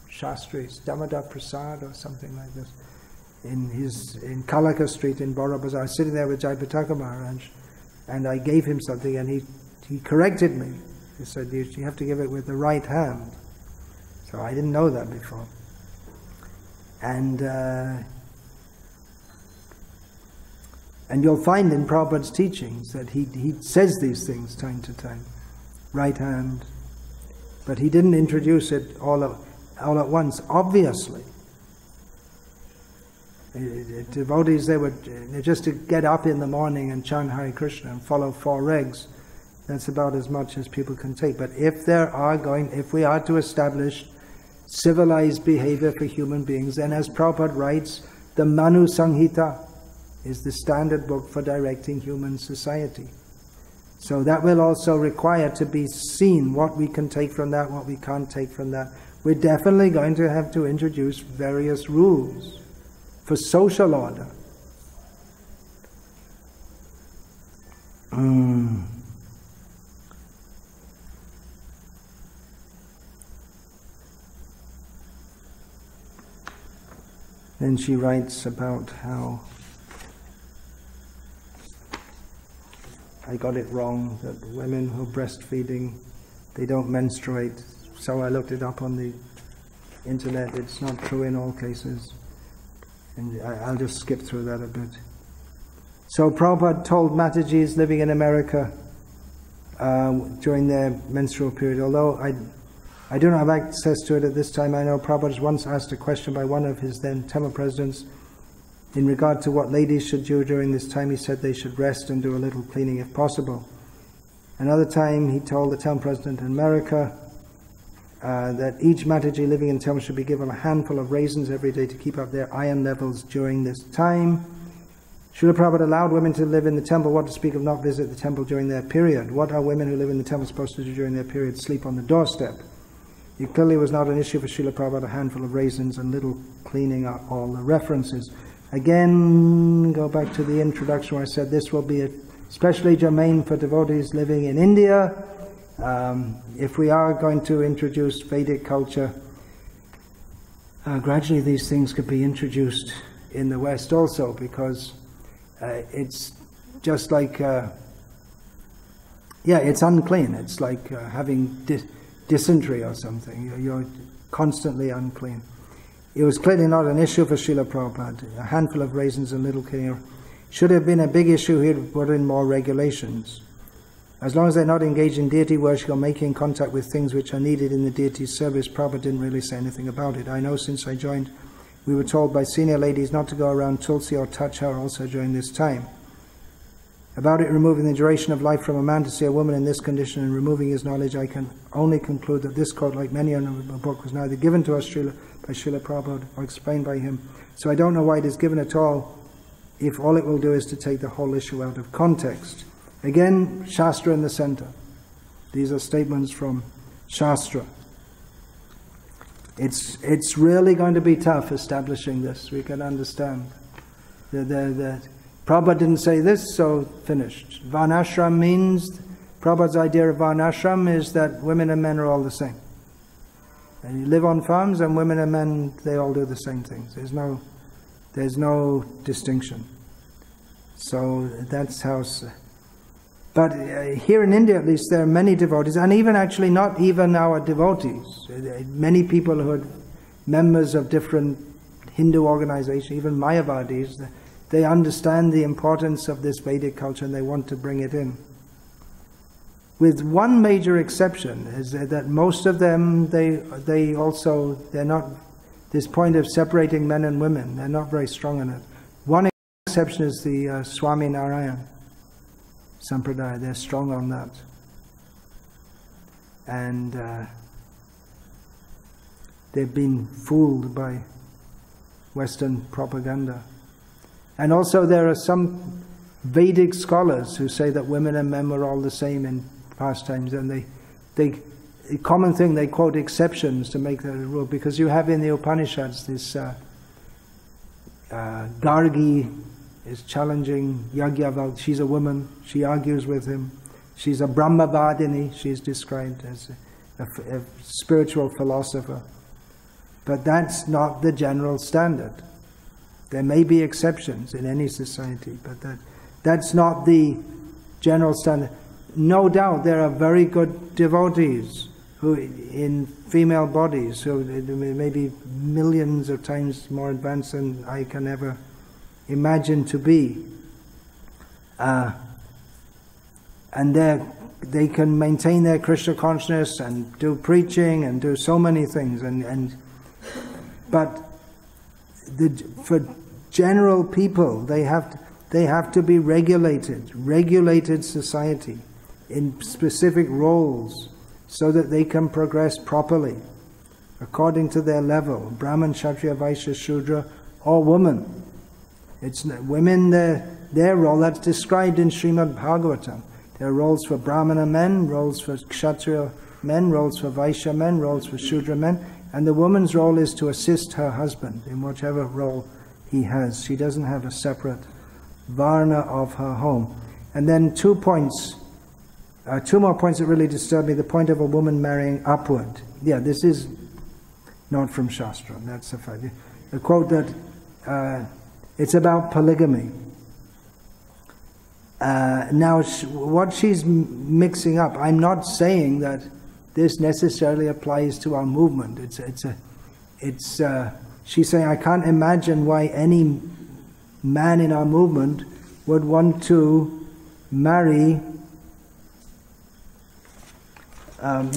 Speaker 1: Shastri, Damodar Prasad or something like this, in Kalaka Street in Bora Bazaar. I was sitting there with Jayapataka Maharaj, and I gave him something, and he corrected me. He said, you have to give it with the right hand. So I didn't know that before. And you'll find in Prabhupada's teachings that he says these things time to time. Right hand. But he didn't introduce it all at once, obviously. Devotees, they just to get up in the morning and chant Hare Krishna and follow 4 regs, that's about as much as people can take. But if we are to establish civilized behavior for human beings, then as Prabhupada writes, the Manu Samhita is the standard book for directing human society. So that will also require to be seen what we can take from that, what we can't take from that. We're definitely going to have to introduce various rules for social order. Then she writes about how I got it wrong, that women who are breastfeeding, they don't menstruate. So I looked it up on the internet. It's not true in all cases. And I'll just skip through that a bit. So Prabhupada told Matajis living in America during their menstrual period, although I do not have access to it at this time. I know Prabhupada was once asked a question by one of his then temple presidents in regard to what ladies should do during this time. He said they should rest and do a little cleaning if possible. Another time he told the temple president in America that each Mataji living in temple should be given a handful of raisins every day to keep up their iron levels during this time. Srila Prabhupada allowed women to live in the temple, what to speak of not visit the temple during their period. What are women who live in the temple supposed to do during their period? Sleep on the doorstep. It clearly was not an issue for Srila Prabhupada, a handful of raisins and little cleaning up all the references. Again, go back to the introduction where I said this will be especially germane for devotees living in India. If we are going to introduce Vedic culture, gradually these things could be introduced in the West also, because it's just like, it's unclean. It's like having dysentery or something. You're constantly unclean. It was clearly not an issue for Srila Prabhupada. A handful of raisins and little cleaning. Should have been a big issue, he would put in more regulations. As long as they're not engaged in deity worship or making contact with things which are needed in the deity's service, Prabhupada didn't really say anything about it. I know since I joined, we were told by senior ladies not to go around Tulsi or touch her also during this time. About it removing the duration of life from a man to see a woman in this condition and removing his knowledge, I can only conclude that this quote, like many in the book, was neither given to us by Srila Prabhupada or explained by him. So I don't know why it is given at all, if all it will do is to take the whole issue out of context. Again, Shastra in the center. These are statements from Shastra. It's really going to be tough establishing this. We can understand. Prabhupada didn't say this, so finished. Varnashram means, Prabhupada's idea of Varnashram is that women and men are all the same. And you live on farms, and women and men, they all do the same things. There's no distinction. So that's how... But here in India, at least, there are many devotees, and even actually not even our devotees. Many people who are members of different Hindu organizations, even Mayavadis, they understand the importance of this Vedic culture and they want to bring it in. With one major exception, is that most of them, they're not, this point of separating men and women, they're not very strong in it. One exception is the Swami Narayan Sampradaya. They're strong on that. And they've been fooled by Western propaganda. And also there are some Vedic scholars who say that women and men were all the same in past times, and a common thing, they quote exceptions to make that a rule, because you have in the Upanishads this Gargi is challenging Yajnavalkya. She's a woman, she argues with him. She's a Brahmavadini, she's described as a spiritual philosopher. But that's not the general standard. There may be exceptions in any society, but that's not the general standard. No doubt there are very good devotees who, in female bodies, who may be millions of times more advanced than I can ever imagine to be. And they can maintain their Krishna consciousness and do preaching and do so many things. But for general people, they have to be regulated society in specific roles so that they can progress properly according to their level. Brahman, Kshatriya, Vaishya, Shudra, or woman. It's women, their role, that's described in Srimad Bhagavatam. There are roles for Brahmana men, roles for Kshatriya men, roles for Vaishya men, roles for Shudra men, and the woman's role is to assist her husband in whichever role he has. She doesn't have a separate varna of her home. And then 2 more points that really disturb me. The point of a woman marrying upward. Yeah, this is not from Shastra, that's a fact. A quote that it's about polygamy. Now, what she's mixing up, I'm not saying that this necessarily applies to our movement. She's saying, I can't imagine why any man in our movement would want to marry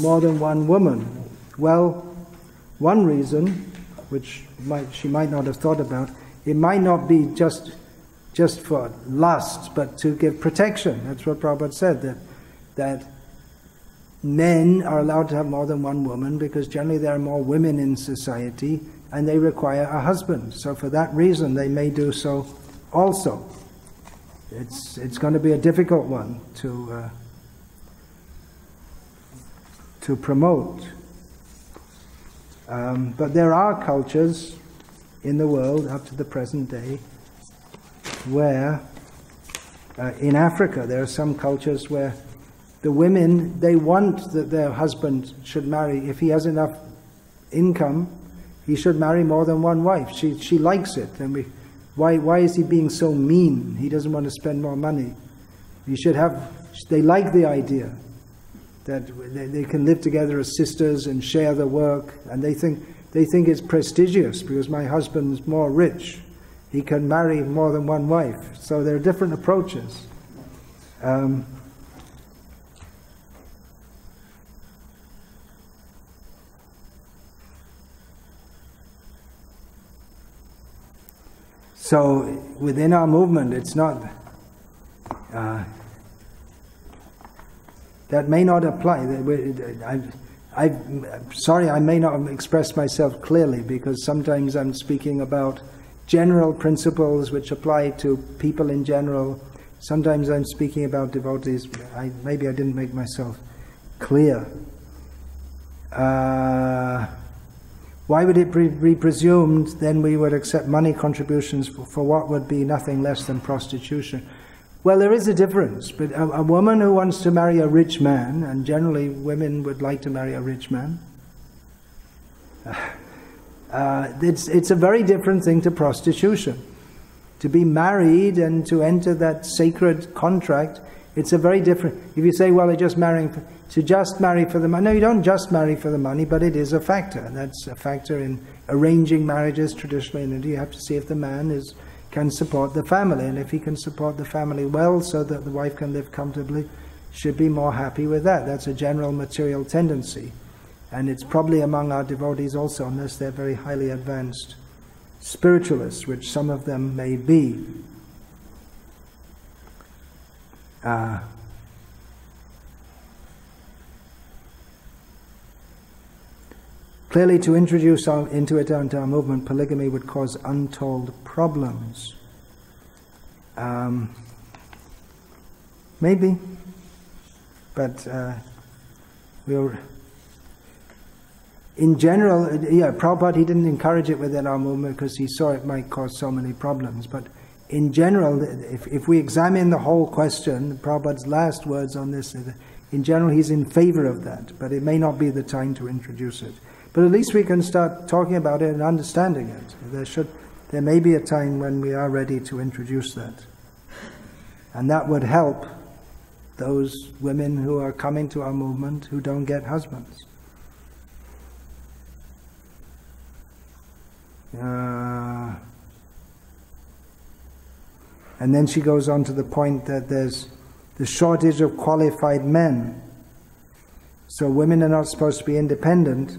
Speaker 1: more than one woman. Well, one reason, which she might not have thought about, it might not be just for lust, but to give protection. That's what Prabhupada said, that men are allowed to have more than one woman because generally there are more women in society and they require a husband. So for that reason they may do so also. It's going to be a difficult one to promote. But there are cultures in the world up to the present day where, in Africa, there are some cultures where the women, they want that their husband should marry. If he has enough income, he should marry more than one wife. She likes it. And why is he being so mean? He doesn't want to spend more money. They like the idea that they can live together as sisters and share the work, and they think it's prestigious because my husband's more rich. He can marry more than one wife. So there are different approaches. So within our movement, it's not, that may not apply. I'm sorry, I may not have expressed myself clearly because sometimes I'm speaking about general principles which apply to people in general. Sometimes I'm speaking about devotees. Maybe I didn't make myself clear. Why would it be presumed then we would accept money contributions for what would be nothing less than prostitution? Well, there is a difference, but a woman who wants to marry a rich man, and generally women would like to marry a rich man, it's a very different thing to prostitution. To be married and to enter that sacred contract, it's a very different. If you say, well, they're just marrying to just marry for the money. No, you don't just marry for the money, but it is a factor. That's a factor in arranging marriages traditionally in India. You have to see if the man can support the family, and if he can support the family well so that the wife can live comfortably, should be more happy with that. That's a general material tendency. And it's probably among our devotees also, unless they're very highly advanced spiritualists, which some of them may be. Clearly, to introduce into our movement, polygamy would cause untold problems. Maybe, but in general, Prabhupada, he didn't encourage it within our movement because he saw it might cause so many problems. But in general, if we examine the whole question, Prabhupada's last words on this, in general, he's in favor of that, but it may not be the time to introduce it. But at least we can start talking about it and understanding it. There may be a time when we are ready to introduce that. And that would help those women who are coming to our movement who don't get husbands. And then she goes on to the point that there's the shortage of qualified men. So women are not supposed to be independent.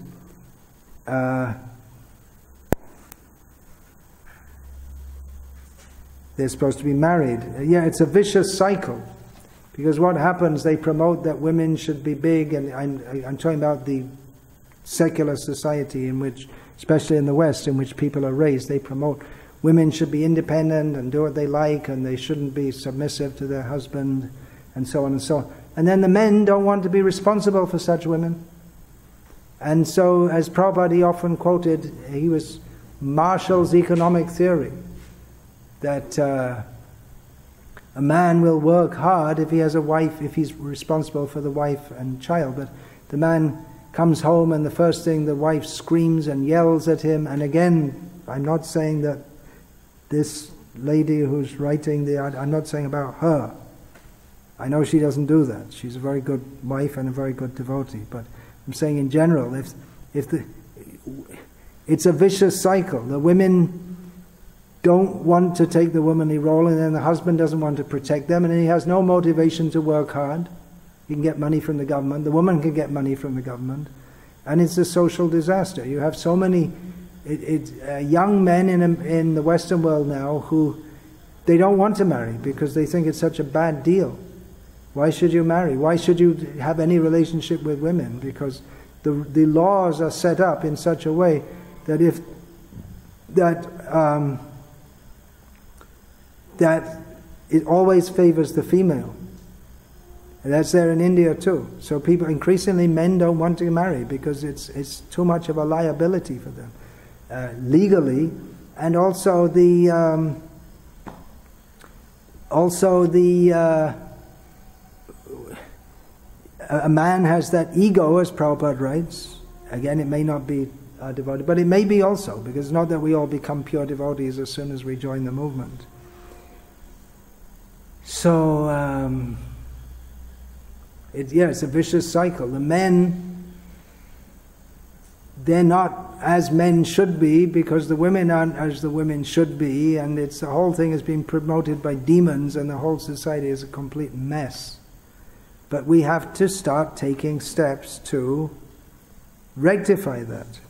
Speaker 1: They're supposed to be married. Yeah, it's a vicious cycle. Because what happens, they promote that women should be big, and I'm talking about the secular society in which, especially in the West, in which people are raised, they promote women should be independent and do what they like, and they shouldn't be submissive to their husband, and so on and so on. And then the men don't want to be responsible for such women. And so, as Prabhupada he often quoted, he was Marshall's economic theory, that a man will work hard if he has a wife, if he's responsible for the wife and child. But the man comes home and the first thing the wife screams and yells at him. And again, I'm not saying that this lady who's writing I'm not saying about her. I know she doesn't do that. She's a very good wife and a very good devotee. But I'm saying in general, it's a vicious cycle. The women don't want to take the womanly role, and then the husband doesn't want to protect them, and he has no motivation to work hard. He can get money from the government. The woman can get money from the government. And it's a social disaster. You have so many young men in the Western world now who they don't want to marry because they think it's such a bad deal. Why should you marry? Why should you have any relationship with women? Because the laws are set up in such a way that that it always favors the female. And that's there in India too. So people, increasingly men don't want to marry because it's too much of a liability for them. Legally, and also a man has that ego, as Prabhupada writes. Again, it may not be a devotee, but it may be also, because it's not that we all become pure devotees as soon as we join the movement. So, it's a vicious cycle. The men, they're not as men should be because the women aren't as the women should be, and the whole thing has been promoted by demons, and the whole society is a complete mess. But we have to start taking steps to rectify that.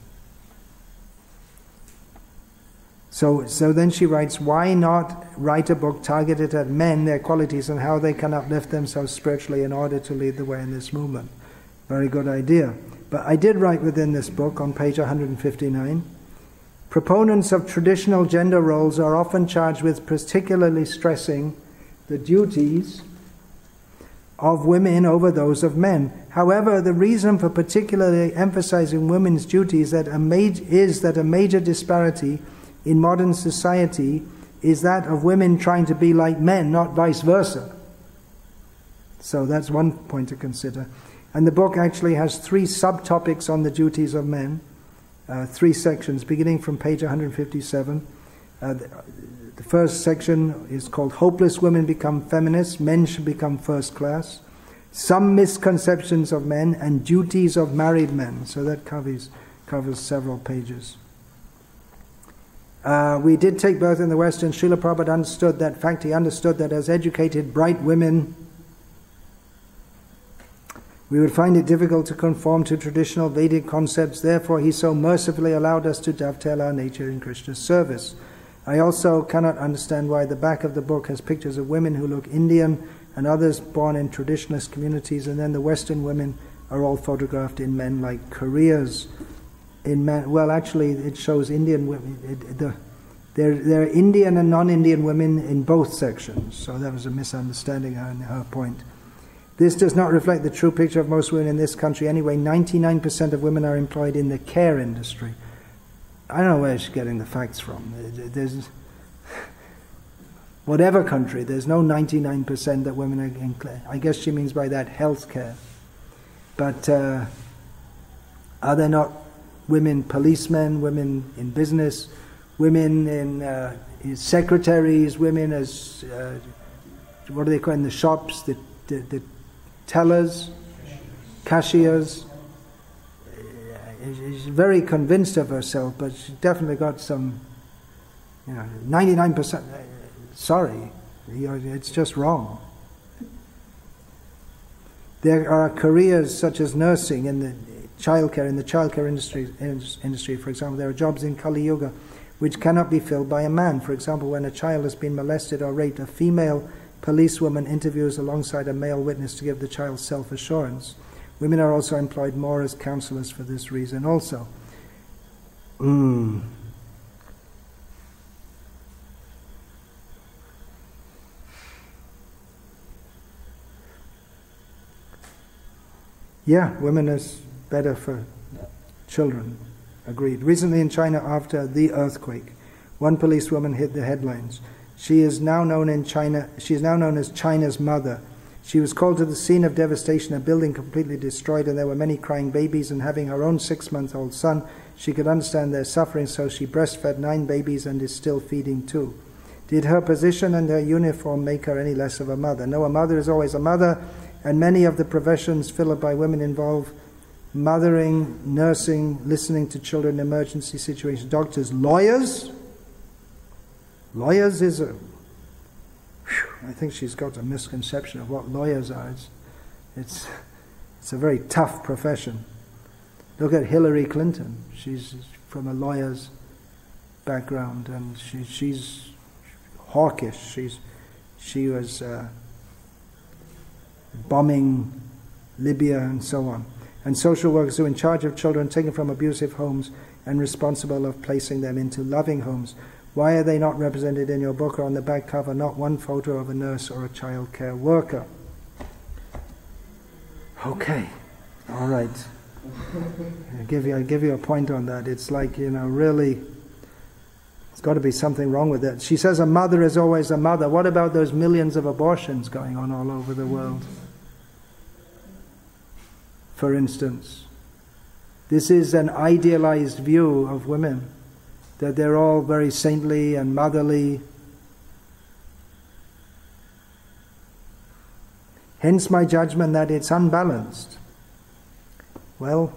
Speaker 1: So then she writes, why not write a book targeted at men, their qualities, and how they can uplift themselves spiritually in order to lead the way in this movement? Very good idea. But I did write within this book, on page 159, proponents of traditional gender roles are often charged with particularly stressing the duties of women over those of men. However, the reason for particularly emphasizing women's duties is that a major disparity in modern society is that of women trying to be like men, not vice versa. So that's one point to consider. And the book actually has 3 subtopics on the duties of men, 3 sections, beginning from page 157. The first section is called Hopeless Women Become Feminists, Men Should Become First Class, Some Misconceptions of Men, and Duties of Married Men. So that covers several pages. We did take birth in the West, and Srila Prabhupada understood that fact. He understood that as educated, bright women, we would find it difficult to conform to traditional Vedic concepts. Therefore, he so mercifully allowed us to dovetail our nature in Krishna's service. I also cannot understand why the back of the book has pictures of women who look Indian and others born in traditionalist communities, and then the Western women are all photographed in men-like careers. Well, actually, it shows Indian women. There are Indian and non-Indian women in both sections, so that was a misunderstanding on her point. This does not reflect the true picture of most women in this country. Anyway, 99% of women are employed in the care industry. I don't know where she's getting the facts from. There's whatever country, there's no 99% that women are in. I guess she means by that health care. But are there not women policemen, women in business, women in secretaries, women as what do they call in the shops, the tellers, cashiers? She's very convinced of herself, but she's definitely got some, 99%. Sorry, it's just wrong. There are careers such as nursing in the childcare industry, for example. There are jobs in Kali Yuga which cannot be filled by a man. For example, when a child has been molested or raped, a female policewoman interviews alongside a male witness to give the child self-assurance. Women are also employed more as counselors for this reason also. Yeah, women is better for children. Agreed. Recently in China, after the earthquake, one policewoman hit the headlines. She is now known as China's mother. She was called to the scene of devastation, a building completely destroyed, and there were many crying babies, and having her own 6-month-old son, she could understand their suffering, so she breastfed 9 babies and is still feeding 2. Did her position and her uniform make her any less of a mother? No, a mother is always a mother, and many of the professions filled by women involve mothering, nursing, listening to children in emergency situations. Doctors, lawyers? Lawyers is a... I think she's got a misconception of what lawyers are. It's a very tough profession. Look at Hillary Clinton. She's from a lawyer's background, and she's hawkish. She was bombing Libya and so on. And social workers who are in charge of children taken from abusive homes and responsible of placing them into loving homes. Why are they not represented in your book or on the back cover? Not one photo of a nurse or a child care worker. Okay, all right. I'll give you a point on that. It's like, really, there's got to be something wrong with it. She says a mother is always a mother. What about those millions of abortions going on all over the world? For instance, this is an idealized view of women, that they're all very saintly and motherly. Hence my judgment that it's unbalanced. Well,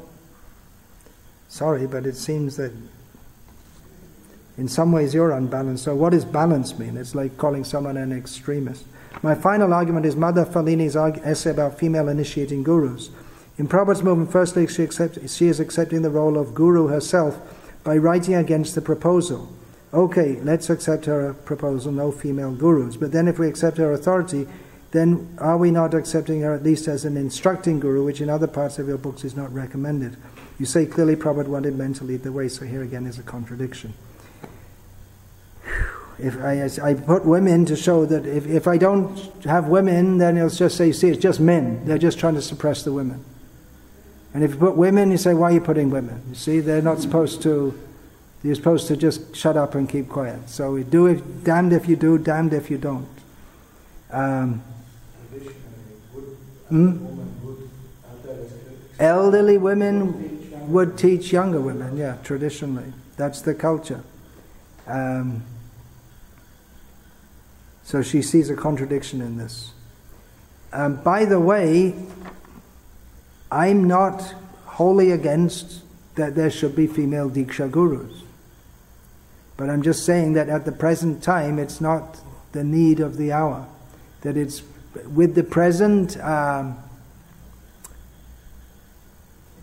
Speaker 1: sorry, but it seems that in some ways you're unbalanced. So what does balance mean? It's like calling someone an extremist. My final argument is Mother Falini's essay about female initiating gurus. In Prabhupada's movement, firstly, she is accepting the role of guru herself by writing against the proposal. Okay, let's accept her proposal, no female gurus. But then if we accept her authority, then are we not accepting her at least as an instructing guru, which in other parts of your books is not recommended? You say clearly Prabhupada wanted men to lead the way, so here again is a contradiction. If I put women to show that if I don't have women, then he'll just say, see, it's just men. They're just trying to suppress the women. And if you put women, you say, why are you putting women? You see, they're not supposed to, you're supposed to just shut up and keep quiet. So we do it, damned if you do, damned if you don't. Elderly women would teach younger women, yeah, traditionally. That's the culture. So she sees a contradiction in this. By the way, I'm not wholly against that there should be female Diksha gurus. But I'm just saying that at the present time, it's not the need of the hour. That it's with the present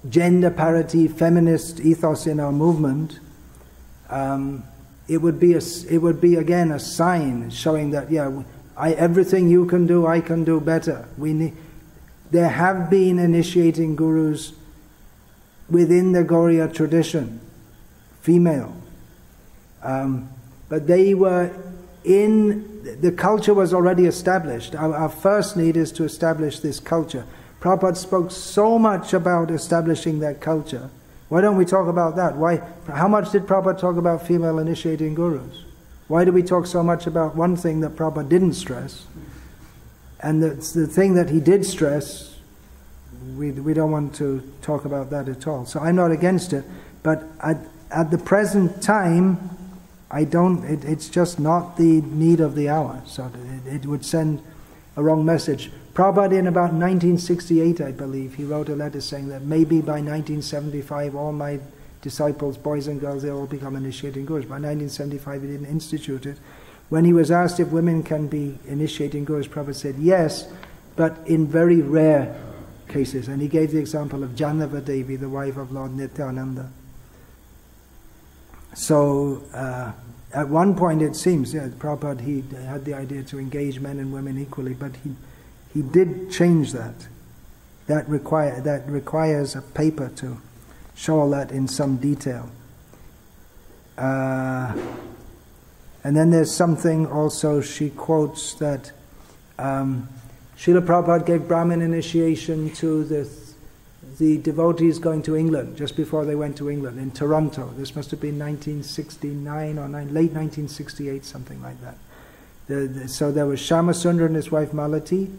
Speaker 1: gender parity, feminist ethos in our movement, it would be again a sign showing that everything you can do, I can do better. There have been initiating gurus within the Gauriya tradition, female, but they were the culture was already established. Our first need is to establish this culture. Prabhupada spoke so much about establishing that culture. Why don't we talk about that? How much did Prabhupada talk about female initiating gurus? Why do we talk so much about one thing that Prabhupada didn't stress? And the thing that he did stress, we don't want to talk about that at all. So I'm not against it, but at the present time, it's just not the need of the hour. So it would send a wrong message. Prabhupada in about 1968, I believe, he wrote a letter saying that maybe by 1975 all my disciples, boys and girls, they'll all become initiating gurus. By 1975 he didn't institute it. When he was asked if women can be initiating gurus, Prabhupada said yes, but in very rare cases. And he gave the example of Janava Devi, the wife of Lord Nityananda. So at one point it seems, Prabhupada, he had the idea to engage men and women equally, but he did change that. That requires a paper to show all that in some detail. And then there's something also she quotes that Srila Prabhupada gave Brahmin initiation to the devotees going to England, just before they went to England, in Toronto. This must have been 1969 or late 1968, something like that. So there was Shyamasundar and his wife Malati,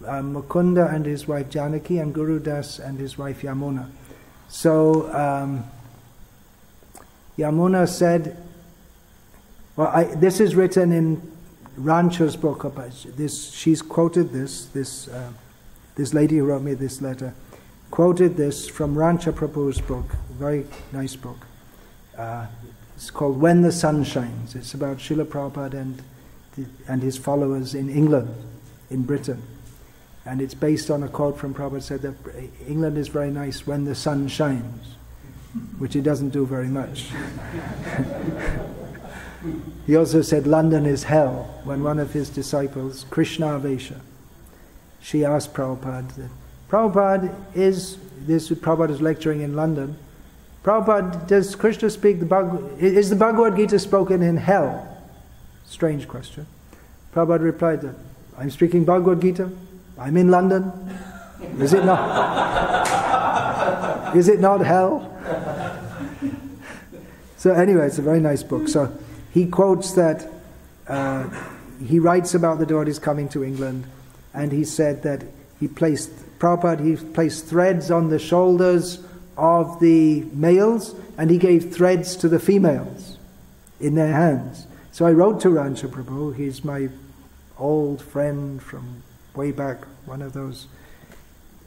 Speaker 1: Mukunda and his wife Janaki, and Guru Das and his wife Yamuna. So Yamuna said, this is written in Rancha's book about this, she's quoted this lady who wrote me this letter, quoted this from Rancha Prabhu's book, a very nice book. It's called When the Sun Shines. It's about Srila Prabhupada and his followers in England, in Britain. And it's based on a quote from Prabhupada said that England is very nice when the sun shines, which it doesn't do very much. He also said London is hell, when one of his disciples, Krishna Vesha, she asked Prabhupada, Prabhupada is lecturing in London, Prabhupada, does Krishna speak is the Bhagavad Gita spoken in hell? Strange question. Prabhupada replied that, I'm speaking Bhagavad Gita, I'm in London, is it not? Is it not hell? So anyway, it's a very nice book. So he quotes that, he writes about the devotees coming to England, and he said that he placed threads on the shoulders of the males, and he gave threads to the females in their hands. So I wrote to Rancha Prabhu, he's my old friend from way back, one of those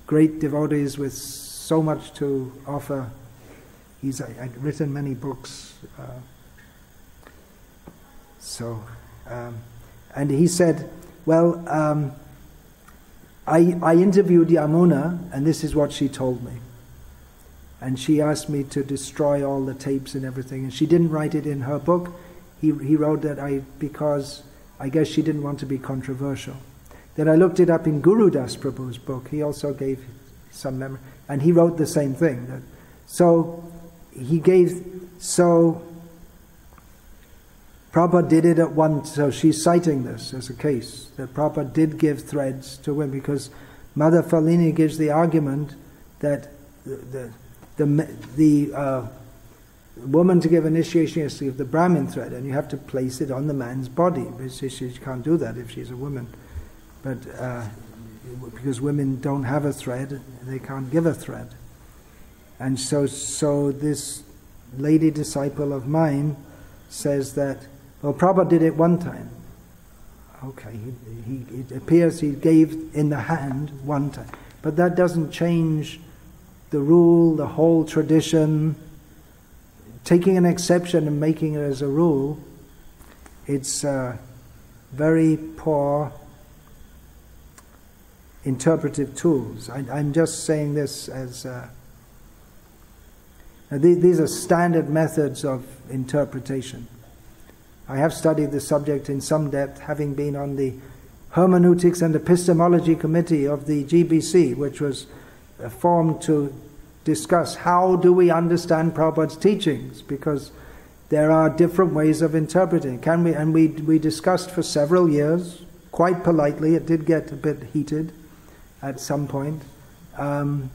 Speaker 1: great devotees with so much to offer. I'd written many books. And he said, well, I interviewed Yamuna, and this is what she told me. And she asked me to destroy all the tapes and everything, and she didn't write it in her book. He wrote that because I guess she didn't want to be controversial. Then I looked it up in Guru Das Prabhu's book. He also gave some memory, and he wrote the same thing. So Prabhupada did it at once. So she's citing this as a case that Prabhupada did give threads to women, because Mother Falini gives the argument that the woman to give initiation has to give the Brahmin thread, and you have to place it on the man's body. She can't do that if she's a woman. But because women don't have a thread, they can't give a thread. And so this lady disciple of mine says that, well, Prabhupada did it one time. Okay, it appears he gave in the hand one time. But that doesn't change the rule, the whole tradition. Taking an exception and making it as a rule, it's very poor interpretive tools. I'm just saying this as these are standard methods of interpretation. I have studied the subject in some depth, having been on the Hermeneutics and Epistemology Committee of the GBC, which was formed to discuss how do we understand Prabhupada's teachings, because there are different ways of interpreting. Can we? And we discussed for several years, quite politely. It did get a bit heated at some point. It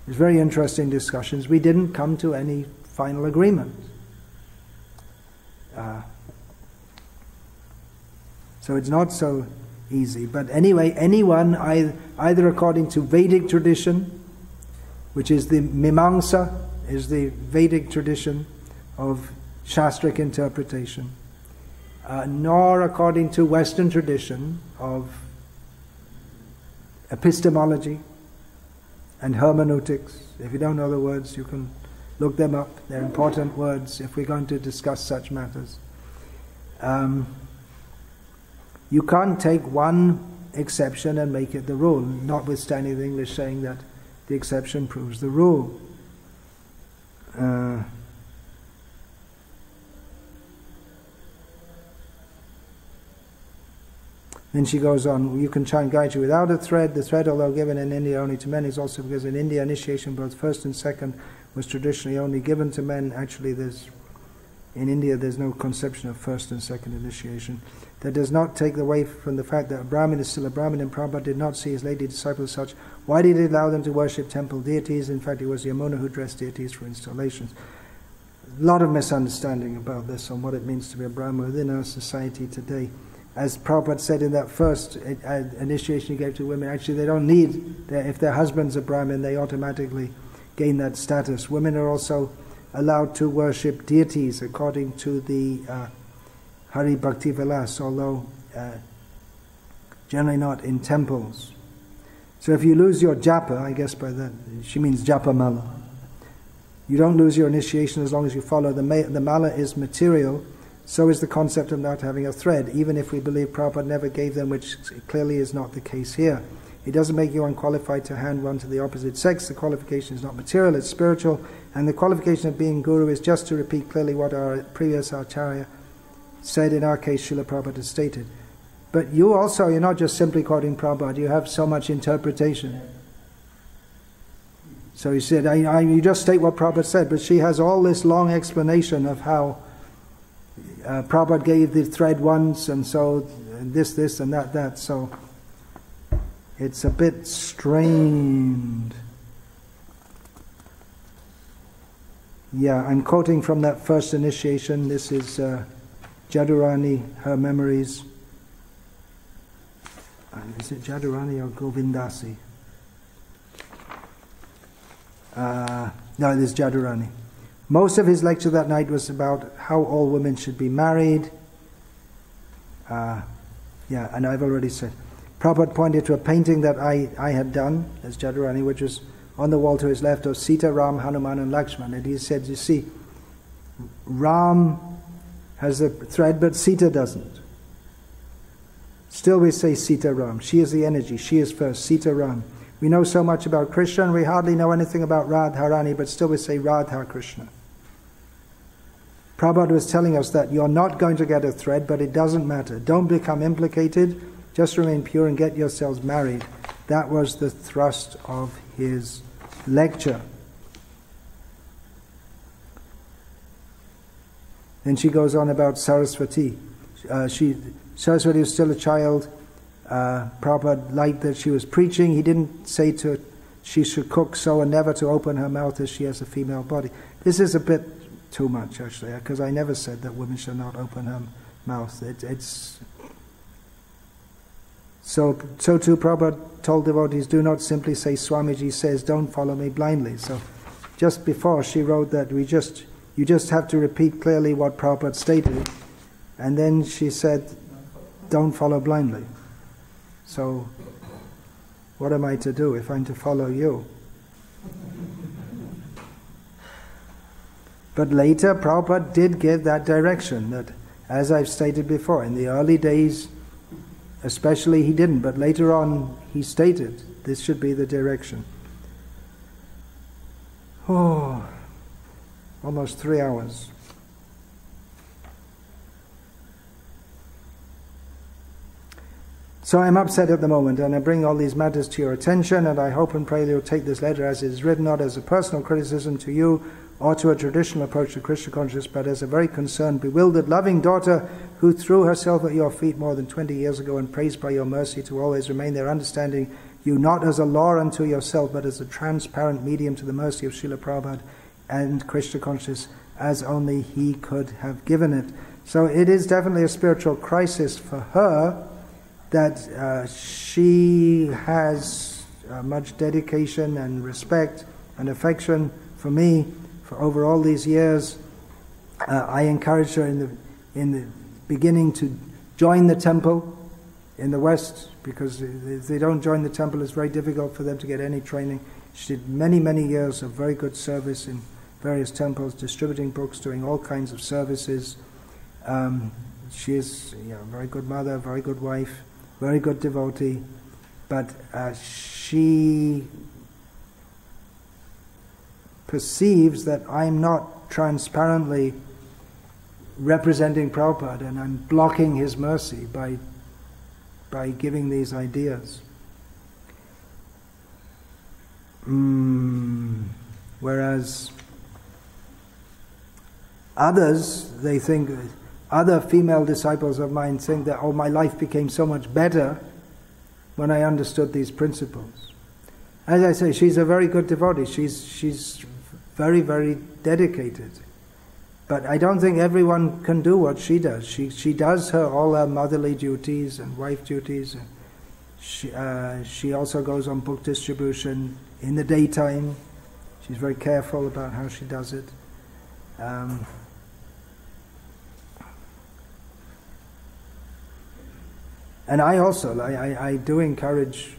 Speaker 1: was very interesting discussions. We didn't come to any final agreement. So it's not so easy. But anyway, anyone, either according to Vedic tradition, which is the Mimamsa, is the Vedic tradition of Shastric interpretation, nor according to Western tradition of epistemology and hermeneutics. If you don't know the words, you can look them up. They're important words if we're going to discuss such matters. You can't take one exception and make it the rule, notwithstanding the English saying that the exception proves the rule. Then she goes on, you can chant Gayatri without a thread. The thread, although given in India only to men, is also because in India initiation, both first and second, was traditionally only given to men. Actually, in India there's no conception of first and second initiation. That does not take away from the fact that a Brahmin is still a Brahmin, and Prabhupada did not see his lady disciples as such. Why did he allow them to worship temple deities? In fact, it was Yamuna who dressed deities for installations. A lot of misunderstanding about this, on what it means to be a Brahmin within our society today. As Prabhupada said in that first initiation he gave to women, actually they don't need, if their husband's a Brahmin, they automatically gain that status. Women are also allowed to worship deities according to the Hari Bhakti Vilas, although generally not in temples. So if you lose your japa, I guess by that she means japa mala. You don't lose your initiation as long as you follow. The mala is material, so is the concept of not having a thread, even if we believe Prabhupada never gave them, which clearly is not the case here. It doesn't make you unqualified to hand one to the opposite sex. The qualification is not material, it's spiritual, and the qualification of being guru is just to repeat clearly what our previous acharya said, in our case Srila Prabhupada has stated. But you're not just simply quoting Prabhupada, you have so much interpretation. So he said, you just state what Prabhupada said, but she has all this long explanation of how Prabhupada gave the thread once, and so this, and that. So it's a bit strained. Yeah, I'm quoting from that first initiation. This is Jadurani, her memories. Is it Jadurani or Govindasi? No, it is Jadurani. Most of his lecture that night was about how all women should be married. And I've already said. Prabhupada pointed to a painting that I had done as Jadurani, which was on the wall to his left of Sita, Ram, Hanuman and Lakshman. And he said, you see, Ram has a thread, but Sita doesn't. Still we say Sita Ram. She is the energy. She is first. Sita Ram. We know so much about Krishna and we hardly know anything about Radharani, but still we say Radha Krishna. Prabhupada was telling us that you're not going to get a thread, but it doesn't matter. Don't become implicated. Just remain pure and get yourselves married. That was the thrust of his lecture. Then she goes on about Saraswati. Saraswati was still a child. Prabhupada liked that she was preaching. He didn't say she should cook so and never to open her mouth as she has a female body. This is a bit too much, actually, because I never said that women should not open her mouth. So too Prabhupada told devotees, do not simply say Swamiji says, don't follow me blindly. So just before she wrote that you just have to repeat clearly what Prabhupada stated, and then she said, don't follow blindly. So what am I to do if I'm to follow you? But later Prabhupada did give that direction, that as I've stated before, in the early days especially he didn't, but later on he stated this should be the direction. Oh, almost 3 hours. So I'm upset at the moment, and I bring all these matters to your attention, and I hope and pray you'll take this letter as it is written, not as a personal criticism to you or to a traditional approach to Krishna consciousness, but as a very concerned, bewildered, loving daughter who threw herself at your feet more than 20 years ago and prays by your mercy to always remain there, understanding you not as a law unto yourself, but as a transparent medium to the mercy of Srila Prabhupada and Krishna consciousness, as only he could have given it. So it is definitely a spiritual crisis for her, that she has much dedication and respect and affection for me for over all these years. I encouraged her in the beginning to join the temple in the West, because if they don't join the temple it's very difficult for them to get any training. She did many, many years of very good service in various temples, distributing books, doing all kinds of services. She is a very good mother, very good wife, very good devotee, but she perceives that I'm not transparently representing Prabhupada and I'm blocking his mercy by giving these ideas. Whereas others, they think, other female disciples of mine think that, oh, my life became so much better when I understood these principles. As I say, she's a very good devotee. She's very, very dedicated. But I don't think everyone can do what she does. She does all her motherly duties and wife duties. And she also goes on book distribution in the daytime. She's very careful about how she does it. And I also, I do encourage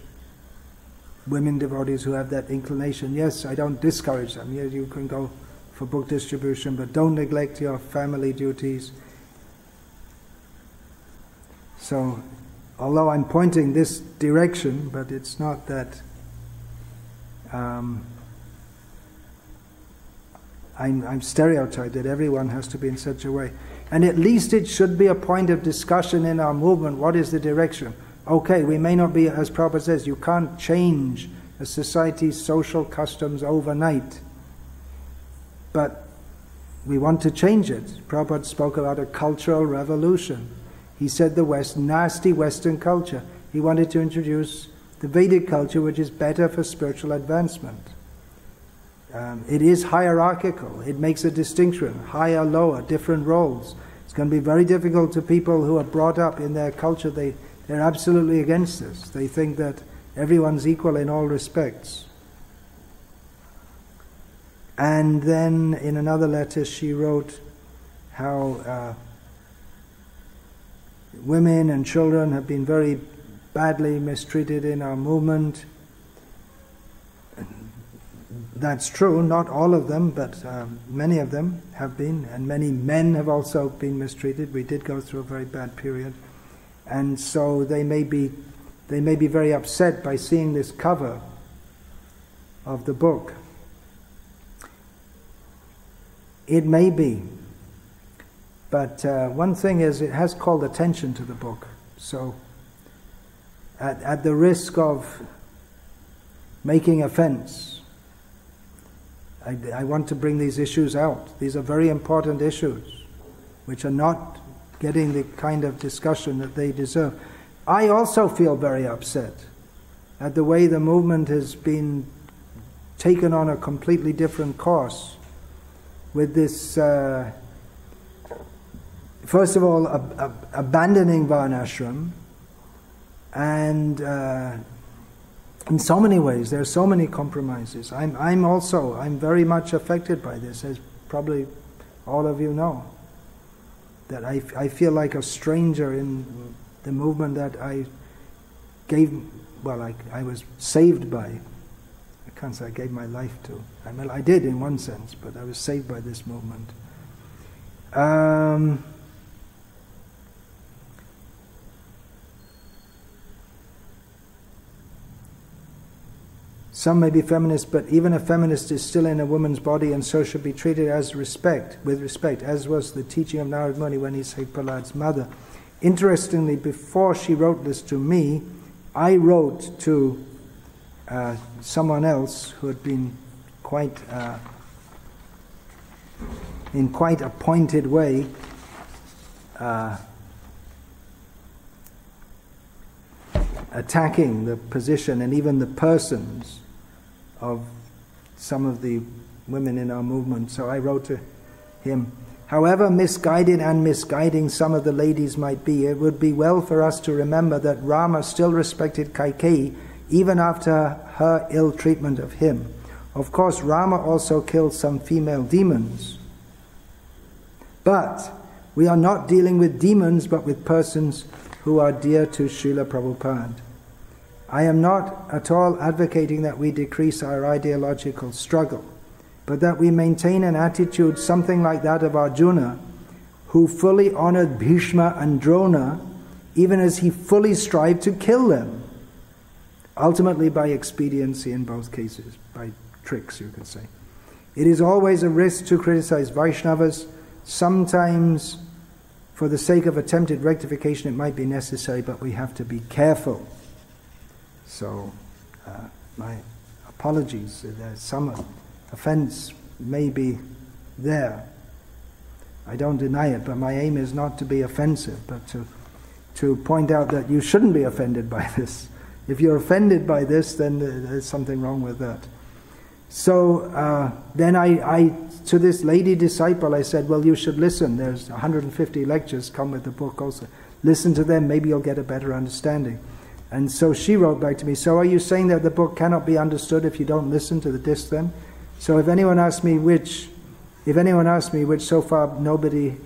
Speaker 1: women devotees who have that inclination. Yes, I don't discourage them. Yes, you can go for book distribution, but don't neglect your family duties. So, although I'm pointing this direction, but it's not that I'm stereotyped that everyone has to be in such a way. And at least it should be a point of discussion in our movement. What is the direction? Okay, we may not be, as Prabhupada says, you can't change a society's social customs overnight. But we want to change it. Prabhupada spoke about a cultural revolution. He said the nasty Western culture. He wanted to introduce the Vedic culture, which is better for spiritual advancement. It is hierarchical. It makes a distinction, higher, lower, different roles. It's going to be very difficult to people who are brought up in their culture. They're absolutely against this. They think that everyone's equal in all respects. And then in another letter she wrote how women and children have been very badly mistreated in our movement. That's true, not all of them, but many of them have been, and many men have also been mistreated. We did go through a very bad period. And so they may be very upset by seeing this cover of the book. It may be. But one thing is, it has called attention to the book. So, at the risk of making offense, I want to bring these issues out. These are very important issues, which are not getting the kind of discussion that they deserve. I also feel very upset at the way the movement has been taken on a completely different course with this, first of all, abandoning Varnashram, and in so many ways, there are so many compromises. I'm very much affected by this, as probably all of you know. That I feel like a stranger in the movement that I was saved by. I can't say I gave my life to. I mean, I did in one sense, but I was saved by this movement. Some may be feminists, but even a feminist is still in a woman's body and so should be treated with respect, as was the teaching of Narad Muni when he saved Prahlad's mother. Interestingly, before she wrote this to me, I wrote to someone else who had been in quite a pointed way attacking the position and even the persons of some of the women in our movement. So I wrote to him, however misguided and misguiding some of the ladies might be, it would be well for us to remember that Rama still respected Kaikeyi even after her ill treatment of him. Of course, Rama also killed some female demons. But we are not dealing with demons, but with persons who are dear to Srila Prabhupada. I am not at all advocating that we decrease our ideological struggle, but that we maintain an attitude something like that of Arjuna, who fully honored Bhishma and Drona, even as he fully strived to kill them, ultimately by expediency in both cases, by tricks, you could say. It is always a risk to criticize Vaishnavas. Sometimes, for the sake of attempted rectification, it might be necessary, but we have to be careful. So, my apologies. There's some offense may be there. I don't deny it, but my aim is not to be offensive, but to point out that you shouldn't be offended by this. If you're offended by this, then there's something wrong with that. So then I to this lady disciple, I said, well, you should listen. There's 150 lectures come with the book also. Listen to them, maybe you'll get a better understanding. And so she wrote back to me, so are you saying that the book cannot be understood if you don't listen to the disc then? So if anyone asks me which so far nobody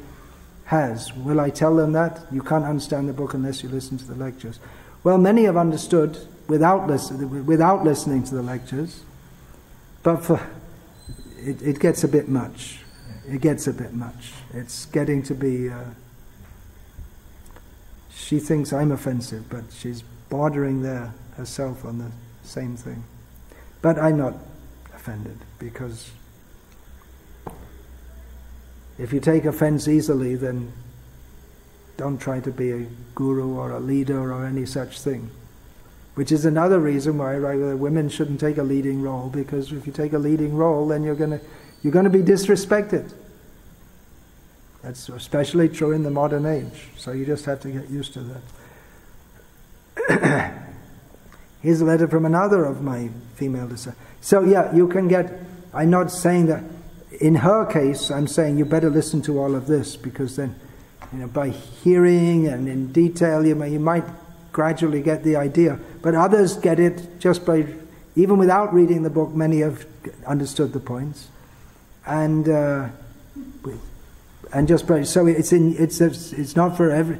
Speaker 1: has. Will I tell them that? You can't understand the book unless you listen to the lectures. Well, many have understood without listening to the lectures, but it gets a bit much. It gets a bit much. It's getting to be... she thinks I'm offensive, but she's bordering there herself on the same thing. But I'm not offended, because if you take offense easily, then don't try to be a guru or a leader or any such thing. Which is another reason why women shouldn't take a leading role, because if you take a leading role, then you're going to be disrespected. That's especially true in the modern age. So you just have to get used to that. Here's a letter from another of my female disciples. So yeah, you can get... I'm not saying that... In her case, I'm saying you better listen to all of this, because then, by hearing and in detail, you might gradually get the idea. But others get it just by... Even without reading the book, many have understood the points. And just by... So it's not for every...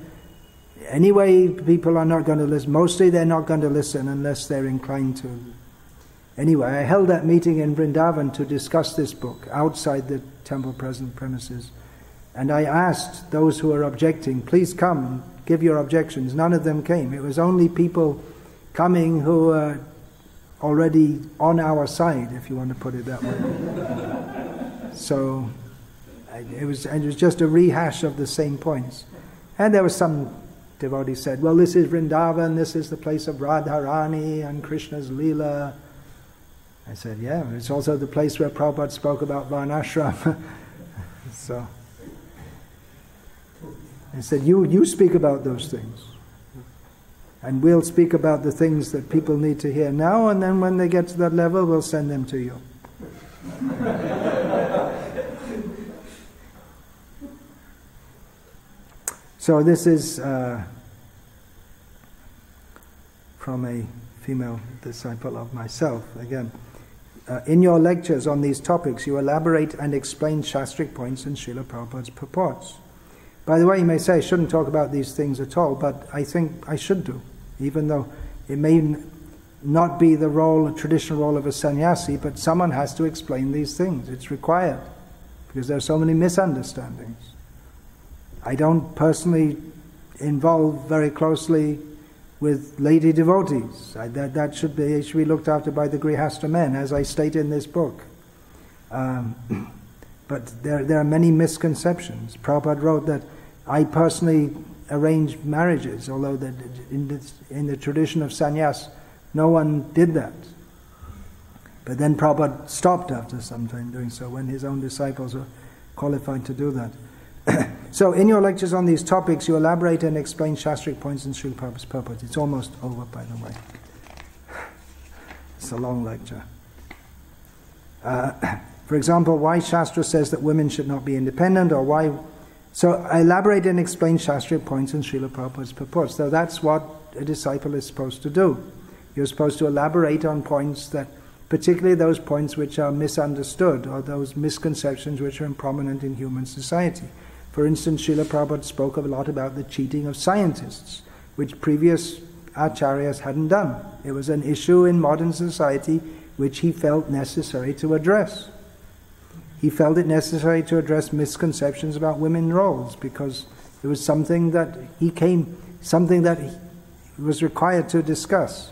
Speaker 1: Anyway, people are not going to listen. Mostly they're not going to listen unless they're inclined to. Anyway, I held that meeting in Vrindavan to discuss this book outside the temple present premises. And I asked those who were objecting, please come, give your objections. None of them came. It was only people coming who were already on our side, if you want to put it that way. So it was just a rehash of the same points. And there was some... devotee said, well, this is Vrindavan, this is the place of Radharani and Krishna's Leela. I said, yeah, it's also the place where Prabhupada spoke about Varnashram. So, I said, you speak about those things. And we'll speak about the things that people need to hear now, and then when they get to that level, we'll send them to you. So this is from a female disciple of myself. Again, in your lectures on these topics, you elaborate and explain Shastric points and Srila Prabhupada's purports. By the way, you may say I shouldn't talk about these things at all, but I think I should do, even though it may not be the traditional role of a sannyasi, but someone has to explain these things. It's required, because there are so many misunderstandings. I don't personally involve very closely with lady devotees. That should be looked after by the Grihastha men, as I state in this book. But there are many misconceptions. Prabhupada wrote that I personally arrange marriages, although in the tradition of sannyas, no one did that. But then Prabhupada stopped after some time doing so, when his own disciples were qualified to do that. So in your lectures on these topics, you elaborate and explain Shastric points and Srila Prabhupada's purport. It's almost over, by the way. It's a long lecture. For example, why Shastra says that women should not be independent, or why... So I elaborate and explain Shastric points and Srila Prabhupada's purport. So that's what a disciple is supposed to do. You're supposed to elaborate on points that, particularly those points which are misunderstood, or those misconceptions which are prominent in human society. For instance, Srila Prabhupada spoke a lot about the cheating of scientists, which previous acharyas hadn't done. It was an issue in modern society which he felt necessary to address. He felt it necessary to address misconceptions about women's roles, because it was something that he was required to discuss.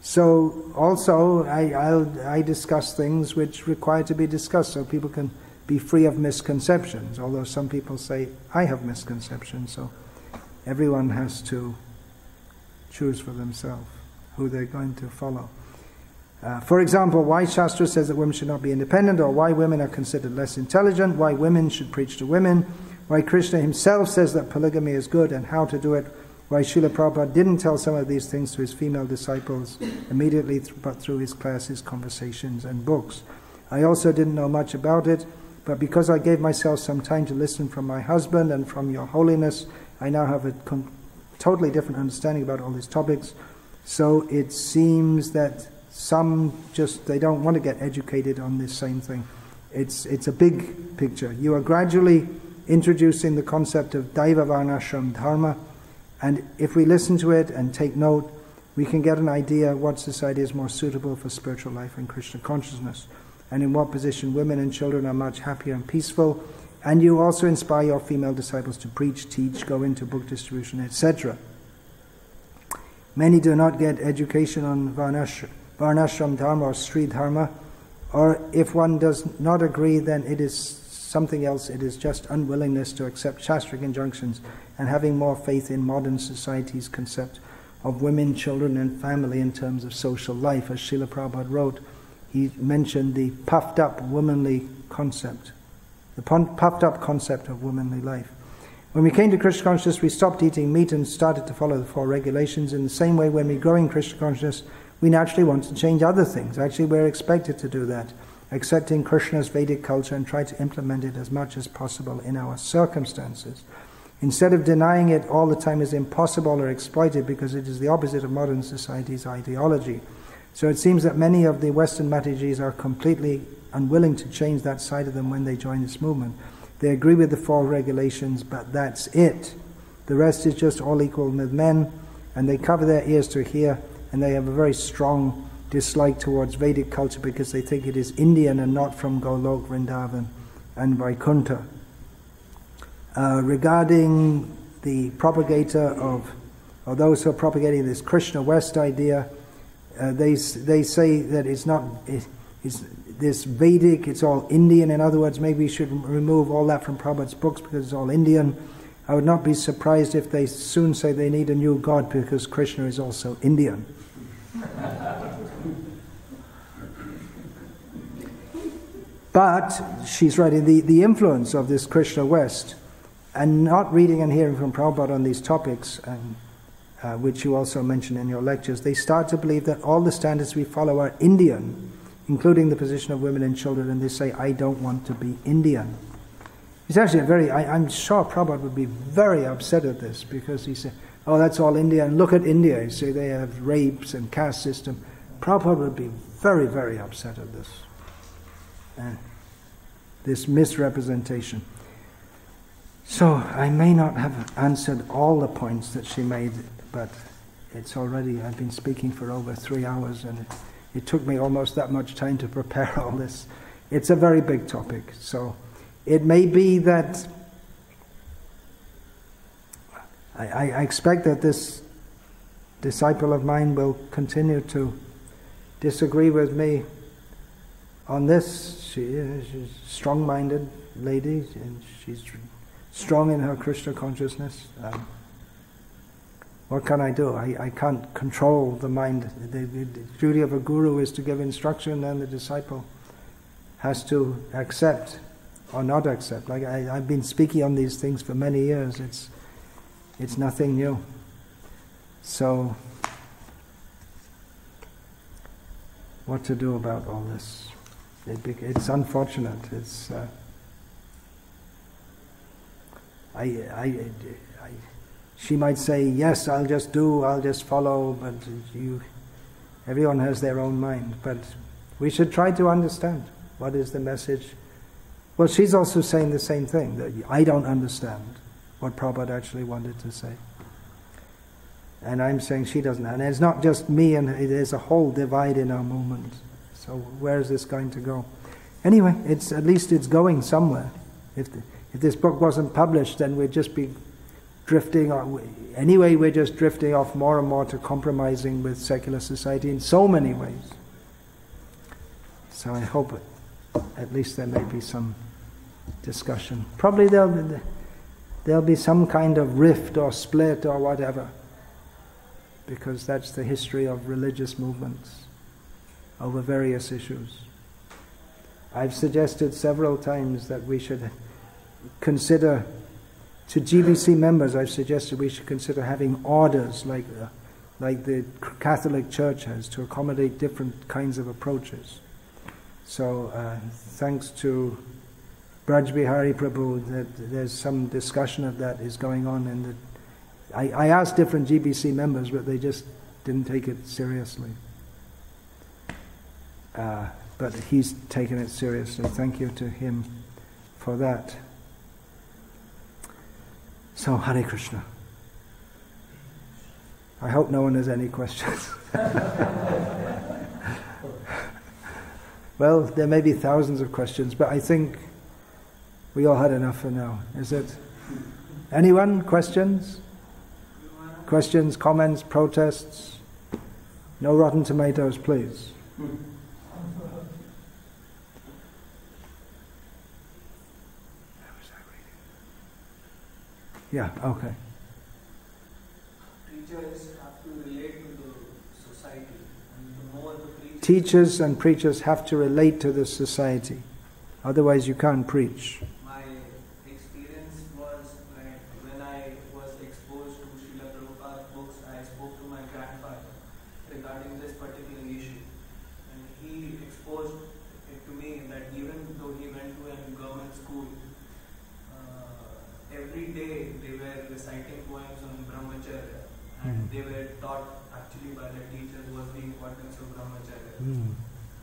Speaker 1: So also I discuss things which require to be discussed, so people can be free of misconceptions, although some people say, I have misconceptions, so everyone has to choose for themselves who they're going to follow. For example, why Shastra says that women should not be independent, or why women are considered less intelligent, why women should preach to women, why Krishna himself says that polygamy is good and how to do it, why Srila Prabhupada didn't tell some of these things to his female disciples immediately, but through his classes, conversations and books. I also didn't know much about it, but because I gave myself some time to listen from my husband and from your holiness, I now have a totally different understanding about all these topics. So it seems that some they don't want to get educated on this same thing. It's a big picture. You are gradually introducing the concept of Daiva Varnashram Dharma, and if we listen to it and take note, we can get an idea what society is more suitable for spiritual life and Krishna consciousness, and in what position women and children are much happier and peaceful. And you also inspire your female disciples to preach, teach, go into book distribution, etc. Many do not get education on Varnashram Dharma or Sri Dharma, or if one does not agree, then it is something else. It is just unwillingness to accept Shastric injunctions and having more faith in modern society's concept of women, children and family in terms of social life. As Srila Prabhupada wrote, he mentioned the puffed up womanly concept, the puffed up concept of womanly life. When we came to Krishna consciousness, we stopped eating meat and started to follow the 4 regulations. In the same way, when we grow in Krishna consciousness, we naturally want to change other things. Actually, we're expected to do that, accepting Krishna's Vedic culture and try to implement it as much as possible in our circumstances. Instead of denying it all the time as impossible or exploited, because it is the opposite of modern society's ideology. So it seems that many of the Western Matajis are completely unwilling to change that side of them when they join this movement. They agree with the 4 regulations, but that's it. The rest is just all equal with men, and they cover their ears to hear, and they have a very strong dislike towards Vedic culture because they think it is Indian and not from Golok, Vrindavan and Vaikuntha. Regarding the propagator of, or those who are propagating this Krishna West idea, they say that it's not, it's this Vedic, it's all Indian. In other words, maybe we should remove all that from Prabhupada's books because it's all Indian. I would not be surprised if they soon say they need a new God because Krishna is also Indian. But she's right, the influence of this Krishna West, and not reading and hearing from Prabhupada on these topics, and which you also mentioned in your lectures, they start to believe that all the standards we follow are Indian, including the position of women and children, and they say, I don't want to be Indian. It's actually I'm sure Prabhupada would be very upset at this, because he said, oh, that's all India, and look at India, you see, they have rapes and caste system. Prabhupada would be very, very upset at this. This misrepresentation. So I may not have answered all the points that she made, but it's already, I've been speaking for over 3 hours, and it took me almost that much time to prepare all this. It's a very big topic, so it may be that I expect that this disciple of mine will continue to disagree with me on this. She's a strong-minded lady, and she's strong in her Krishna consciousness. What can I do? I can't control the mind. The duty of a guru is to give instruction, and the disciple has to accept or not accept. Like I've been speaking on these things for many years. It's nothing new. So, what to do about all this? It's unfortunate. It's she might say, yes, I'll just follow, but everyone has their own mind. But we should try to understand what is the message. Well, she's also saying the same thing, that I don't understand what Prabhupada actually wanted to say. And I'm saying she doesn't. And it's not just me, and there's a whole divide in our movement. So where is this going to go? Anyway, at least it's going somewhere. If this book wasn't published, then we'd just be drifting on. Anyway, we're just drifting off more and more to compromising with secular society in so many ways. So I hope at least there may be some discussion. Probably there'll be some kind of rift or split or whatever, because that's the history of religious movements over various issues. I've suggested several times that we should consider, to GBC members, I've suggested we should consider having orders like the Catholic Church has, to accommodate different kinds of approaches. So thanks to Braj Bihari Prabhu, that there's some discussion of that is going on, and I asked different GBC members, but they just didn't take it seriously. But he's taken it seriously. Thank you to him for that. So, Hare Krishna. I hope no one has any questions. Well, there may be thousands of questions, but I think we all had enough for now. Is it? Anyone? Questions? Questions, comments, protests? No rotten tomatoes, please. Yeah, okay.
Speaker 2: Teachers have to relate to the society, and the more the
Speaker 1: teachers and preachers have to relate to the society. Otherwise you can't preach.
Speaker 2: My experience was like when I was exposed to Srila Prabhupada's books, I spoke to my grandfather regarding this particular issue. And he exposed it to me that even though he went to a government school, every day they were reciting poems on Brahmacharya. And they were taught actually by the teachers was the importance of Brahmacharya.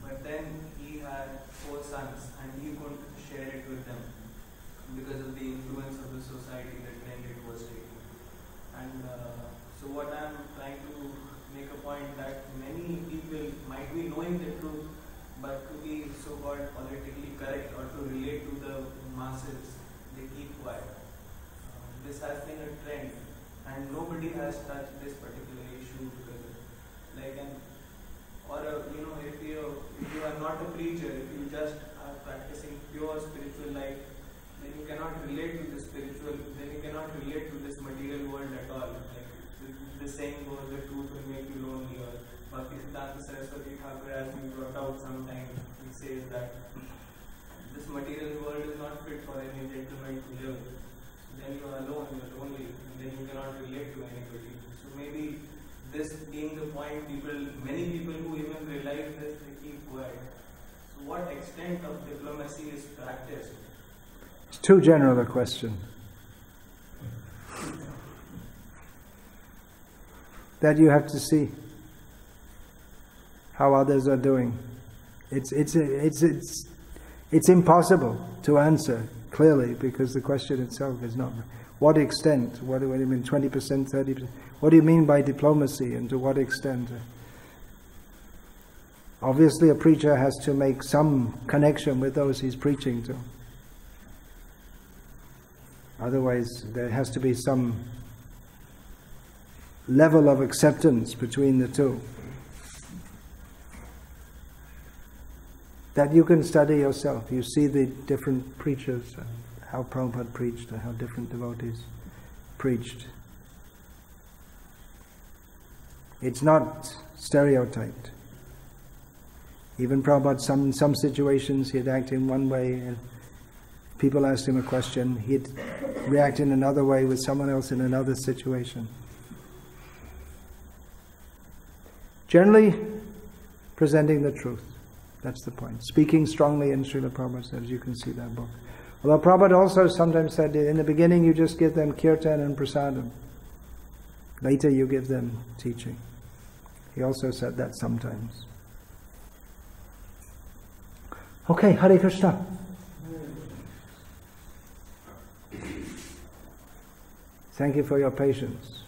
Speaker 2: But then he had 4 sons and he couldn't share it with them because of the influence of the society, the trend it was taking. And so what I'm trying to make a point that many people might be knowing the truth, but to be so-called politically correct or to relate to the masses, they keep quiet. This has been a trend. And nobody has touched this particular issue because, like, if you are not a preacher, if you just are practicing pure spiritual life, then you cannot relate to the spiritual, then you cannot relate to this material world at all. Like the saying goes, the truth will make you lonely. Or Bhakti Vikasa Swami has been brought out sometime. He says that this material world is not fit for any gentleman to live. Then you are alone, you are lonely, and then you cannot relate to anybody. So maybe this being the point, many people who even realize this, they keep quiet. So what extent of diplomacy is practiced?
Speaker 1: It's too general a question. That you have to see how others are doing. It's impossible to answer clearly, because the question itself is not, what extent, what do you mean 20%, 30%, what do you mean by diplomacy and to what extent? Obviously a preacher has to make some connection with those he's preaching to. Otherwise there has to be some level of acceptance between the two. That you can study yourself. You see the different preachers, and how Prabhupada preached, and how different devotees preached. It's not stereotyped. Even Prabhupada, in some situations, he'd act in one way, and people asked him a question, he'd react in another way with someone else in another situation. Generally, presenting the truth. That's the point. Speaking strongly in Srila Prabhupada says, you can see that book. Although Prabhupada also sometimes said, in the beginning you just give them kirtan and prasadam. Later you give them teaching. He also said that sometimes. Okay, Hare Krishna. Thank you for your patience.